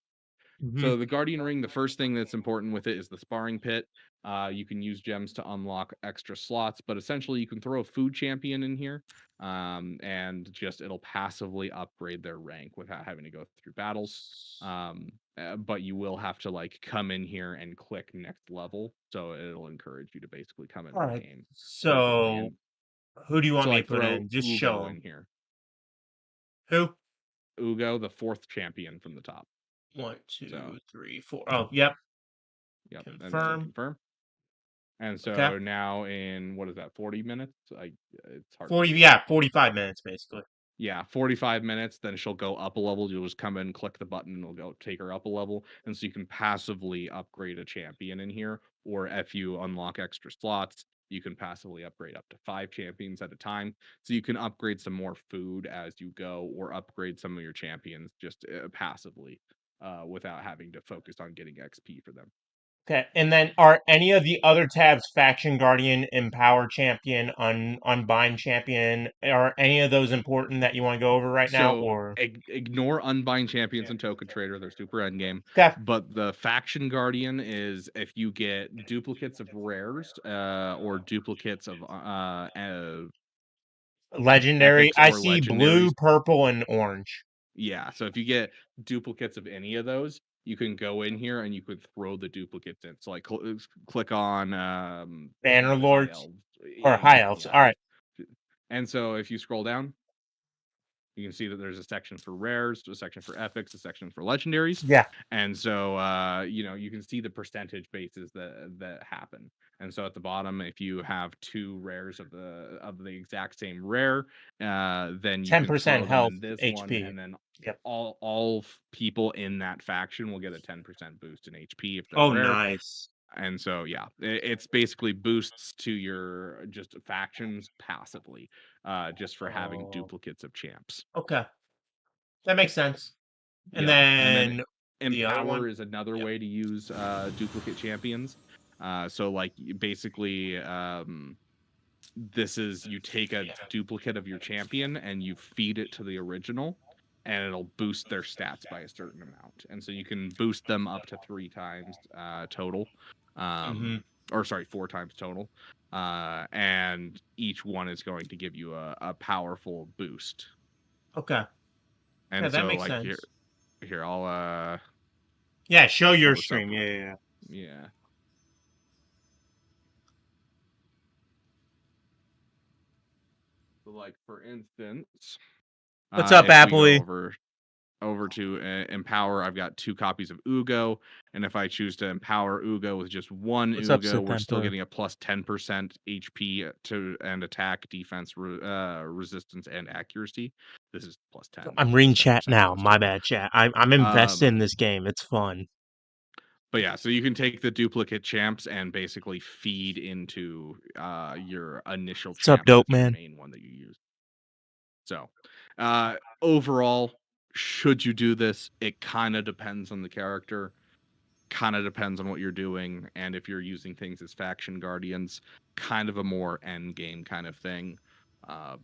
Hmm. So the Guardian Ring, the first thing that's important with it is the sparring pit. You can use gems to unlock extra slots, but essentially you can throw a food champion in here, and just it'll passively upgrade their rank without having to go through battles. But you will have to like come in here and click next level, so it'll encourage you to basically come in All the right. game frequently. So And who do you want so me to like put throw in? Just show Ugo them. in here. Who? Ugo, the fourth champion from the top. One, So two, three, four. Oh, yep. yep, and then Confirm. confirm. And Okay. so now in what is that, 40 minutes? It's hard to 40. do the Yeah, math. 45 minutes basically. Yeah, 45 minutes, then she'll go up a level. You'll just come in, click the button, and it'll go take her up a level. And so you can passively upgrade a champion in here, or if you unlock extra slots, you can passively upgrade up to 5 champions at a time. So you can upgrade some more food as you go, or upgrade some of your champions just passively, without having to focus on getting XP for them. Okay. And then are any of the other tabs Faction Guardian, Empower Champion, Unbind Champion, are any of those important that you want to go over right now? So Or ignore Unbind Champions and Token Trader. They're super endgame. okay. But the Faction Guardian is if you get duplicates of rares, or duplicates of Legendary. epics I or see blue, legendaries. purple, and orange. Yeah, so if you get duplicates of any of those, you can go in here and you could throw the duplicates in. So like click on Banner High Lords Elves. or High Exactly Elves. that. All right. And so if you scroll down, you can see that there's a section for rares, a section for epics, a section for legendaries. Yeah. And so you can see the percentage bases that happen. And so at the bottom, if you have 2 rares of the exact same rare, then you can 10% throw them health in this one, HP. and then Yep. all people in that faction will get a 10% boost in HP if they're Oh, rare. nice. And so yeah, it's basically boosts to your just factions passively, just for having Oh, duplicates of champs. okay. That makes sense. And Yep, and then then the other one. Empower is another Yep. way to use duplicate champions. So like basically, this is you take a duplicate of your champion and you feed it to the original, and it'll boost their stats by a certain amount. And so you can boost them up to 3 times total, Mm-hmm. or sorry, 4 times total. And each one is going to give you a powerful boost. Okay. Yeah, And that so makes like sense. here I'll Yeah, show pull your this up. stream. Yeah, yeah, yeah. Yeah. So, like for instance, What's up, if we go Appley? over to Empower, I've got 2 copies of Ugo, and if I choose to empower Ugo with just 1 What's up, Ugo, we're still September? getting a plus 10% HP to and attack, defense, resistance, and accuracy. This is plus 10. I'm reading It's chat 10% now. boost. My bad, chat. I'm invested in Um, this game. It's fun. but yeah, so you can take the duplicate champs and basically feed into your initial What's up, champ dope that's your man? main one that you use. So, overall, should you do this? It kind of depends on the character, kind of depends on what you're doing, and if you're using things as faction guardians, kind of a more end game kind of thing,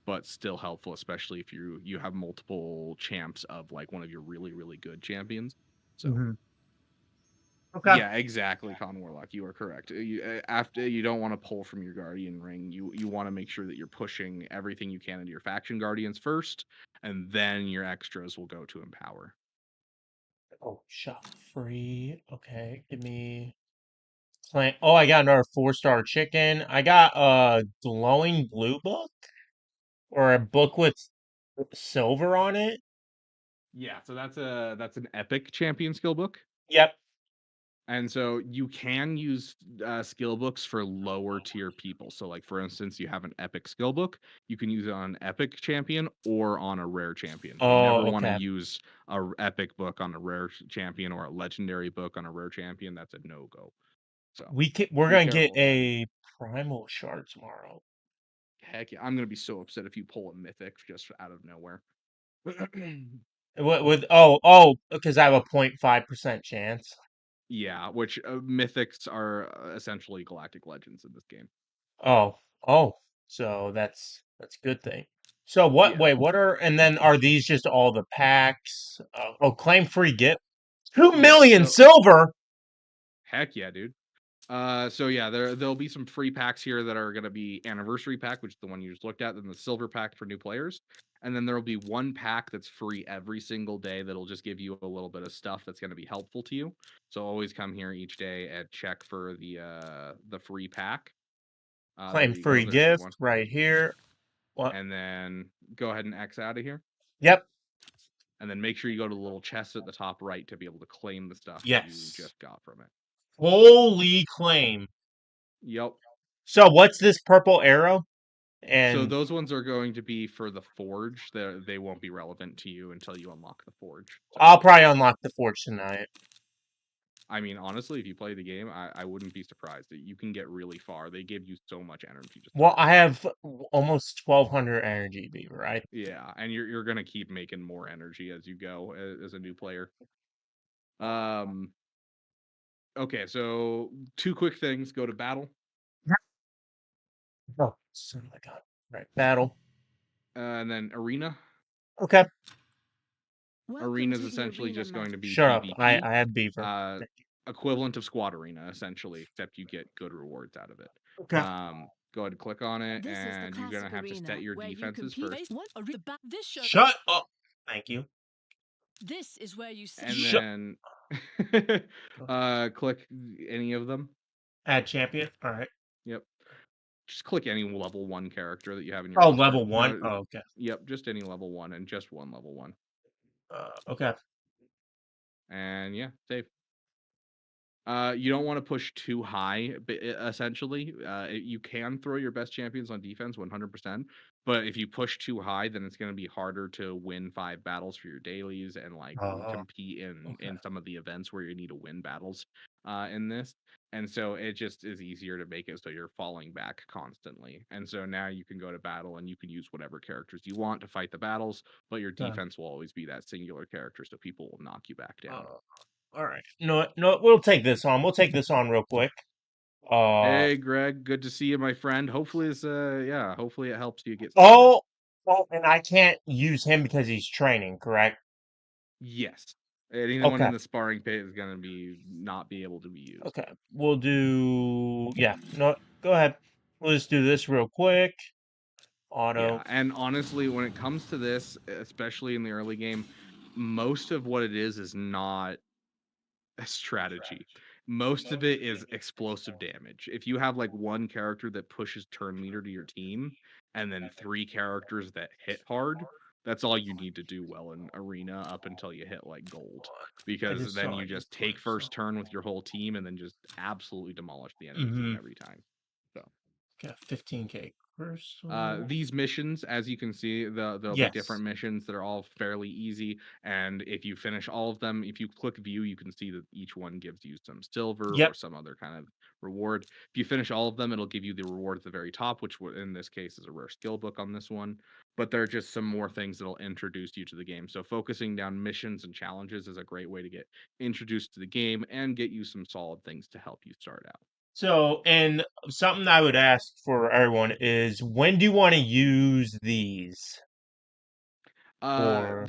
but still helpful, especially if you have multiple champs of like one of your really good champions. So. Mm-hmm. Okay. Yeah, exactly, Con Warlock. You are correct. After you don't want to pull from your Guardian ring. You want to make sure that you're pushing everything you can into your faction Guardians first, and then your extras will go to Empower. Oh, shop free. Okay, give me Oh, I got another 4-star chicken. I got a glowing blue book or a book with silver on it. Yeah, so that's an epic champion skill book. Yep. And so you can use skill books for lower tier people. So, like for instance, you have an epic skill book, you can use it on an epic champion or on a rare champion. You never Oh, want to okay. use a epic book on a rare champion or a legendary book on a rare champion. That's a no go. So We're be gonna get careful of that. a primal shard tomorrow. Heck yeah, I'm gonna be so upset if you pull a mythic just out of nowhere. Because I have a 0.5% chance. Yeah, which mythics are essentially galactic legends in this game. Oh, so that's a good thing. So what? Yeah. Wait, and then are these just all the packs? Claim free gift. 2 million So silver. heck yeah, dude. So yeah, there'll be some free packs here that are gonna be anniversary pack, which is the one you just looked at, then the silver pack for new players, and then there'll be one pack that's free every single day that'll just give you a little bit of stuff that's gonna be helpful to you. So always come here each day and check for the free pack. There Claim you go. free There's the gift one, right here. What? and then go ahead and X out of here, Yep. and then make sure you go to the little chest at the top right to be able to claim the stuff that you Yes. just got from it. Holy claim. Yep. So what's this purple arrow? So And those ones are going to be for the forge. They won't be relevant to you until you unlock the forge. So, I'll probably unlock the forge tonight. I mean, honestly, if you play the game, I wouldn't be surprised that you can get really far. They give you so much energy. Just Well, I have almost 1,200 energy, Beaver, right? yeah, and you're gonna keep making more energy as you go as a new player. Um. Okay, so 2 quick things. Go to battle, Oh, son of a gun. Right, battle. and then arena. Okay. Arena is essentially just going to be Shut up. I PvP. have Beaver. Uh, Equivalent of squad arena, essentially, except you get good rewards out of it. Okay. Go ahead and click on it, This is the and you're gonna classic have to arena set your where you defenses compete. first, This show. Shut up. Thank you. This is where you see. and Shut. then click any of them. Add champion. All right. Yep, just click any level 1 character that you have in your Oh, roster. level 1. No, Oh, okay. yep, just any level 1 and just one level 1, Okay. and yeah, save. You don't want to push too high, essentially. You can throw your best champions on defense 100%, but if you push too high, then it's going to be harder to win 5 battles for your dailies and like compete Okay. in some of the events where you need to win battles in this. And so it just is easier to make it so you're falling back constantly. And so now you can go to battle and you can use whatever characters you want to fight the battles, but your Okay. defense will always be that singular character, so people will knock you back down. All right. No, we'll take this on. We'll take this on real quick. Hey, Greg, good to see you, my friend. Hopefully hopefully it helps you get started. And I can't use him because he's training, correct? Yes. Anyone Okay. in the sparring pit is going to not be able to be used. Okay. We'll do, yeah. No, go ahead. We'll just do this real quick. Auto. Yeah, and honestly, when it comes to this, especially in the early game, most of what it is not a strategy. Most of it is explosive damage. If you have like one character that pushes turn meter to your team and then 3 characters that hit hard, that's all you need to do well in arena up until you hit like gold. Because then you just take first turn with your whole team and then just absolutely demolish the enemy team every time. So Got 15K crystal. these missions, as you can see, there'll be different missions that are all fairly easy. And if you finish all of them, if you click view, you can see that each one gives you some silver Yep. or some other kind of reward. If you finish all of them, it'll give you the reward at the very top, which in this case is a rare skill book on this one. But there are just some more things that'll introduce you to the game. So focusing down missions and challenges is a great way to get introduced to the game and get you some solid things to help you start out. So, and something I would ask for everyone is, when do you want to use these? Or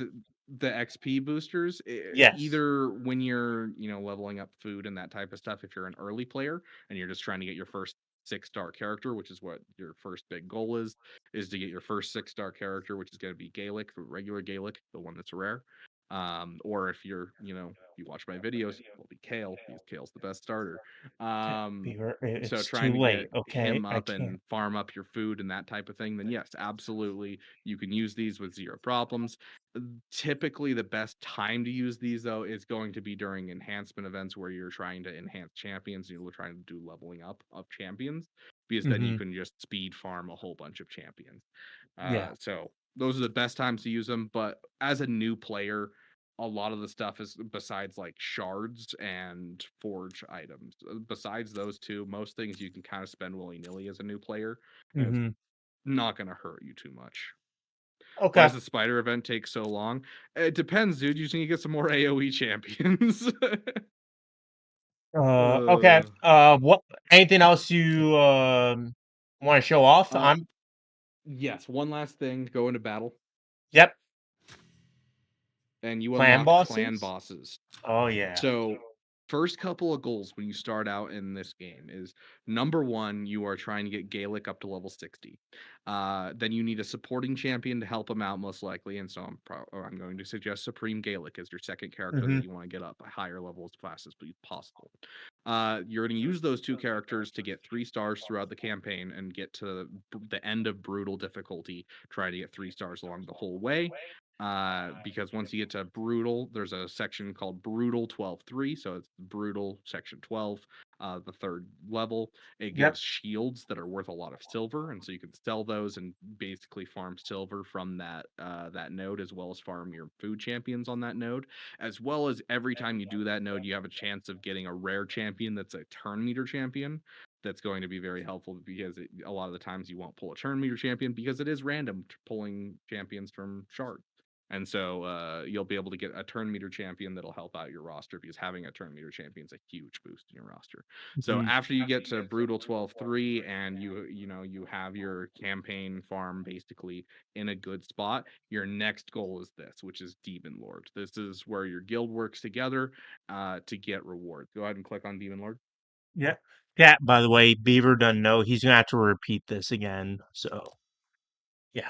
The XP boosters, yes. either when you're, leveling up food and that type of stuff, if you're an early player and you're just trying to get your first 6-star character, which is what your first big goal is to get your first 6-star character, which is going to be Gaelic, the regular Gaelic, the one that's rare. Or if you're, you watch my videos, will be Kale, because Kale's the best starter. Beaver, So it's trying too to late. get Okay, him I up can't. and farm up your food and that type of thing, then yes, absolutely, you can use these with zero problems. Typically, the best time to use these though is going to be during enhancement events where you're trying to enhance champions. You're trying to do leveling up of champions, because then you Mm-hmm. can just speed farm a whole bunch of champions. Yeah. So those are the best times to use them. But as a new player, a lot of the stuff is besides like shards and forge items. Besides those two, most things you can kind of spend willy nilly as a new player, and it's Mm-hmm. not going to hurt you too much. Why Okay. does the spider event take so long? It depends, dude. You just need to get some more AoE champions. Okay. uh, What? Anything else you want to show off? uh, yes. One last thing to go into battle, Yep. and you Clan unlock clan bosses. bosses. Oh yeah. So, first couple of goals when you start out in this game is number one, you are trying to get Gaelic up to level 60. Then you need a supporting champion to help him out, most likely. And so I'm going to suggest Supreme Gaelic as your second character Mm-hmm. that you want to get up a higher level as fast as possible. You're going to use those two characters to get 3 stars throughout the campaign and get to the end of brutal difficulty, trying to get 3 stars along the whole way. Because once you get to brutal, there's a section called brutal 12-3, so it's brutal section 12, the third level. It Yep. gives shields that are worth a lot of silver, and so you can sell those and basically farm silver from that node, as well as farm your food champions on that node. As well as every time you do that node, you have a chance of getting a rare champion that's a turn meter champion. That's going to be very helpful, because a lot of the times you won't pull a turn meter champion because it is random pulling champions from shards. And so you'll be able to get a turn meter champion that'll help out your roster, because having a turn meter champion is a huge boost in your roster. So Mm-hmm. after you get to brutal 12-3 and you have your campaign farm basically in a good spot, your next goal is this, which is Demon Lord. This is where your guild works together to get rewards. Go ahead and click on Demon Lord. Yep. Yeah. By the way, Beaver doesn't know. He's gonna have to repeat this again. So yeah.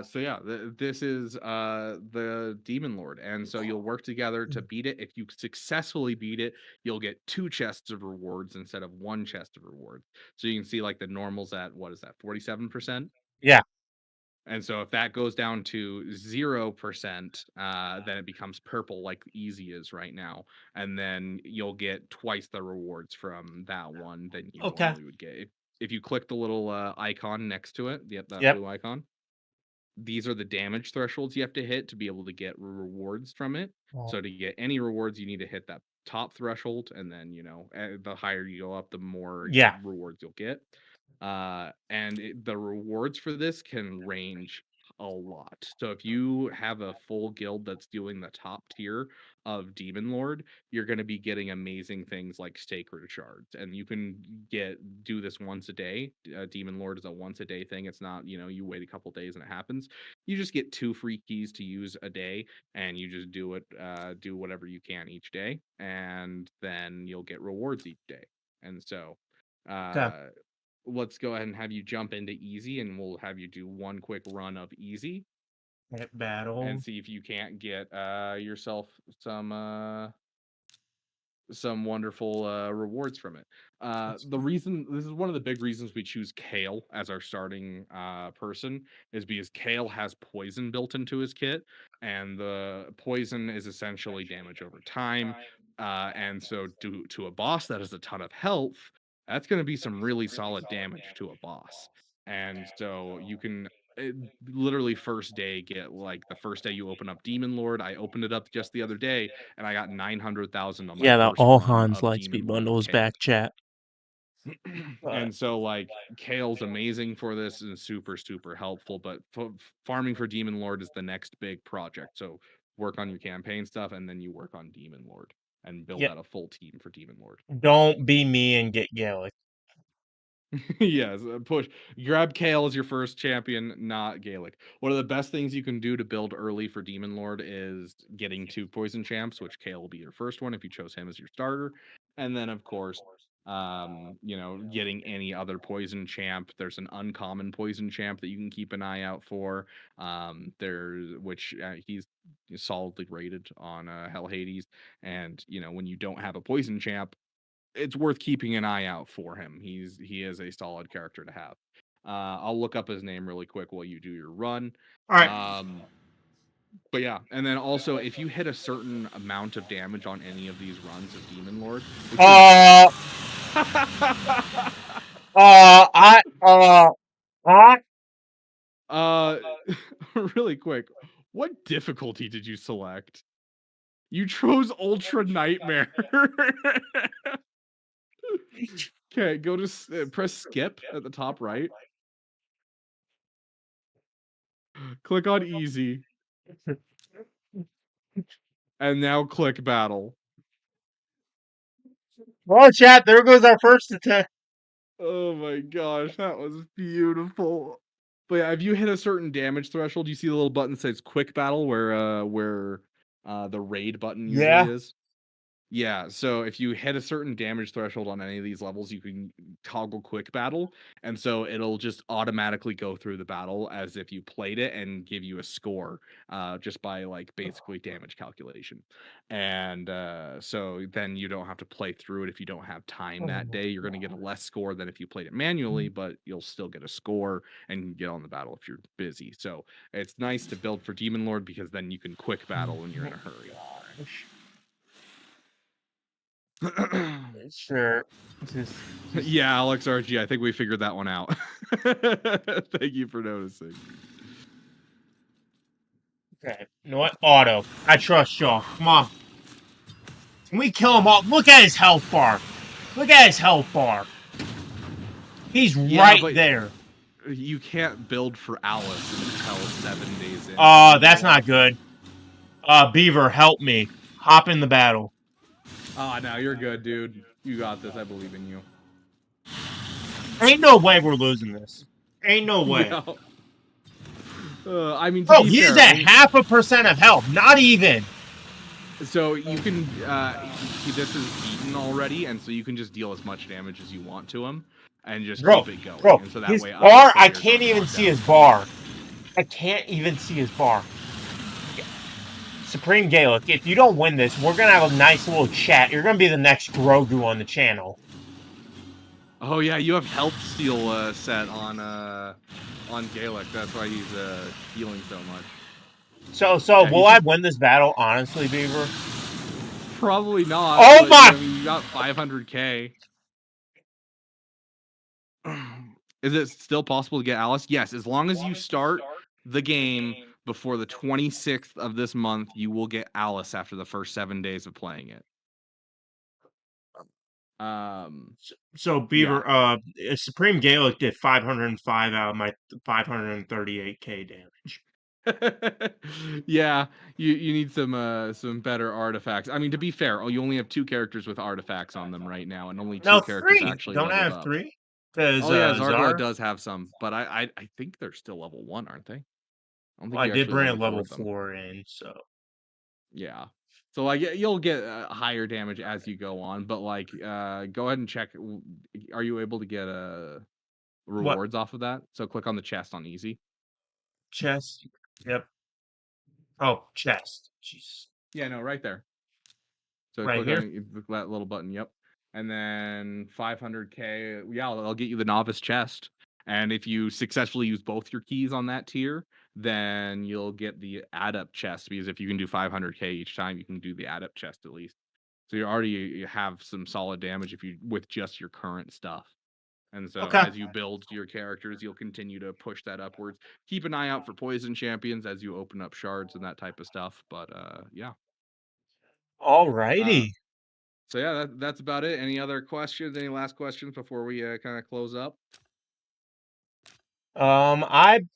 So yeah, this is the Demon Lord, and so you'll work together to beat it. If you successfully beat it, you'll get 2 chests of rewards instead of 1 chest of rewards. So you can see like the normals at, what is that, 47%? Yeah. And so if that goes down to 0%, then it becomes purple like easy is right now, and then you'll get twice the rewards from that one than you Okay. normally would get. If you click the little icon next to it, that Yep. blue icon, these are the damage thresholds you have to hit to be able to get rewards from it. Oh, So to get any rewards, you need to hit that top threshold, and then the higher you go up, the more yeah. rewards you'll get. And the rewards for this can range a lot. So if you have a full guild that's doing the top tier of Demon Lord, you're going to be getting amazing things like Sacred Shards, and you can do this once a day. Demon Lord is a once a day thing. It's not, you wait a couple days and it happens. You just get 2 free keys to use a day, and you just do it, do whatever you can each day, and then you'll get rewards each day. And so, Okay. let's go ahead and have you jump into easy, and we'll have you do one quick run of easy At battle. and see if you can't get yourself some wonderful rewards from it. The reason, this is one of the big reasons we choose Kale as our starting person, is because Kale has poison built into his kit, and the poison is essentially damage over time. And so to a boss that has a ton of health, that's going to be some really solid damage to a boss. And so you can literally first day get, like, the first day you open up Demon Lord. I opened it up just the other day, and I got 900,000 on my Yeah, the first All run Hans of Lightspeed Demon Lord with bundle is Kale. back, chat. But And so, like, Kale's amazing for this and super, super helpful, but farming for Demon Lord is the next big project. So work on your campaign stuff, and then you work on Demon Lord and build yeah, out a full team for Demon Lord. don't be me and get Gaelic. Yes, push. Grab Kale as your first champion, not Gaelic. One of the best things you can do to build early for Demon Lord is getting 2 poison champs, which Kale will be your first one if you chose him as your starter. And then, of course, Getting any other poison champ. There's an uncommon poison champ that you can keep an eye out for. He's solidly rated on Hell Hades, and when you don't have a poison champ, it's worth keeping an eye out for him. He is a solid character to have. I'll look up his name really quick while you do your run. All right. But yeah, and then also if you hit a certain amount of damage on any of these runs of Demon Lord, really quick, what difficulty did you select? You chose Ultra Nightmare. Okay, go to press skip at the top right. Click on easy. And now click battle. Well, chat, there goes our first attack. Oh my gosh, that was beautiful. But yeah, if you hit a certain damage threshold, you see the little button that says quick battle where the raid button usually is. Yeah, so if you hit a certain damage threshold on any of these levels, you can toggle quick battle, and so it'll just automatically go through the battle as if you played it and give you a score just by basically damage calculation. And so then you don't have to play through it if you don't have time that day. You're going to get a less score than if you played it manually, but you'll still get a score and get on the battle if you're busy. So it's nice to build for Demon Lord because then you can quick battle when you're in a hurry. Sure. Yeah, Alex RG, I think we figured that one out. Thank you for noticing. Okay, you know what? Auto. I trust y'all. Come on. Can we kill him all? Look at his health bar. Look at his health bar. He's right there. You can't build for Alice until 7 days in. That's not good. Beaver, help me. Hop in the battle. Oh, no, you're good, dude. You got this. I believe in you. Ain't no way we're losing this. Ain't no way. No. I mean, he's at 0.5% of health. Not even. So you can, this is beaten already, and so you can just deal as much damage as you want to him, and just keep it going. Bro, and so that his way bar, I can't even see his bar. I can't even see his bar. Supreme Gaelic, if you don't win this, we're going to have a nice little chat. You're going to be the next Grogu on the channel. Oh, yeah, you have Health Steal set on Gaelic. That's why he's healing so much. So yeah, will I win this battle, honestly, Beaver? Probably not. Oh my! I mean, you got 500k. Is it still possible to get Alice? Yes, as long as you start the game before the 26th of this month, you will get Alice after the first 7 days of playing it. So Beaver, Supreme Gaelic did 505 out of my 538k damage. Yeah, you need some better artifacts. I mean, to be fair, you only have 2 characters with artifacts on them right now, and only 2 characters actually don't leveled have up. 3? Oh yeah, Zargla does have some, but I think they're still level 1, aren't they? I did bring a level 4 in, so yeah. So you'll get higher damage as you go on, but go ahead and check. Are you able to get rewards off of that? So click on the chest on easy. Chest. Yep. Oh, chest. Jeez. Yeah, no, right there. So right click here? on that little button. Yep. And then 500k. Yeah, I'll get you the novice chest. And if you successfully use both your keys on that tier, then you'll get the adept chest, because if you can do 500k each time, you can do the adept chest at least. So you have some solid damage with just your current stuff. And so as you build your characters, you'll continue to push that upwards. Keep an eye out for poison champions as you open up shards and that type of stuff. But yeah. Alrighty. So yeah, that's about it. Any other questions? Any last questions before we kind of close up? I'm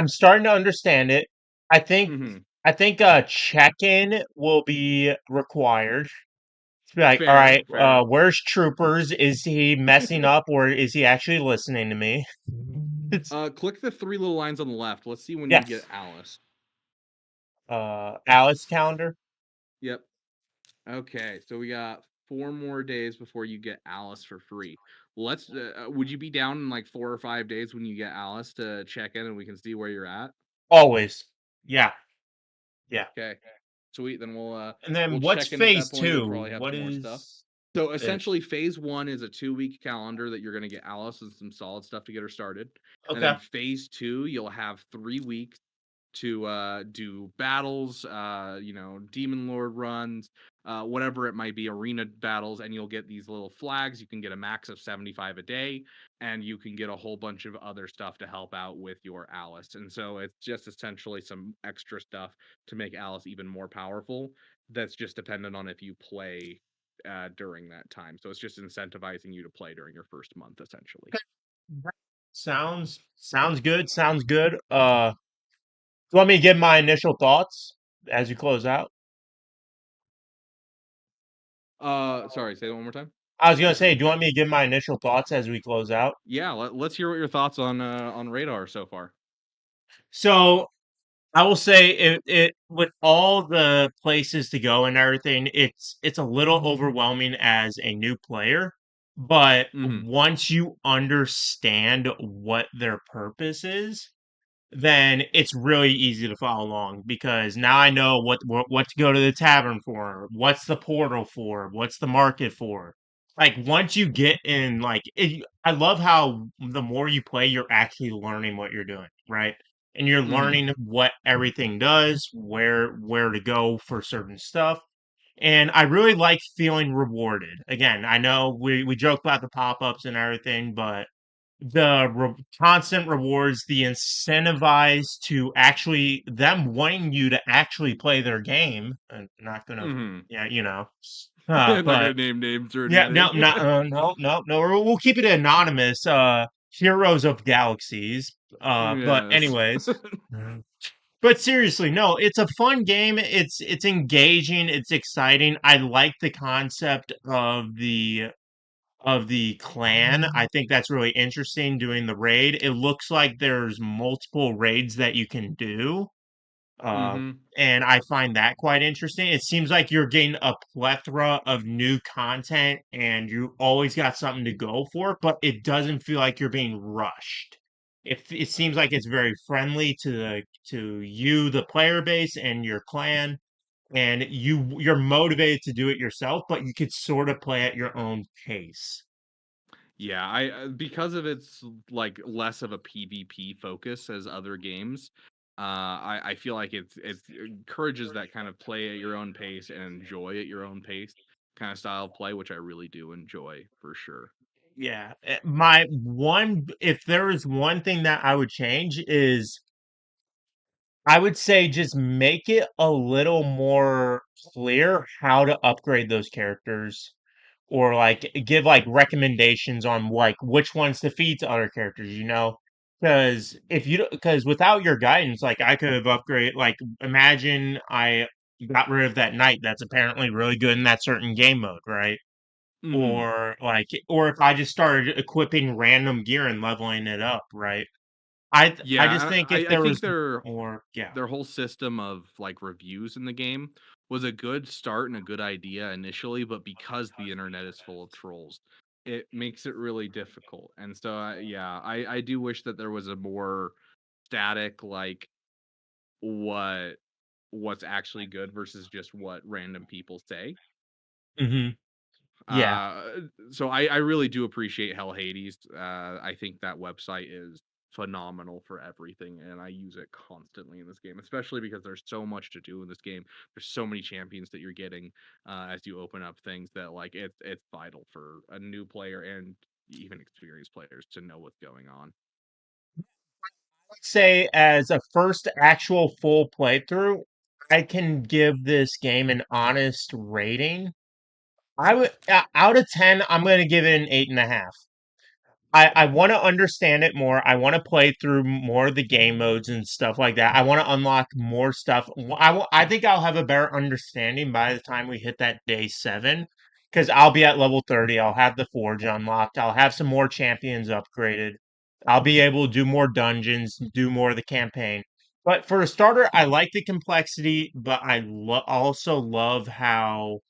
starting to understand it. I think check-in will be required. To be like, all right, where's Troopers? Is he messing up, or is he actually listening to me? Click the 3 little lines on the left. Let's see when you get Alice. Alice calendar. Yep. Okay, so we got 4 more days before you get Alice for free. Let's. Would you be down in like 4 or 5 days when you get Alice to check in and we can see where you're at? Always. Yeah. Yeah. Okay, sweet. Then And then we'll what's check in at that phase point. You'll two? probably have What some more stuff. is So it? essentially, phase 1 is a 2-week calendar that you're going to get Alice and some solid stuff to get her started, and Okay. then phase 2 you'll have 3 weeks to do battles, demon lord runs, whatever it might be, arena battles, and you'll get these little flags. You can get a max of 75 a day, and you can get a whole bunch of other stuff to help out with your Alice. And so it's just essentially some extra stuff to make Alice even more powerful. That's just dependent on if you play during that time. So it's just incentivizing you to play during your first month, essentially. Sounds good. Sounds good. You want me to give my initial thoughts as you close out? Sorry, say that one more time. I was gonna say, do you want me to give my initial thoughts as we close out? Yeah, let's hear what your thoughts on Radar so far. So I will say it with all the places to go and everything, it's a little overwhelming as a new player. But Mm-hmm. once you understand what their purpose is, then it's really easy to follow along because now I know what to go to the tavern for, what's the portal for, what's the market for. Like once you get in, I love how the more you play, you're actually learning what you're doing, right? And you're Mm-hmm. learning what everything does, where to go for certain stuff. And I really like feeling rewarded. Again, I know we joke about the pop-ups and everything, but constant rewards, the incentivize to actually them wanting you to actually play their game. And not gonna, Mm-hmm. yeah, Not gonna but name names or yeah, no, anything. not, no. We'll keep it anonymous. Heroes of Galaxies. But Yes. anyways. But seriously, no, it's a fun game. It's engaging. It's exciting. I like the concept of the clan. I think that's really interesting doing the raid. It looks like there's multiple raids that you can do. Uh, Mm-hmm. and I find that quite interesting. It seems like you're getting a plethora of new content and you always got something to go for, but it doesn't feel like you're being rushed. It seems like it's very friendly to you, the player base, and your clan, and you're motivated to do it yourself, but you could sort of play at your own pace. Yeah, I because of its like less of a PvP focus as other games, I feel like it encourages that kind of play at your own pace and enjoy at your own pace kind of style of play, which I really do enjoy for sure. Yeah, my one if there is one thing that I would change is I would say just make it a little more clear how to upgrade those characters or like give like recommendations on like which ones to feed to other characters, you know? Because without your guidance, like I could have upgraded like imagine I got rid of that knight that's apparently really good in that certain game mode, right? Hmm. Or if I just started equipping random gear and leveling it up, right? I just Yeah, think if I there think was more, yeah. their whole system of like reviews in the game was a good start and a good idea initially, but because the internet is full of trolls, it makes it really difficult. And so, yeah, I do wish that there was a more static like what what's actually good versus just what random people say. Hmm. Yeah. So I really do appreciate Hell Hades. I think that website is phenomenal for everything, and I use it constantly in this game, especially because there's so much to do in this game. There's so many champions that you're getting as you open up things that like it's vital for a new player and even experienced players to know what's going on. Say as a first actual full playthrough, I can give this game an honest rating. I would out of 10, I'm going to give it an 8.5. I want to understand it more. I want to play through more of the game modes and stuff like that. I want to unlock more stuff. I think I'll have a better understanding by the time we hit that day 7 because I'll be at level 30. I'll have the forge unlocked. I'll have some more champions upgraded. I'll be able to do more dungeons, do more of the campaign. But for a starter, I like the complexity, but I also love how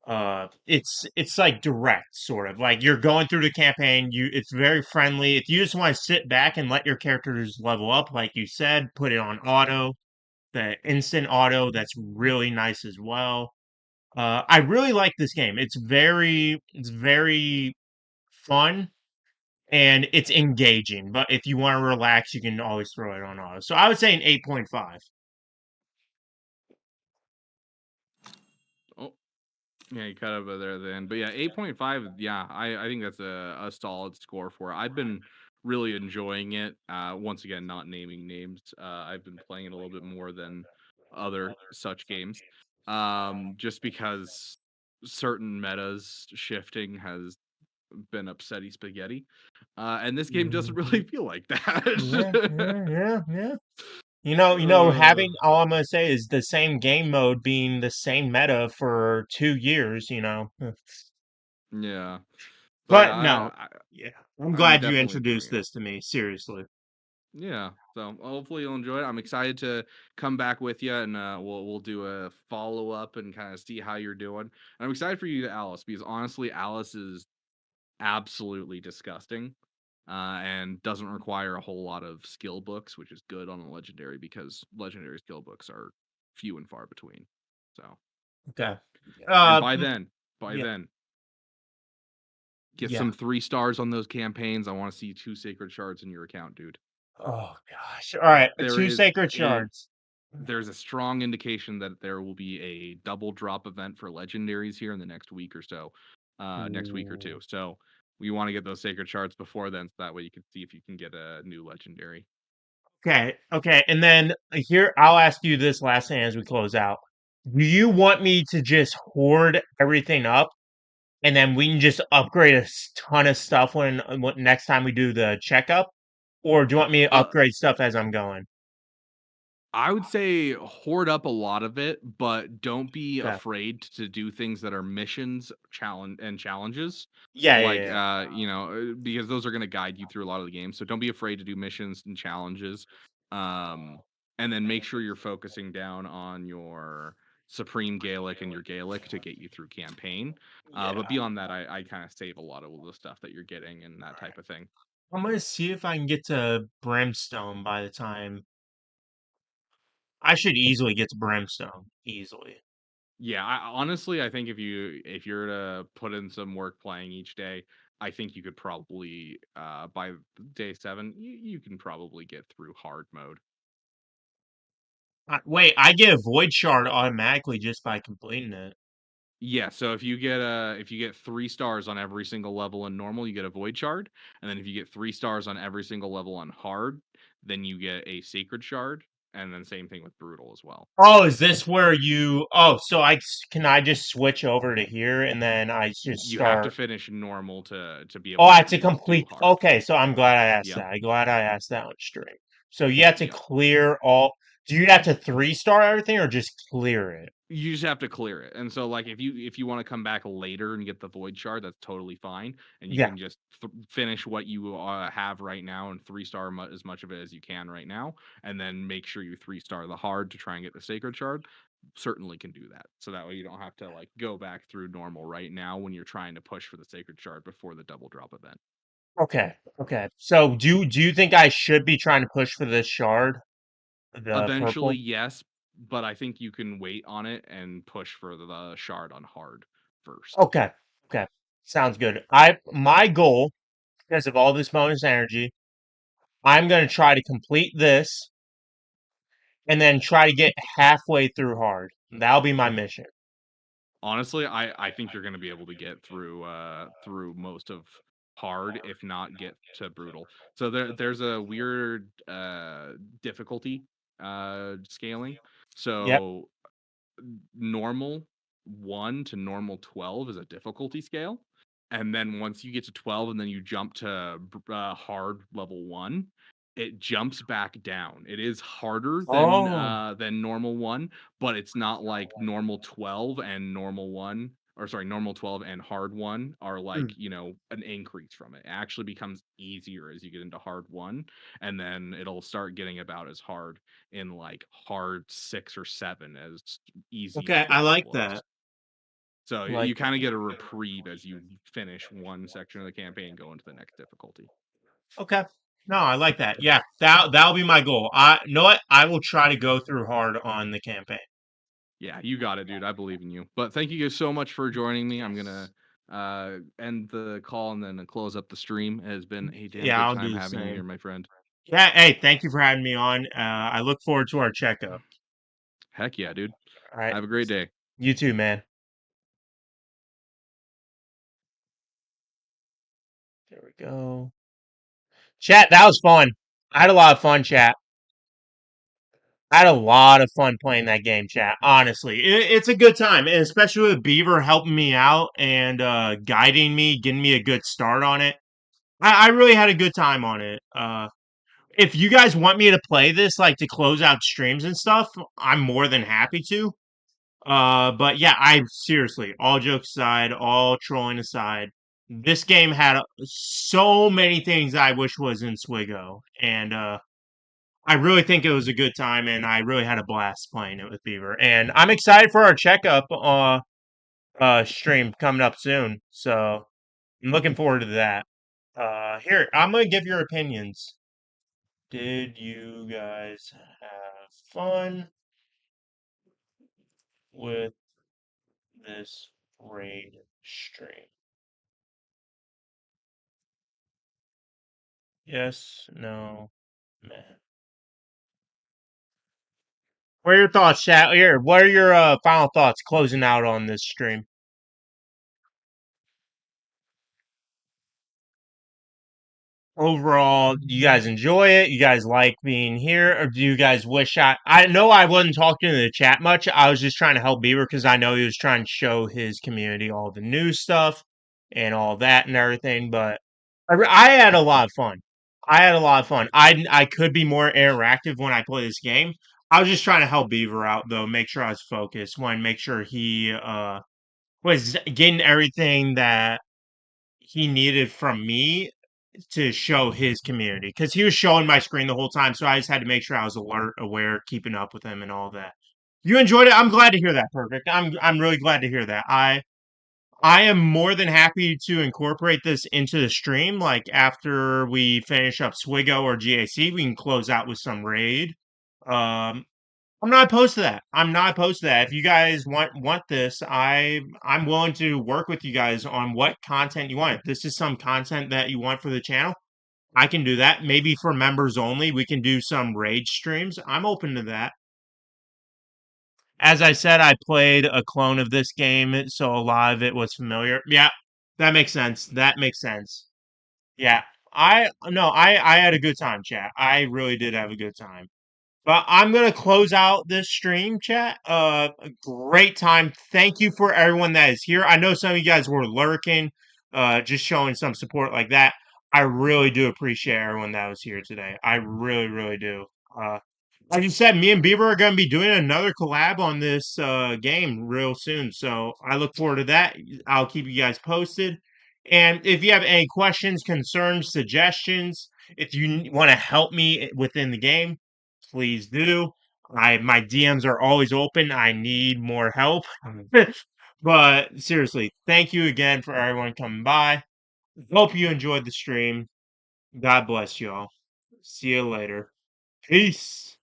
It's like direct, sort of like you're going through the campaign. It's very friendly. If you just want to sit back and let your characters level up, like you said, put it on auto, the instant auto. That's really nice as well. I really like this game. It's very fun and it's engaging. But if you want to relax, you can always throw it on auto. So I would say an 8.5. Oh, yeah, you cut over there then. But yeah, 8.5, yeah, I think that's a solid score for it. I've been really enjoying it. Once again, not naming names. I've been playing it a little bit more than other such games. Just because certain metas shifting has been upsetty spaghetti. And this game doesn't really Mhm. feel like Yeah, that. yeah, yeah, yeah. uh, Having all I'm gonna say is the same game mode being the same meta for 2 years. yeah. But yeah, But no, yeah, I'm I'm glad you definitely enjoying introduced it. this to me. Seriously. Yeah, so hopefully you'll enjoy it. I'm excited to come back with you, and we'll do a follow up and kind of see how you're doing. And I'm excited for you to Alice because honestly, Alice is absolutely disgusting, and doesn't require a whole lot of skill books, which is good on a legendary because legendary skill books are few and far between. So, Okay. and Uh, by m- then, by yeah, then, get yeah. some 3 stars on those campaigns. I want to see 2 sacred shards in your account, dude. Oh gosh. All right. There Two is sacred a shards. there's a strong indication that there will be a double drop event for legendaries here in the next week or so, next week or Ooh. two. So we want to get those sacred shards before then, so that way you can see if you can get a new legendary. Okay. Okay. And then here, I'll ask you this last thing as we close out. Do you want me to just hoard everything up and then we can just upgrade ton of stuff when next time we do the checkup, or do you want me to Uh, upgrade stuff as I'm going? I would say hoard up a lot of it, but don't be Okay. afraid to do things that are missions, challenges. Yeah, yeah, Like yeah. because those are going to guide you through a lot of the game. So don't be afraid to do missions and challenges. Um and then make sure you're focusing down on your Supreme Gaelic and your Gaelic to get you through campaign. But Yeah. beyond that, I kind of save a lot of the stuff that you're getting and that type of thing. I'm gonna see if I can get to Brimstone by the time. I should easily get to Brimstone. Easily. Yeah, honestly, I think if you're to put in some work playing each day, I think you could probably by day 7, you can probably get through hard mode. Wait, I get a Void Shard automatically just by completing it. Yeah, so if you get 3 stars on every single level in normal, you get a void shard, and then if you get 3 stars on every single level on hard, then you get a sacred shard, and then same thing with brutal as well. Oh, is this where you? Oh, so can I just switch over to here and then I just You have to start? finish normal to be Oh, able I to have to do complete. hard. Okay, so I'm glad I asked Yep. that. I'm glad I asked that on stream. So you have to Yep. clear all. Do you have to 3-star everything or just clear it? You just have to clear it. And so like if you want to come back later and get the void shard, that's totally fine. And you Yeah. can just finish what you have right now and 3-star as much of it as you can right now, and then make sure you 3-star the hard to try and get the sacred shard. Certainly can do that. So that way you don't have to like go back through normal right now when you're trying to push for the sacred shard before the double drop event. Okay. Okay. So do you think I should be trying to push for this shard, the Eventually, purple? yes, but I think you can wait on it and push for the shard on hard first. Okay. Okay. Sounds good. My goal, because of all this bonus energy, I'm gonna try to complete this and then try to get halfway through hard. That'll be my mission. Honestly, I think you're gonna be able to get through most of hard, if not get to brutal. So there's a weird difficulty scaling. Yep. So normal 1 to normal 12 is a difficulty scale. And then once you get to 12 and then you jump to hard level 1, it jumps back down. It is harder Oh. than normal 1, but it's not like normal 12 and normal 1, or sorry, normal 12 and hard 1 are like, Mm. an increase from it. It actually becomes easier as you get into hard 1, and then it'll start getting about as hard in like hard 6 or 7 as easy Okay, I 12 like that. looks. So Like you kind of get a reprieve as you finish one section of the campaign and go into the next difficulty. Okay. No, I like that. Yeah, that'll be my goal. I know what I will try to go through hard on the campaign. Yeah, you got it, dude. I believe in you. But thank you guys so much for joining me. I'm gonna end the call and then close up the stream. It has been a damn Yeah, good I'll time do the having you here, same. my friend. Yeah, hey, thank you for having me on. I look forward to our checkup. Heck yeah, dude. All right. Have a great day. You too, man. There we go. Chat, that was fun. I had a lot of fun, chat. I had a lot of fun playing that game, chat. Honestly, it's a good time, and especially with Beaver helping me out and guiding me, getting me a good start on it. I really had a good time on it. If you guys want me to play this, like to close out streams and stuff, I'm more than happy to. But yeah, I seriously, all jokes aside, all trolling aside, this game had so many things I wish was in Swigo, and I really think it was a good time, and I really had a blast playing it with Beaver. And I'm excited for our checkup stream coming up soon. So I'm looking forward to that. Here, I'm gonna give your opinions. Did you guys have fun with this raid stream? Yes, no, man. What are your thoughts, chat? Here, what are your final thoughts closing out on this stream? Overall, do you guys enjoy it? You guys like being here, or do you guys wish I know I wasn't talking in the chat much. I was just trying to help Beaver because I know he was trying to show his community all the new stuff and all that and everything. But I had a lot of fun. I had a lot of fun. I could be more interactive when I play this game. I was just trying to help Beaver out though, make sure I was focused, want to make sure he was getting everything that he needed from me to show his community because he was showing my screen the whole time. So I just had to make sure I was alert, aware, keeping up with him and all that. You enjoyed it. I'm glad to hear that. Perfect. I'm really glad to hear that. I am more than happy to incorporate this into the stream. Like after we finish up Swigo or GAC, we can close out with some raid. Um, I'm not opposed to that. I'm not opposed to that. If you guys want this, I'm willing to work with you guys on what content you want. If this is some content that you want for the channel, I can do that. Maybe for members only, we can do some raid streams. I'm open to that. As I said, I played a clone of this game, so a lot of it was familiar. Yeah, that makes sense. That makes sense. Yeah. I had a good time, chat. I really did have a good time. But I'm gonna close out this stream, chat. A great time. Thank you for everyone that is here. I know some of you guys were lurking, just showing some support like that. I really do appreciate everyone that was here today. I really, really do. Like you said, me and Beaver are gonna be doing another collab on this game real soon. So I look forward to that. I'll keep you guys posted. And if you have any questions, concerns, suggestions, if you want to help me within the game, please do. My DMs are always open. I need more help. But seriously, thank you again for everyone coming by. Hope you enjoyed the stream. God bless y'all. See you later. Peace.